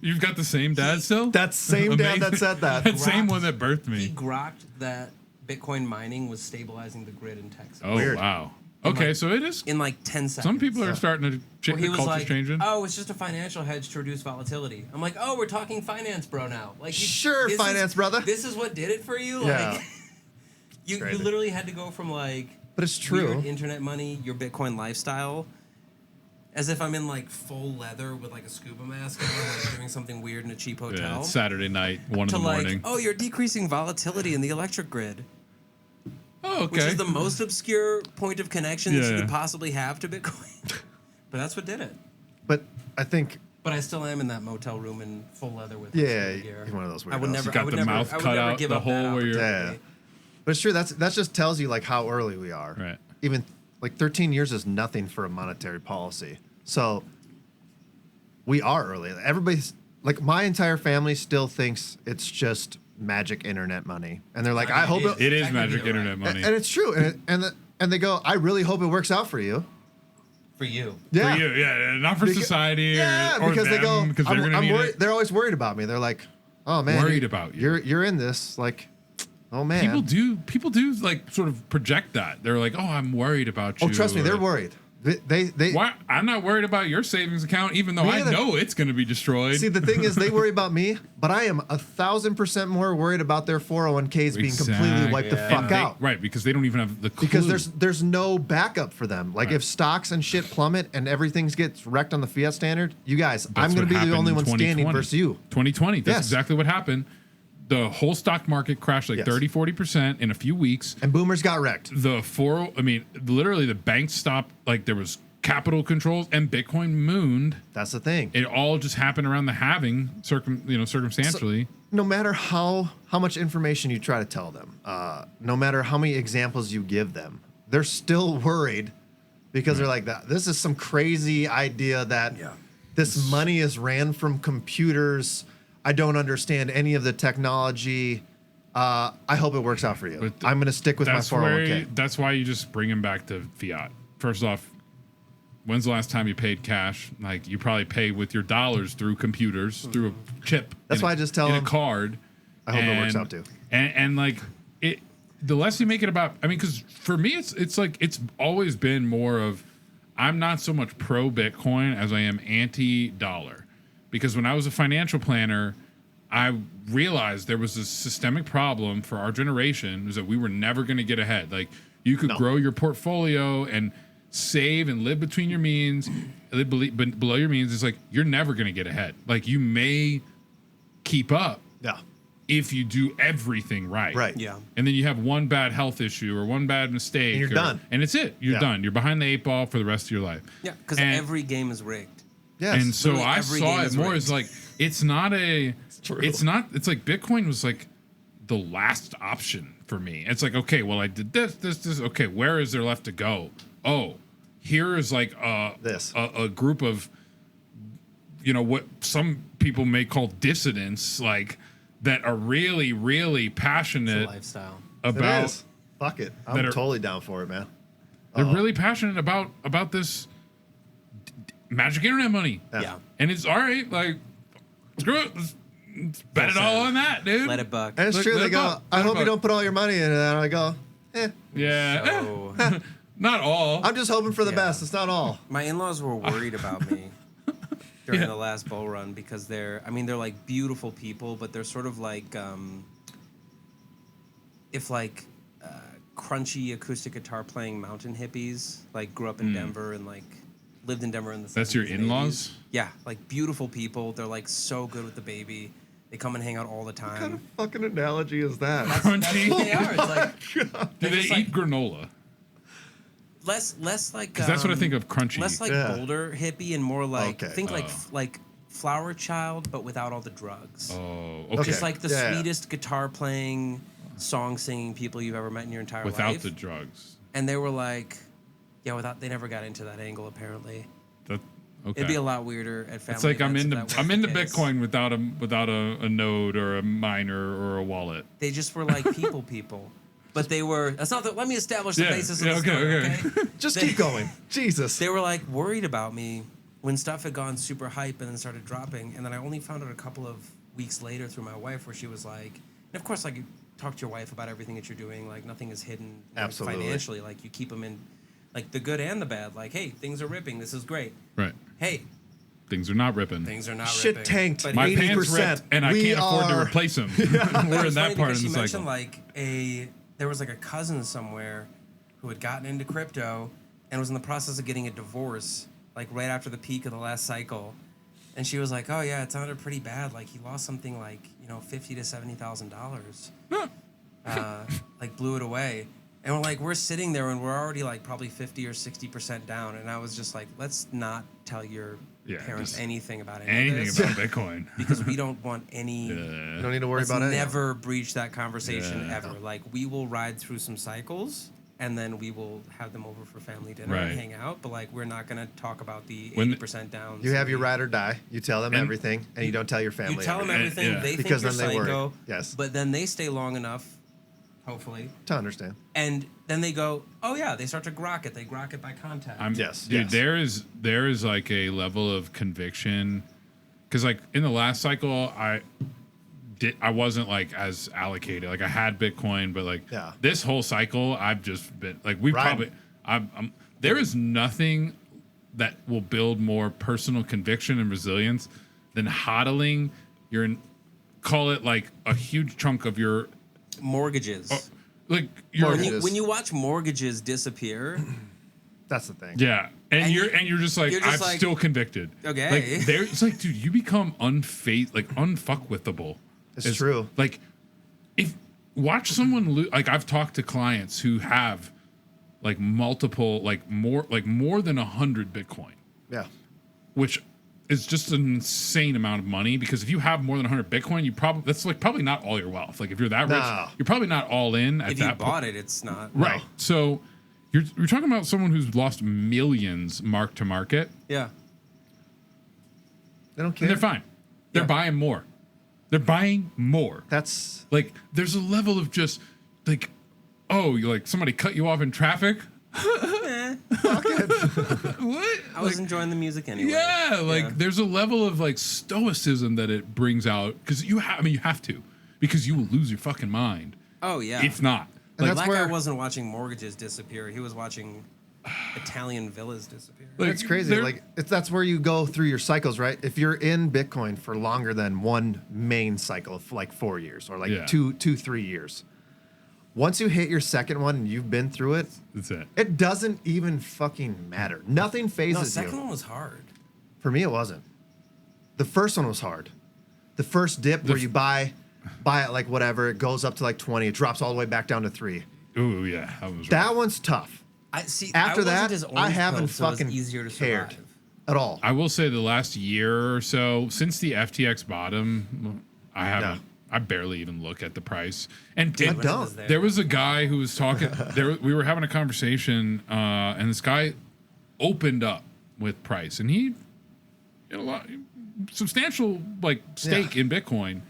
you've got the same dad still? That same dad that said that. That same one that birthed he me. grokked that Bitcoin mining was stabilizing the grid in Texas. Oh, Weird. wow. In Okay, like- so it is. In like 10 seconds. Some people are starting to Where he the was culture's like, changing. "Oh, it's just a financial hedge to reduce volatility." I'm like, "Oh, we're talking finance, bro, now." Like, Sure, this finance, brother. This is what did it for you. Yeah. Like, you Crazy. literally had to go from like, But it's true. weird internet money, your Bitcoin lifestyle, as if I'm in like full leather with like a scuba mask on, like doing something weird in a cheap Yeah, hotel. it's Saturday night, 1 in to the like, morning. oh, you're decreasing volatility in the electric grid. Oh, Which okay. is the most obscure point of connection that you Yeah. could possibly have to Bitcoin. But that's what did it. But I think, But I still am in that motel room in full leather with yeah, scuba gear. you're one of those weirdos. I would never. You got I would the never, mouth I would cut never out, give the up that hole where you're- opportunity. Yeah. But it's true. That just tells you like how early we are. Right. Even like 13 years is nothing for a monetary policy. So we are early. Everybody's like my entire family still thinks it's just magic internet money, and they're like, I hope it. It is Technically, magic you're internet right. money. And it's true, and they go, I really hope it works out for you. For you. Yeah. For you, yeah, not for Beca- society Yeah, or because them, they go. because they're gonna I'm need worried. it. They're always worried about me. They're like, oh man, Worried about you. You're in this. Like, oh man. People do like sort of project that. They're like, oh, I'm worried about you. Oh, trust me, they're or, worried. They Why? I'm not worried about your savings account, even though Me I either. know it's going to be destroyed. see the thing is they worry about me, but I am 1,000% more worried about their 401ks being completely Exactly. wiped the Yeah. fuck And they- out. right? Because they don't even have the clue. Because there's no backup for them. Like Right. if stocks and shit plummet and everything gets wrecked on the fiat standard, you guys, That's I'm going what to be the happened only in one standing 2020. versus you. 2020. That's Yes. exactly what happened. The whole stock market crashed like Yes. 30-40% in a few weeks. And boomers got wrecked. Literally the banks stopped. Like there was capital controls and Bitcoin mooned. That's the thing. It all just happened around the halving, circumstantially. No matter how much information you try to tell them, no matter how many examples you give them, they're still worried because they're like, this is some crazy idea that this money is ran from computers. I don't understand any of the technology. I hope it works out for you. But I'm going to stick with my That's where 401k. that's why you just bring them back to fiat. First off, when's the last time you paid cash? Like you probably pay with your dollars through computers, through a chip. That's why I just tell in them, a card. I hope it works out too. And like it, the less you make it about. I mean, because for me, it's like it's always been more of I'm not so much pro Bitcoin as I am anti dollar, because when I was a financial planner, I realized there was a systemic problem for our generation was that we were never going to get ahead. Like you could grow your portfolio and save and live between your means, live below your means. It's like you're never going to get ahead. Like you may keep up Yeah. if you do everything right. Right. Yeah. And then you have one bad health issue or one bad mistake. And you're done. And it's it. You're Yeah. done. You're behind the 8 ball for the rest of your life. Yeah, because And- every game is rigged. Yes. And so Literally I every saw game it is more rigged. as like it's not a true. it's like Bitcoin was like the last option for me. It's like, okay, well I did this. Okay, where is there left to go? Oh, here is like a group of what some people may call dissidents, like that are really, really It's passionate a lifestyle. it about is. Fuck it. I'm that are- totally down for it, man. they're really passionate about this magic internet money. Yeah. And it's all right, like screw it. Let's bet it all on that, dude. Let it buck. And it's Look, true. let They it go, buck. I Let it hope you buck." don't put all your money in it. And I go, Yeah. So, Not all. I'm just hoping for the Yeah. best. It's not all. my in-laws were worried about me during Yeah. the last bull run because they're like beautiful people, but they're sort of like if like crunchy acoustic guitar playing mountain hippies like grew up in Denver and like lived in Denver in the 70s. That's your and in-laws? 80s. Yeah, like beautiful people. They're like so good with the baby. They come and hang out all the What kind time. of fucking analogy is that? That's Crunchy. what they are. It's like Do they're they just eat like granola? less like Because that's what I think of crunchy. less like Yeah. Boulder hippie and more like Okay. think like Flower Child but without all the drugs. Oh, Okay. okay. Just like the Yeah. sweetest guitar playing, song singing people you've ever met in your entire life. Without the drugs. And they were like, yeah, they never got into that angle apparently. Okay. It'd be a lot weirder at family. It's like I'm into case. Bitcoin without a node or a miner or a wallet. They just were like people. But they were. That's not. Let me establish the basis of the story. Okay. Just keep going. Jesus. They were like worried about me when stuff had gone super hype and then started dropping, and then I only found out a couple of weeks later through my wife, where she was like, and of course, like, you talk to your wife about everything that you're doing. Like, nothing is hidden. Like, Absolutely. Financially, like, you keep them in, like, the good and the bad. Like, hey, things are ripping. This is great. Right. Hey. Things are not ripping. Things are not Shit ripping. tanked. But My 80%. pants ripped, and I can't afford to replace them. We're in that part of the she cycle. mentioned, like, there was, like, a cousin somewhere who had gotten into crypto and was in the process of getting a divorce, like, right after the peak of the last cycle. And she was like, oh, yeah, it sounded pretty bad. Like, he lost something like, $50,000 to $70,000. Like, blew it away. And we're sitting there and we're already, like, probably 50 or 60% down. And I was just like, let's not tell your parents anything about anything about Bitcoin. Because we don't want any... You don't need to worry about it. Never breach that conversation ever. Like, we will ride through some cycles, and then we will have them over for family dinner and hang out. But, like, we're not going to talk about the 80% downs. You have your ride or die. You tell them everything, and you don't tell your family. You tell them everything. They because think then you're they psycho. worry. Yes. But then they stay long enough, hopefully, to understand. And then they go, oh, yeah, they start to grok it. They grok it by contact. Dude, there is like a level of conviction. Because, like, in the last cycle, I wasn't, like, as allocated. Like, I had Bitcoin, but, like, this whole cycle, I've just been, like, there is nothing that will build more personal conviction and resilience than HODLing call it, like, a huge chunk of your mortgages. Like, when you watch mortgages disappear, that's the thing. Yeah, and you're just like, I'm like, still convicted. Okay, like it's like, dude, you become unfuckwithable. It's true. Like, if watch someone like, I've talked to clients who have like multiple, like more than 100 Bitcoin. Yeah, which is just an insane amount of money, because if you have more than 100 Bitcoin, that's like probably not all your wealth. Like, if you're that rich, you're probably not all in at that point. If you bought it, it's not. Right. No. So you're talking about someone who's lost millions mark to market. Yeah. They don't care. And they're fine. They're buying more. They're buying more. That's like, there's a level of just like, oh, you like somebody cut you off in traffic. What? I was enjoying the music anyway. Yeah, like there's a level of like stoicism that it brings out, because you have to, because you will lose your fucking mind. Oh yeah. If not, like, that guy wasn't watching mortgages disappear. He was watching Italian villas disappear. Like, it's crazy. Like, that's where you go through your cycles, right? If you're in Bitcoin for longer than one main cycle of like 4 years or like 3 years. Once you hit your second one and you've been through it, that's it. It doesn't even fucking matter. Nothing phases you. The second one was hard. For me, it wasn't. The first one was hard. The first dip where you buy it like whatever, it goes up to like 20, it drops all the way back down to 3. Ooh, yeah. That one's tough. After that, I haven't fucking cared at all. I will say the last year or so, since the FTX bottom, I haven't. I barely even look at the price. And there was a guy who was talking. We were having a conversation, and this guy opened up with price, and he had a substantial like stake in Bitcoin,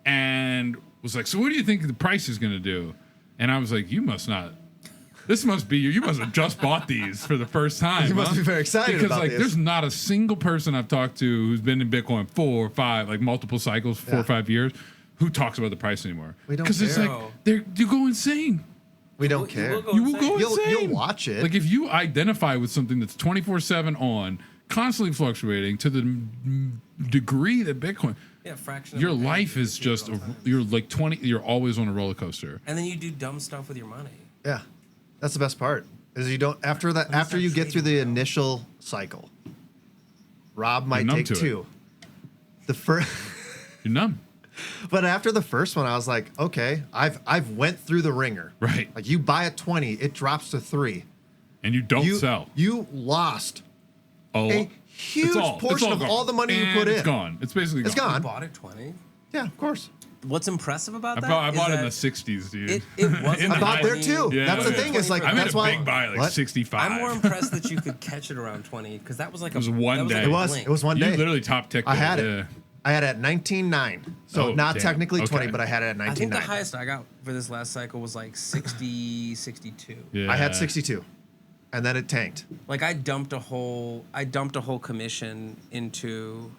and was like, "So what do you think the price is going to do?" And I was like, "You must not. This must be you must have just bought these for the first time. You must be very excited because about like this. There's not a single person I've talked to who's been in Bitcoin 4 or 5, like multiple cycles, 4 or 5 years, who talks about the price anymore. We don't care. Because it's like you go insane. We don't care. You will go insane. You'll watch it. Like if you identify with something that's 24/7 on, constantly fluctuating to the degree that Bitcoin. Yeah, fraction. Your life is just you're like 20. You're always on a roller coaster. And then you do dumb stuff with your money. Yeah, that's the best part. Is you don't after you get through the initial cycle. Rob might take 2. The first. You're numb. But after the first one, I was like, okay, I've went through the ringer. Right. Like you buy at 20, it drops to 3. And you don't sell. You lost a huge portion of all the money you put in. It's gone. It's basically gone. It's gone. You bought at 20? Yeah, of course. what's impressive about that? I bought it in the 60s, dude. It wasn't. I bought there too. Yeah, that's the thing. Is like I made that's a why big buy like 65. I'm more impressed that you could catch it around 20 because that was like It was one day. It was one You day. literally top ticked I had it. Yeah. I had it at 19.9. So Oh, not damn. technically 20, Okay. but I had it at 19.9. I think the highest I got for this last cycle was like 60, 62. Yeah. I had 62, and then it tanked. Like I dumped a whole commission into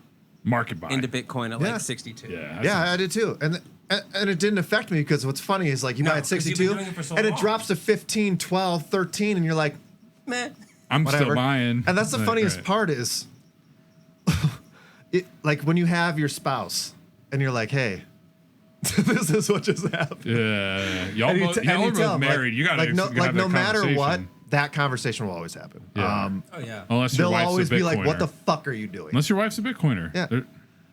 Market buy. Bitcoin at Yeah. like 62. Yeah. Yeah, I did too. And it didn't affect me because what's funny is like you No, buy at 'cause you've 62 been doing it for so and it long. drops to 15, 12, 13 and you're like, Meh. I'm whatever. still buying. And that's the Like, funniest right. part is like when you have your spouse and you're like, "Hey, this is what just happened." Yeah. Y'all And you both, t- and y'all you are both tell 'em, married. You got to no matter what, that conversation will always happen. Yeah. Oh yeah. Unless your They'll wife's always a Bitcoiner. be like, "What the fuck are you doing?" Unless your wife's a Bitcoiner. Yeah. They're-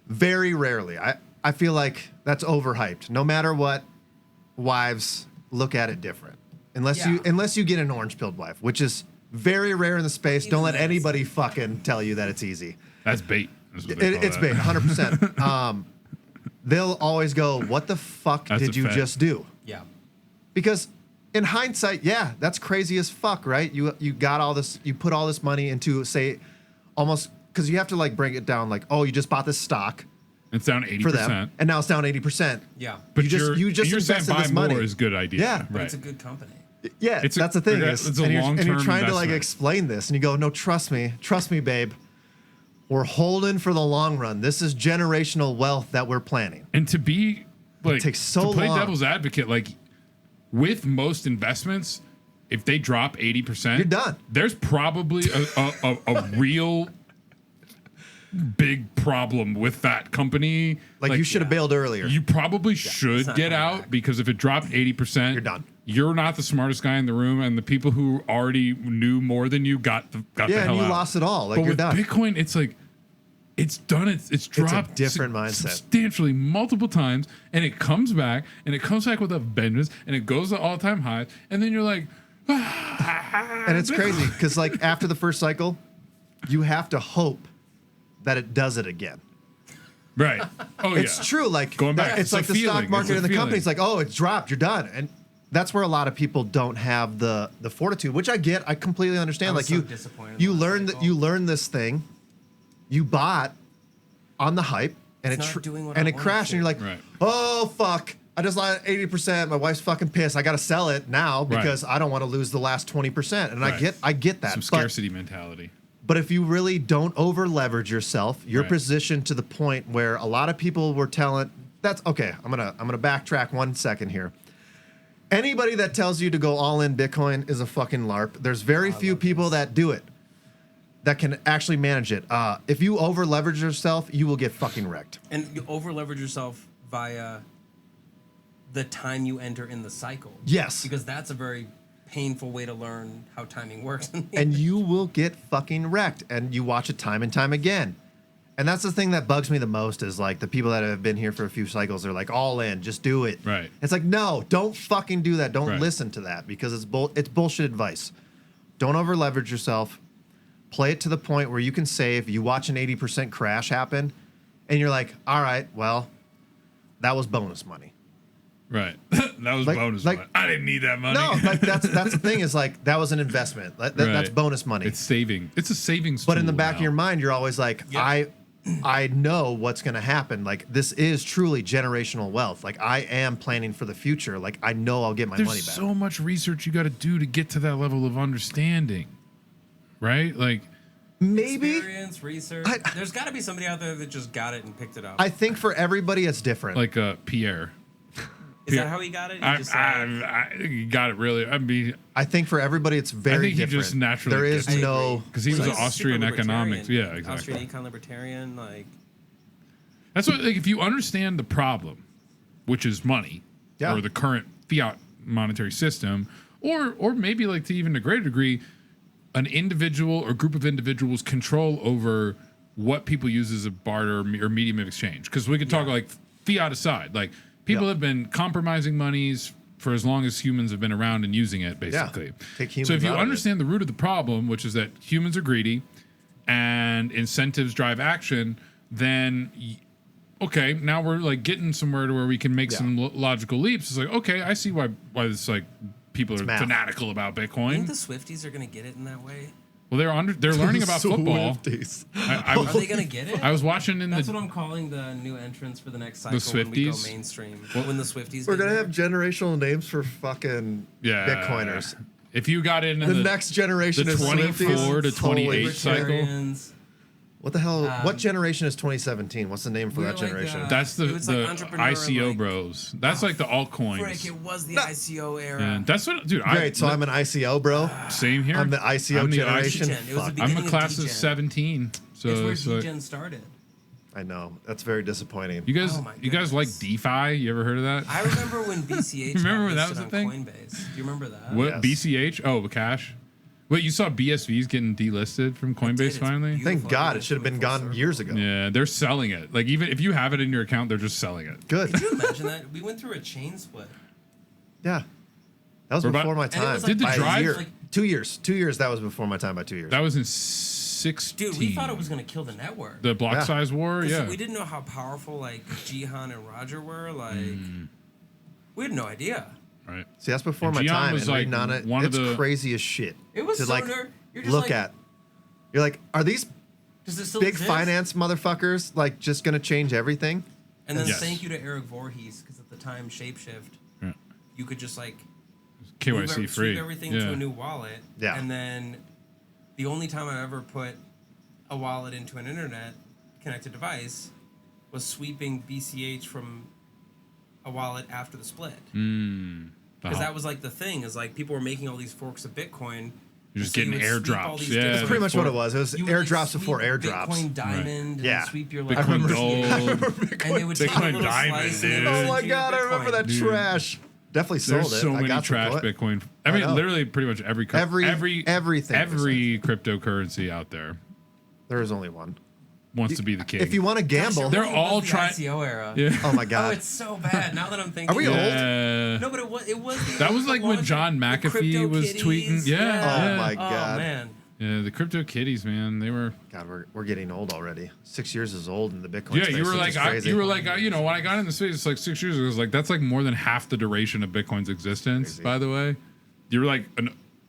Very rarely. I feel like that's overhyped. No matter what, wives look at it different. Unless you get an orange pilled wife, which is very rare in the space. Don't let anybody fucking tell you that it's easy. That's bait. That's what they call It's that. big, 100%. They'll always go, "What the fuck That's did a you fact. just do?" Yeah. Because in hindsight, yeah, that's crazy as fuck, right? You got all this, you put all this money into say, almost because you have to like break it down, like, oh, you just bought this stock It's down 80%. for them, and now it's down 80%. Yeah. But you just you're saying invested buy this more money. is a good idea. Yeah. But Right. it's a good company. Yeah, It's that's the thing. it's a and you're long-term trying to like investment. explain this, and you go, "No, trust me, babe. We're holding for the long run. This is generational wealth that we're planning." And to be like takes so to play long. devil's advocate, like with most investments, if they drop 80%, You're done. There's probably a real big problem with that company. Like you should have bailed earlier. You probably should not get coming out back. because if it dropped 80%, You're done. You're not the smartest guy in the room, and the people who already knew more than you got the yeah, hell and you out. lost it all. Like But you're with done. Bitcoin, it's like it's done. It's dropped. different mindset. substantially multiple times, and it comes back, and it comes back with a vengeance, and it goes to all-time highs, and then you're like, And it's crazy because like after the first cycle, you have to hope that it does it again. right? Oh It's yeah, true. Like Going back, it's it's a like the feeling, stock it's market a and the feeling. company. It's like, oh, it's dropped. You're done. And that's where a lot of people don't have the fortitude, which I get. I completely understand. I was like so disappointed in you the last learn that cycle. you learn this thing, you bought on the hype, and It's not doing what and I it want it crashed, to. and you're like, Right. oh fuck. I just lost 80%. My wife's fucking pissed. I got to sell it now because I don't want to lose the last 20%. And Right. I get that. some But- scarcity mentality. But if you really don't over leverage yourself, you're Right. positioned to the point where a lot of people were telling that's okay. I'm gonna backtrack 1 second here. Anybody that tells you to go all in Bitcoin is a fucking LARP. There's very few people that do it that can actually manage it. If you over leverage yourself, you will get fucking wrecked. And you over leverage yourself via the time you enter in the cycle. Yes. Because that's a very painful way to learn how timing works. And you will get fucking wrecked. And you watch it time and time again. And that's the thing that bugs me the most is like the people that have been here for a few cycles are like all in, just do it. Right. It's like, no, don't fucking do that. Don't Right. listen to that because it's bullshit advice. Don't over leverage yourself. Play it to the point where you can save. You watch an 80% crash happen and you're like, all right, well, that was bonus money. Right. That was bonus money. I didn't need that money. No, like that's the thing is like that was an investment. That's Right. bonus money. It's saving. It's a savings. But in the tool back now. of your mind, you're always like, Yeah. I know what's going to happen. Like this is truly generational wealth. Like I am planning for the future. Like I know I'll get my There's money back. so much research you got to do to get to that level of understanding, right? Like, Maybe Experience, research. There's got to be somebody out there that just got it and picked it up. I think for everybody it's different. like Pierre. Is that how he got it? He just said, You got it really. I mean, I think for everybody it's very think he different. just naturally there is gets it. no because he was He's an like Austrian super economics. libertarian. Yeah, exactly. Austrian econ libertarian, like. That's what. Like, if you understand the problem, which is money, Yeah. or the current fiat monetary system, or maybe like to even a greater degree, an individual or group of individuals control over what people use as a barter or medium of exchange. Because we could talk like fiat aside, like people have been compromising monies for as long as humans have been around and using it, basically. Take humans so if you out of it. understand the root of the problem, which is that humans are greedy and incentives drive action, then okay, now we're like getting somewhere to where we can make some logical leaps. It's like, okay, I see why this like people are fanatical about Bitcoin. I think the Swifties are going to get it in that way. Well, they're learning about football. Are they going to get it? I was watching That's what I'm calling the new entrants for the next cycle when we go mainstream. When the Swifties We're going to have generational names for fucking Bitcoiners. If you got in the next generation the is 24 to 28 cycle. What the hell? What generation is 2017? What's the name for that generation? That's the ICO bros. That's like the altcoins. Frick, it was the ICO era. Yeah, that's what, dude. Great. So I'm an ICO bro. Same here. I'm the ICO generation. I'm a class of 17. So it's where DGen started. I know. That's very disappointing. You guys like DeFi? You ever heard of that? I remember when BCH remember when that was a thing? Coinbase. Do you remember that? What BCH? Oh, Cash. Wait, you saw BSVs getting delisted from Coinbase finally? Thank God. It should have been gone years ago. Yeah, they're selling it. Like, even if you have it in your account, they're just selling it. Good. Could you imagine that? We went through a chain split. Yeah. That was before my time. Did the drive? Like 2 years. 2 years. That was before my time by 2 years. That was in 16. Dude, we thought it was going to kill the network. The block size war? Yeah. We didn't know how powerful, like, Jihan and Roger were. Like, we had no idea. Right. See, that's before my time. And reading on it, it's crazy as shit. It was to, so like, you're just look like, at. You're like, are these big exist? finance motherfuckers like just going to change everything? And then thank you to Eric Voorhees, because at the time, Shapeshift, you could just, like, KYC free. Sweep everything to a new wallet. Yeah. And then the only time I ever put a wallet into an internet connected device was sweeping BCH from a wallet after the split. Because that was like the thing, is like people were making all these forks of Bitcoin. You're just getting airdrops. Yeah, that's pretty much what it was. It was airdrops before airdrops. Bitcoin Diamond, and sweep your like Bitcoin Gold. And they would take a little slice. Oh my God, I remember that trash. Definitely sold it. There's so many trash Bitcoin. I mean, literally pretty much everything. Every cryptocurrency out there. There is only one. Wants to be the king. If you want to gamble, they're all trying. ICO era. Yeah. Oh my God. Oh, it's so bad. Now that I'm thinking. Are we old? No, but it was. That was like when John McAfee was tweeting. Yeah. Oh my God. Oh man. Yeah, the crypto kitties, man. They were. God, we're getting old already. 6 years is old in the Bitcoin. Yeah, space, you were like, when I got in the space, it's like 6 years ago. It was like that's like more than half the duration of Bitcoin's existence. Crazy. By the way, you were like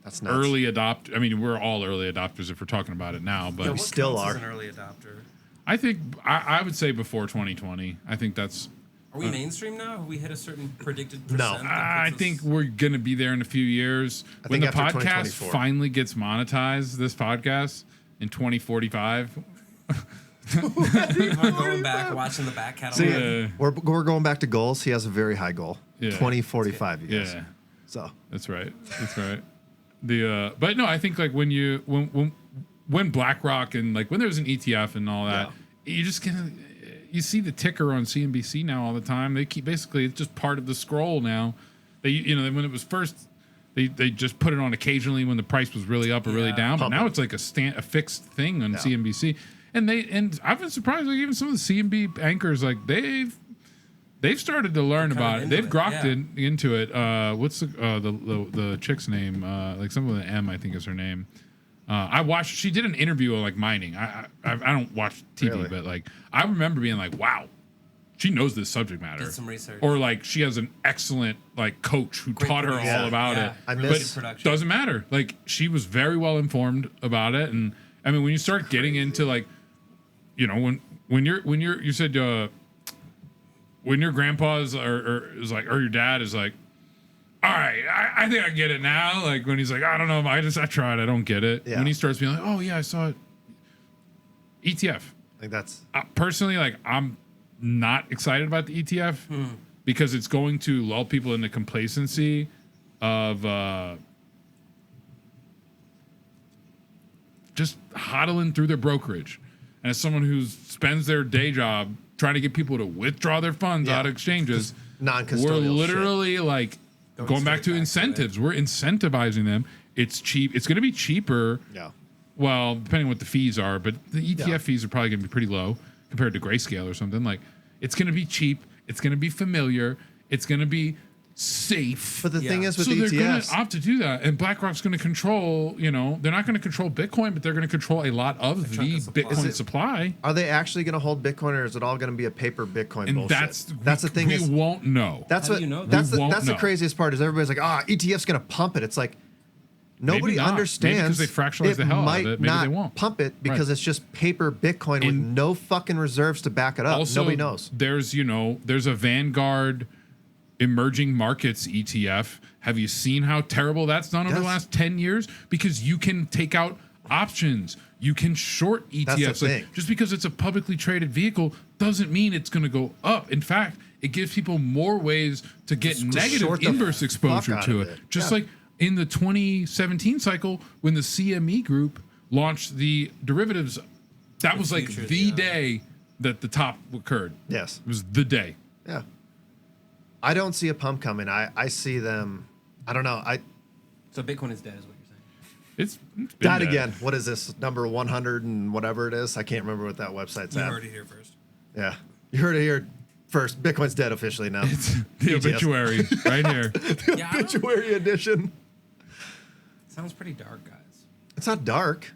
that's early adopter. I mean, we're all early adopters if we're talking about it now, but we still are an early adopter. I think I would say before 2020. I think that's. Are we mainstream now? Have we hit a certain predicted No. percent? I think we're going to be there in a few years. When the podcast finally gets monetized, this podcast, in 2045. We're going back, watching the back catalog. See, we're going back to goals. He has a very high goal. 2045, you guys. Yeah. So. That's right. That's right. But no, I think like when BlackRock and like when there was an ETF and all that, you just you see the ticker on CNBC now all the time. They keep basically it's just part of the scroll now. They when it was first they just put it on occasionally when the price was really up or really down, but now it's like a fixed thing on CNBC. And I've been surprised like even some of the CNBC anchors like they've started to learn about it. They've grokked into it. What's the chick's name? Like some of the M I think is her name. She did an interview on like mining. I don't watch TV, but like I remember being like, wow, she knows this subject matter. Did some research. Or like she has an excellent like coach who taught her all about it. But doesn't matter. Like she was very well informed about it. And I mean, when you start getting into like, when you said when your grandpa's or your dad is like, all right, I think I get it now. Like when he's like, I don't know, I tried, I don't get it. Yeah. When he starts being like, oh yeah, I saw it. ETF. I think that's personally like I'm not excited about the ETF because it's going to lull people into complacency of just hodling through their brokerage. And as someone who spends their day job trying to get people to withdraw their funds out of exchanges, non-custodial we're literally like going back to incentives. We're incentivizing them. It's cheap. It's going to be cheaper. Yeah. Well, depending on what the fees are, but the ETF fees are probably going to be pretty low compared to Grayscale or something. Like, it's going to be cheap. It's going to be familiar. It's going to be safe. But the thing is with so ETFs, they're going to opt to do that, and BlackRock's going to control. They're not going to control Bitcoin, but they're going to control a lot of the Bitcoin supply. Are they actually going to hold Bitcoin, or is it all going to be a paper Bitcoin And bullshit? That's the thing. We won't know. That's How what. do you know That's that? the know. craziest part. Is everybody's like, ETF's going to pump it. It's like nobody Maybe not. understands. Maybe because they fractionalize the hell out of might it. Maybe not they won't pump it because it's just paper Bitcoin with no fucking reserves to back it up. Also, Nobody knows. There's a Vanguard emerging markets ETF. Have you seen how terrible that's done over the last 10 years? Because you can take out options. You can short ETFs. That's the thing. Just because it's a publicly traded vehicle doesn't mean it's going to go up. In fact, it gives people more ways to get negative short the inverse exposure fuck to out it. of it. Just like in the 2017 cycle when the CME group launched the derivatives, that was like futures, the day that the top occurred. Yes. It was the day. Yeah. I don't see a pump coming. I see them. I don't know. So Bitcoin is dead, is what you're saying. It's been That dead. again. What is this number 100 and whatever it is? I can't remember what that website's You at. heard it here first. Yeah, you heard it here first. Bitcoin's dead officially now. It's the obituary right here. Yeah, I don't- Obituary edition. Sounds pretty dark, guys. It's not dark.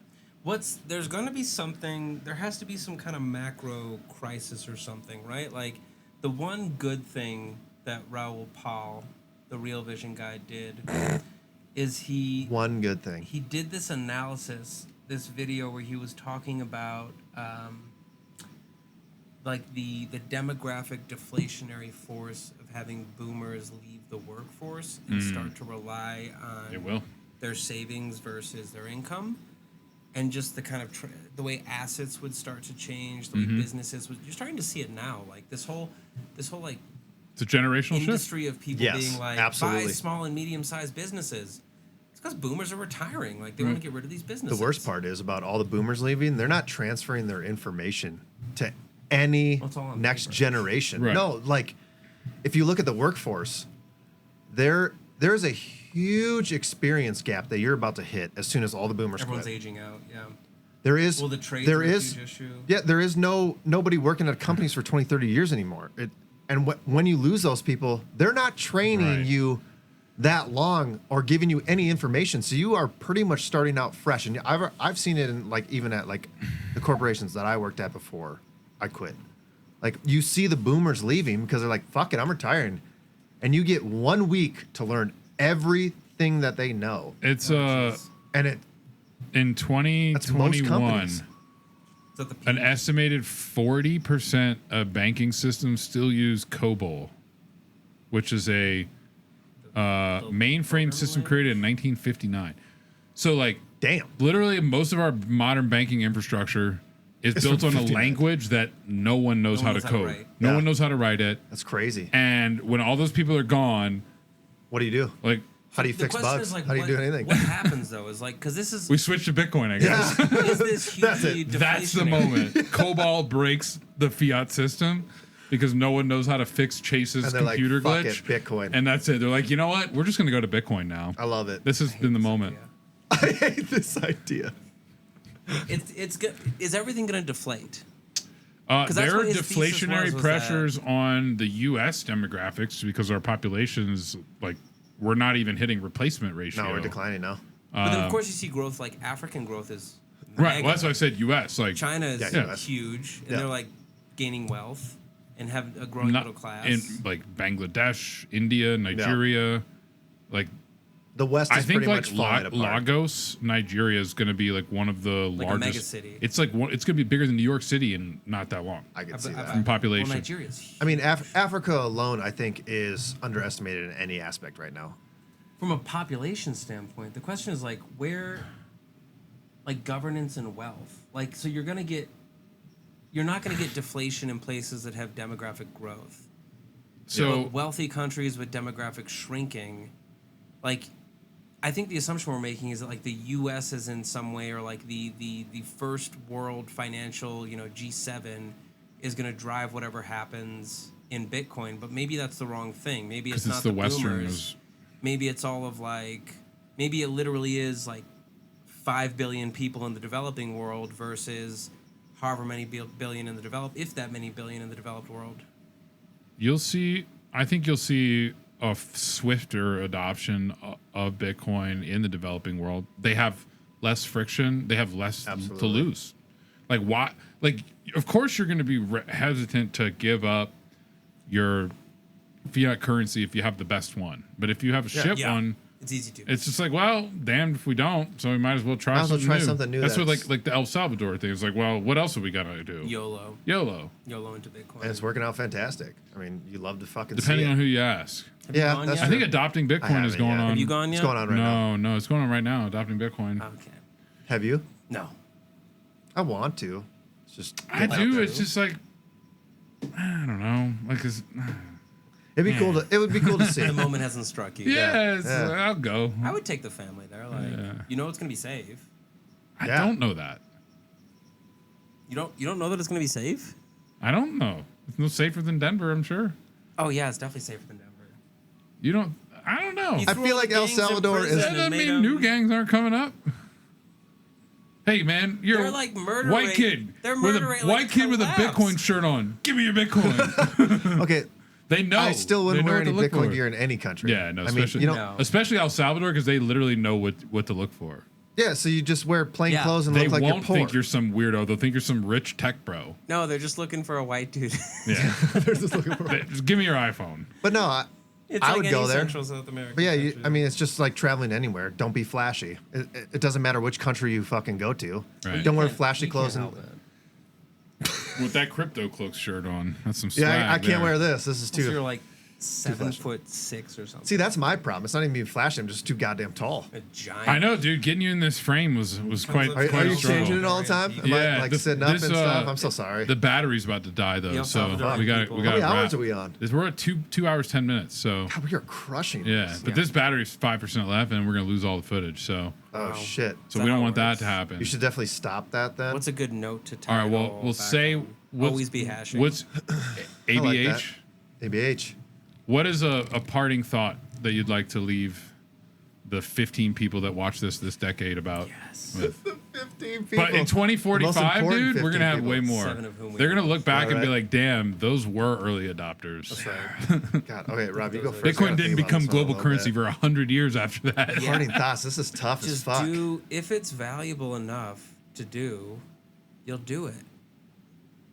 There's going to be something, there has to be some kind of macro crisis or something, right? Like the one good thing that Raoul Pal, the Real Vision guy, did is One good thing. he did this analysis, this video where he was talking about like the demographic deflationary force of having boomers leave the workforce and start to rely It on will. their savings versus their income, and just the kind of the way assets would start to change, the way businesses would. You're starting to see it now, like this whole like It's a generational shift. industry of people Yes, being like, absolutely. buy small and medium-sized businesses. It's because boomers are retiring. Like, they want to get rid of these businesses. The worst part is about all the boomers leaving. They're not transferring their information to any Well, it's all on next paper. generation. Right. No, like if you look at the workforce, there's a huge experience gap that you're about to hit as soon as all the boomers Everyone's quit. aging out, yeah. There is Well, the trades there are a is huge issue. yeah, there is nobody working at companies for 20, 30 years anymore. And when you lose those people, they're not training Right. you that long or giving you any information. So you are pretty much starting out fresh. And I've seen it in like even at like the corporations that I worked at before I quit. Like you see the boomers leaving because they're like, fuck it, I'm retiring. And you get 1 week to learn everything that they know. It's And it in that's most 2021, companies. Is that the peak? an estimated 40% of banking systems still use COBOL, which is a mainframe system created in 1959. So like Damn. literally most of our modern banking infrastructure is built from on a 59. language that no one knows No how one to knows how to code. write. No Yeah. one knows how to write it. That's crazy. And when all those people are gone, What do you do? like How do you The fix question bugs? is, like, How do you what- do anything? What happens, though, is like, because this is, we switch to Bitcoin, I guess. is this hugely That's the deflationary. moment. COBOL breaks the fiat system because no one knows how to fix Chase's And they're like, computer "Fuck glitch. it, Bitcoin." And that's it. They're like, you know what? We're just going to go to Bitcoin now. I love it. This has been the moment. I hate this idea. It's good. Is everything going to deflate? 'Cause that's There are what his thesis deflationary was pressures on the U.S. demographics because our population's like we're not even hitting replacement ratio. No, we're declining now. But then, of course, you see growth, like African growth is Right. mega. Well, that's why I said U.S. Like China is Yeah, US. huge, and Yeah. they're like gaining wealth and have a growing not middle class. in like Bangladesh, India, Nigeria, like. The West is I think pretty like much falling apart. Lagos, Nigeria is going to be like one of the Like a largest. mega city. It's like it's going to be bigger than New York City in not that long. I could see that. From population. Well, Nigeria's huge. I mean, Africa alone, I think, is underestimated in any aspect right now. From a population standpoint, the question is like where, like governance and wealth. Like, so you're not gonna get deflation in places that have demographic growth. So But wealthy countries with demographic shrinking, like, I think the assumption we're making is that like the U.S. is in some way, or like the first world financial, G7 is gonna drive whatever happens in Bitcoin. But maybe that's the wrong thing. Maybe it's 'cause not it's the boomers. Westerners. Maybe it's all of like, maybe it literally is like 5 billion people in the developing world versus however many billion in the developed, if that many billion in the developed world. I think you'll see a swifter adoption of Bitcoin in the developing world. They have less friction. They have less to lose. Like why? Like of course you're going to be hesitant to give up your fiat currency if you have the best one. But if you have a shit one, it's easy to. It's just like, well, damned if we don't. So we might as well try something new. That's what like the El Salvador thing is like. Well, what else have we got to do? YOLO into Bitcoin, and it's working out fantastic. I mean, you love to fucking depending see on who you ask. Yeah, I think adopting Bitcoin is going on. Have you gone yet? It's going on right now. No, it's going on right now. Adopting Bitcoin. Okay. Have you? No. I want to. It's just I do. It's just like I don't know. Like it'd be cool to. It would be cool to see. The moment hasn't struck you. Yeah. I'll go. I would take the family there. Like you know it's gonna be safe. I don't know that. You don't know that it's gonna be safe? I don't know. It's no safer than Denver, I'm sure. Oh yeah, it's definitely safer than Denver. You don't. I don't know. I feel like El Salvador is. I mean, new gangs aren't coming up. Hey man, you're they're like murdering, white kid with a white kid with a Bitcoin shirt on. Give me your Bitcoin. Okay. They know. I still wouldn't wear any Bitcoin gear in any country. Yeah, no, especially especially El Salvador because they literally know what to look for. Yeah, so you just wear plain clothes and look like you're poor. They won't think you're some weirdo. They'll think you're some rich tech bro. No, they're just looking for a white dude. Yeah, they're just looking for. Just give me your iPhone. But no, I like would go there. Central South American but yeah, I mean, it's just like traveling anywhere. Don't be flashy. It doesn't matter which country you fucking go to. Right. Don't wear flashy clothes. With that CryptoCloaks shirt on, that's some swag. Yeah, I can't wear this. This is too. You're like 7'6" or something. See, that's my problem. It's not even being flashy. I'm just too goddamn tall. A giant. I know, dude. Getting you in this frame was quite. Are you struggle. changing it all the time? Am I like sitting up and stuff? I'm so sorry. The battery's about to die though, so we got. How many hours are we on? We're at 2 hours 10 minutes. So God, we are crushing. Yeah, but this battery's 5% left, and we're gonna lose all the footage. So. Oh shit! So we don't want that to happen. You should definitely stop that then. What's a good note to tie? All right. Well, we'll say always be hashing. What's ABH? ABH. What is a parting thought that you'd like to leave the 15 people that watch this decade about? Yes. With? The 15 people. But in 2045, dude, we're going to have way more. They're going to look back and be like, damn, those were early adopters. That's right. God. Okay, Rob, you go first. Bitcoin didn't become global currency for 100 years after that. Yeah. Parting thoughts. This is tough as fuck. If it's valuable enough to do, you'll do it.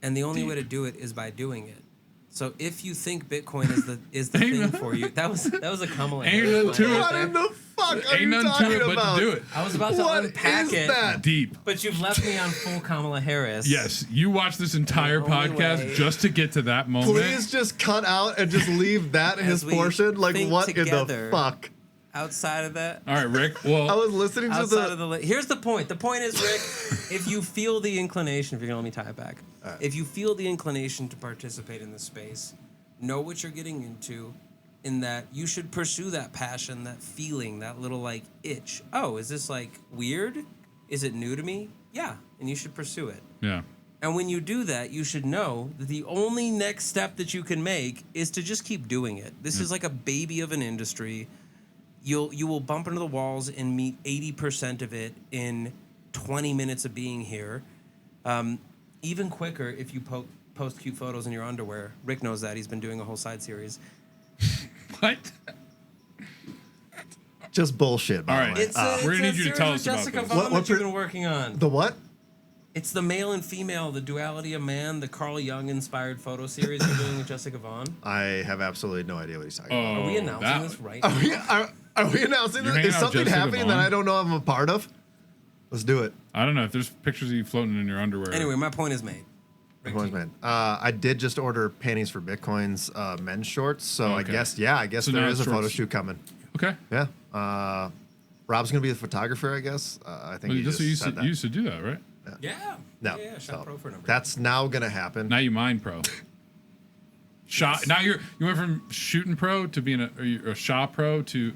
And the only way to do it is by doing it. So if you think Bitcoin is the thing for you, that was a Kamala Harris. What in the fuck are you talking about? But to do it. I was about to unpack it. That? Deep. But you've left me on full Kamala Harris. Yes, you watched this entire podcast just to get to that moment. Please just cut out and just leave that in his portion. Like what in the fuck? Outside of that, all right, Rick. Well, I was listening to here's the point. The point is, Rick, if you feel the inclination, if you're gonna let me tie it back, if you feel the inclination to participate in this space, know what you're getting into, in that you should pursue that passion, that feeling, that little like itch. Oh, is this like weird? Is it new to me? Yeah, and you should pursue it. Yeah. And when you do that, you should know that the only next step that you can make is to just keep doing it. This is like a baby of an industry. You will bump into the walls and meet 80% of it in 20 minutes of being here. Even quicker if you post cute photos in your underwear. Rick knows that. He's been doing a whole side series. What? Just bullshit, by the way. We're going to need you to tell us about Jessica this. Vaughn that you've been working on. The what? It's the male and female, the duality of man, the Carl Jung-inspired photo series you're doing with Jessica Vaughn. I have absolutely no idea what he's talking about. Are we announcing this right now? Are we announcing this? Is something happening that I don't know I'm a part of? Let's do it. I don't know if there's pictures of you floating in your underwear. Anyway, my point is made. I did just order panties for Bitcoin's men's shorts, so I guess there is a photo shoot coming. Okay. Yeah. Rob's gonna be the photographer, I guess. I think you used to do that, right? Yeah. No. Yeah, Shop Pro for a number. That's now gonna happen. Now you mine pro. Now you went from shooting pro to being a Shaw pro to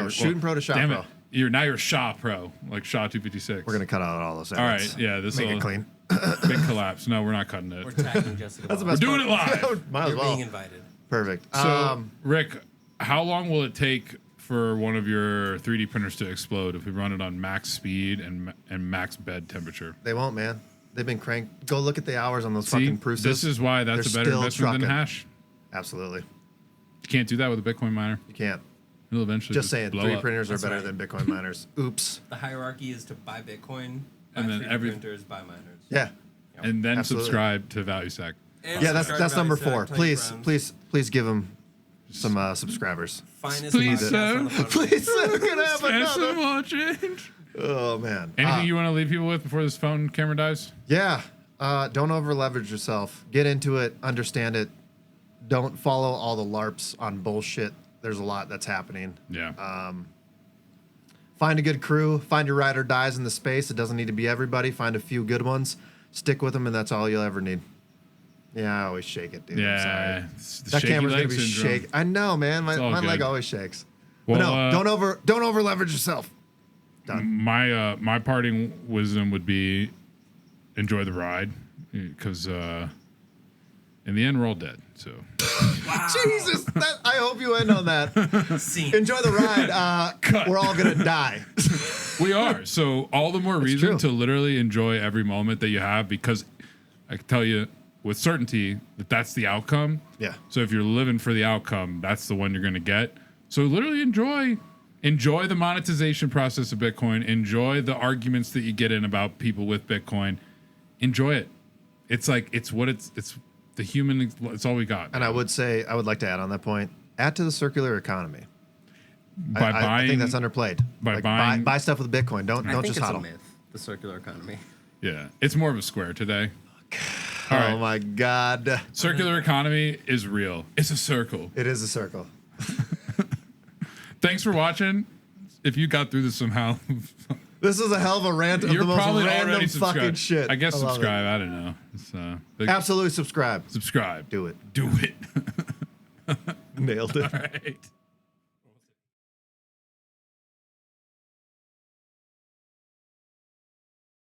shooting pro to Shaw pro. You're Shaw pro, like Shaw 256. We're gonna cut out all those. All right, yeah, this will make it clean. Big collapse. No, we're not cutting it. We're tagging Jessica. That's the best. We're doing it live. Might as well. You're being invited. Perfect. So, Rick, how long will it take for one of your 3D printers to explode if we run it on max speed and max bed temperature? They won't, man. They've been cranked. Go look at the hours on those fucking proofs. This is why that's a better investment than hash. Absolutely. You can't do that with a Bitcoin miner. You can't. It'll eventually Just saying, blow 3D up. printers are That's better right. than Bitcoin miners. Oops. The hierarchy is to buy Bitcoin, And then 3D printers, buy miners. Yeah. And then Absolutely. subscribe to ValueSec. And Yeah, that's subscribe to number Value 4. Stack, Please, 20 please give them some subscribers. Finest Please, podcast on the planet. Please, we're gonna have Spend some another. more change. Oh man. Anything you want to leave people with before this phone camera dies? Yeah. Don't over leverage yourself. Get into it. Understand it. Don't follow all the LARPs on bullshit. There's a lot that's happening. Yeah. Find a good crew. Find your ride or dies in the space. It doesn't need to be everybody. Find a few good ones. Stick with them, and that's all you'll ever need. Yeah, I always shake it, dude. I'm yeah. sorry. It's the That shaky camera's gonna leg be syndrome. shake. I know, man. My all leg good. always shakes. Well, But no, don't over leverage yourself. Done. My parting wisdom would be enjoy the ride because in the end we're all dead. So Jesus, I hope you end on that. Scene. Enjoy the ride. We're all gonna die. we are. So all the more reason true. to literally enjoy every moment that you have because I can tell you with certainty that that's the outcome. Yeah. So if you're living for the outcome, that's the one you're going to get. So literally enjoy the monetization process of Bitcoin. Enjoy the arguments that you get in about people with Bitcoin. Enjoy it. It's like it's the human. It's all we got. And I would like to add on that point. Add to the circular economy. By buying, I think that's underplayed. by buying- buy stuff with Bitcoin. Don't I think just it's hodl. a myth, the circular economy. yeah, it's more of a square today. Oh All right. my God. Circular economy is real. It's a circle. It is a circle. Thanks for watching. If you got through this somehow, This is a hell of a rant of you're the most probably random already fucking subscribed. shit. I guess love it. subscribe. I don't know. It's, Absolutely subscribe. subscribe. Do it. Do it. Nailed it. All right.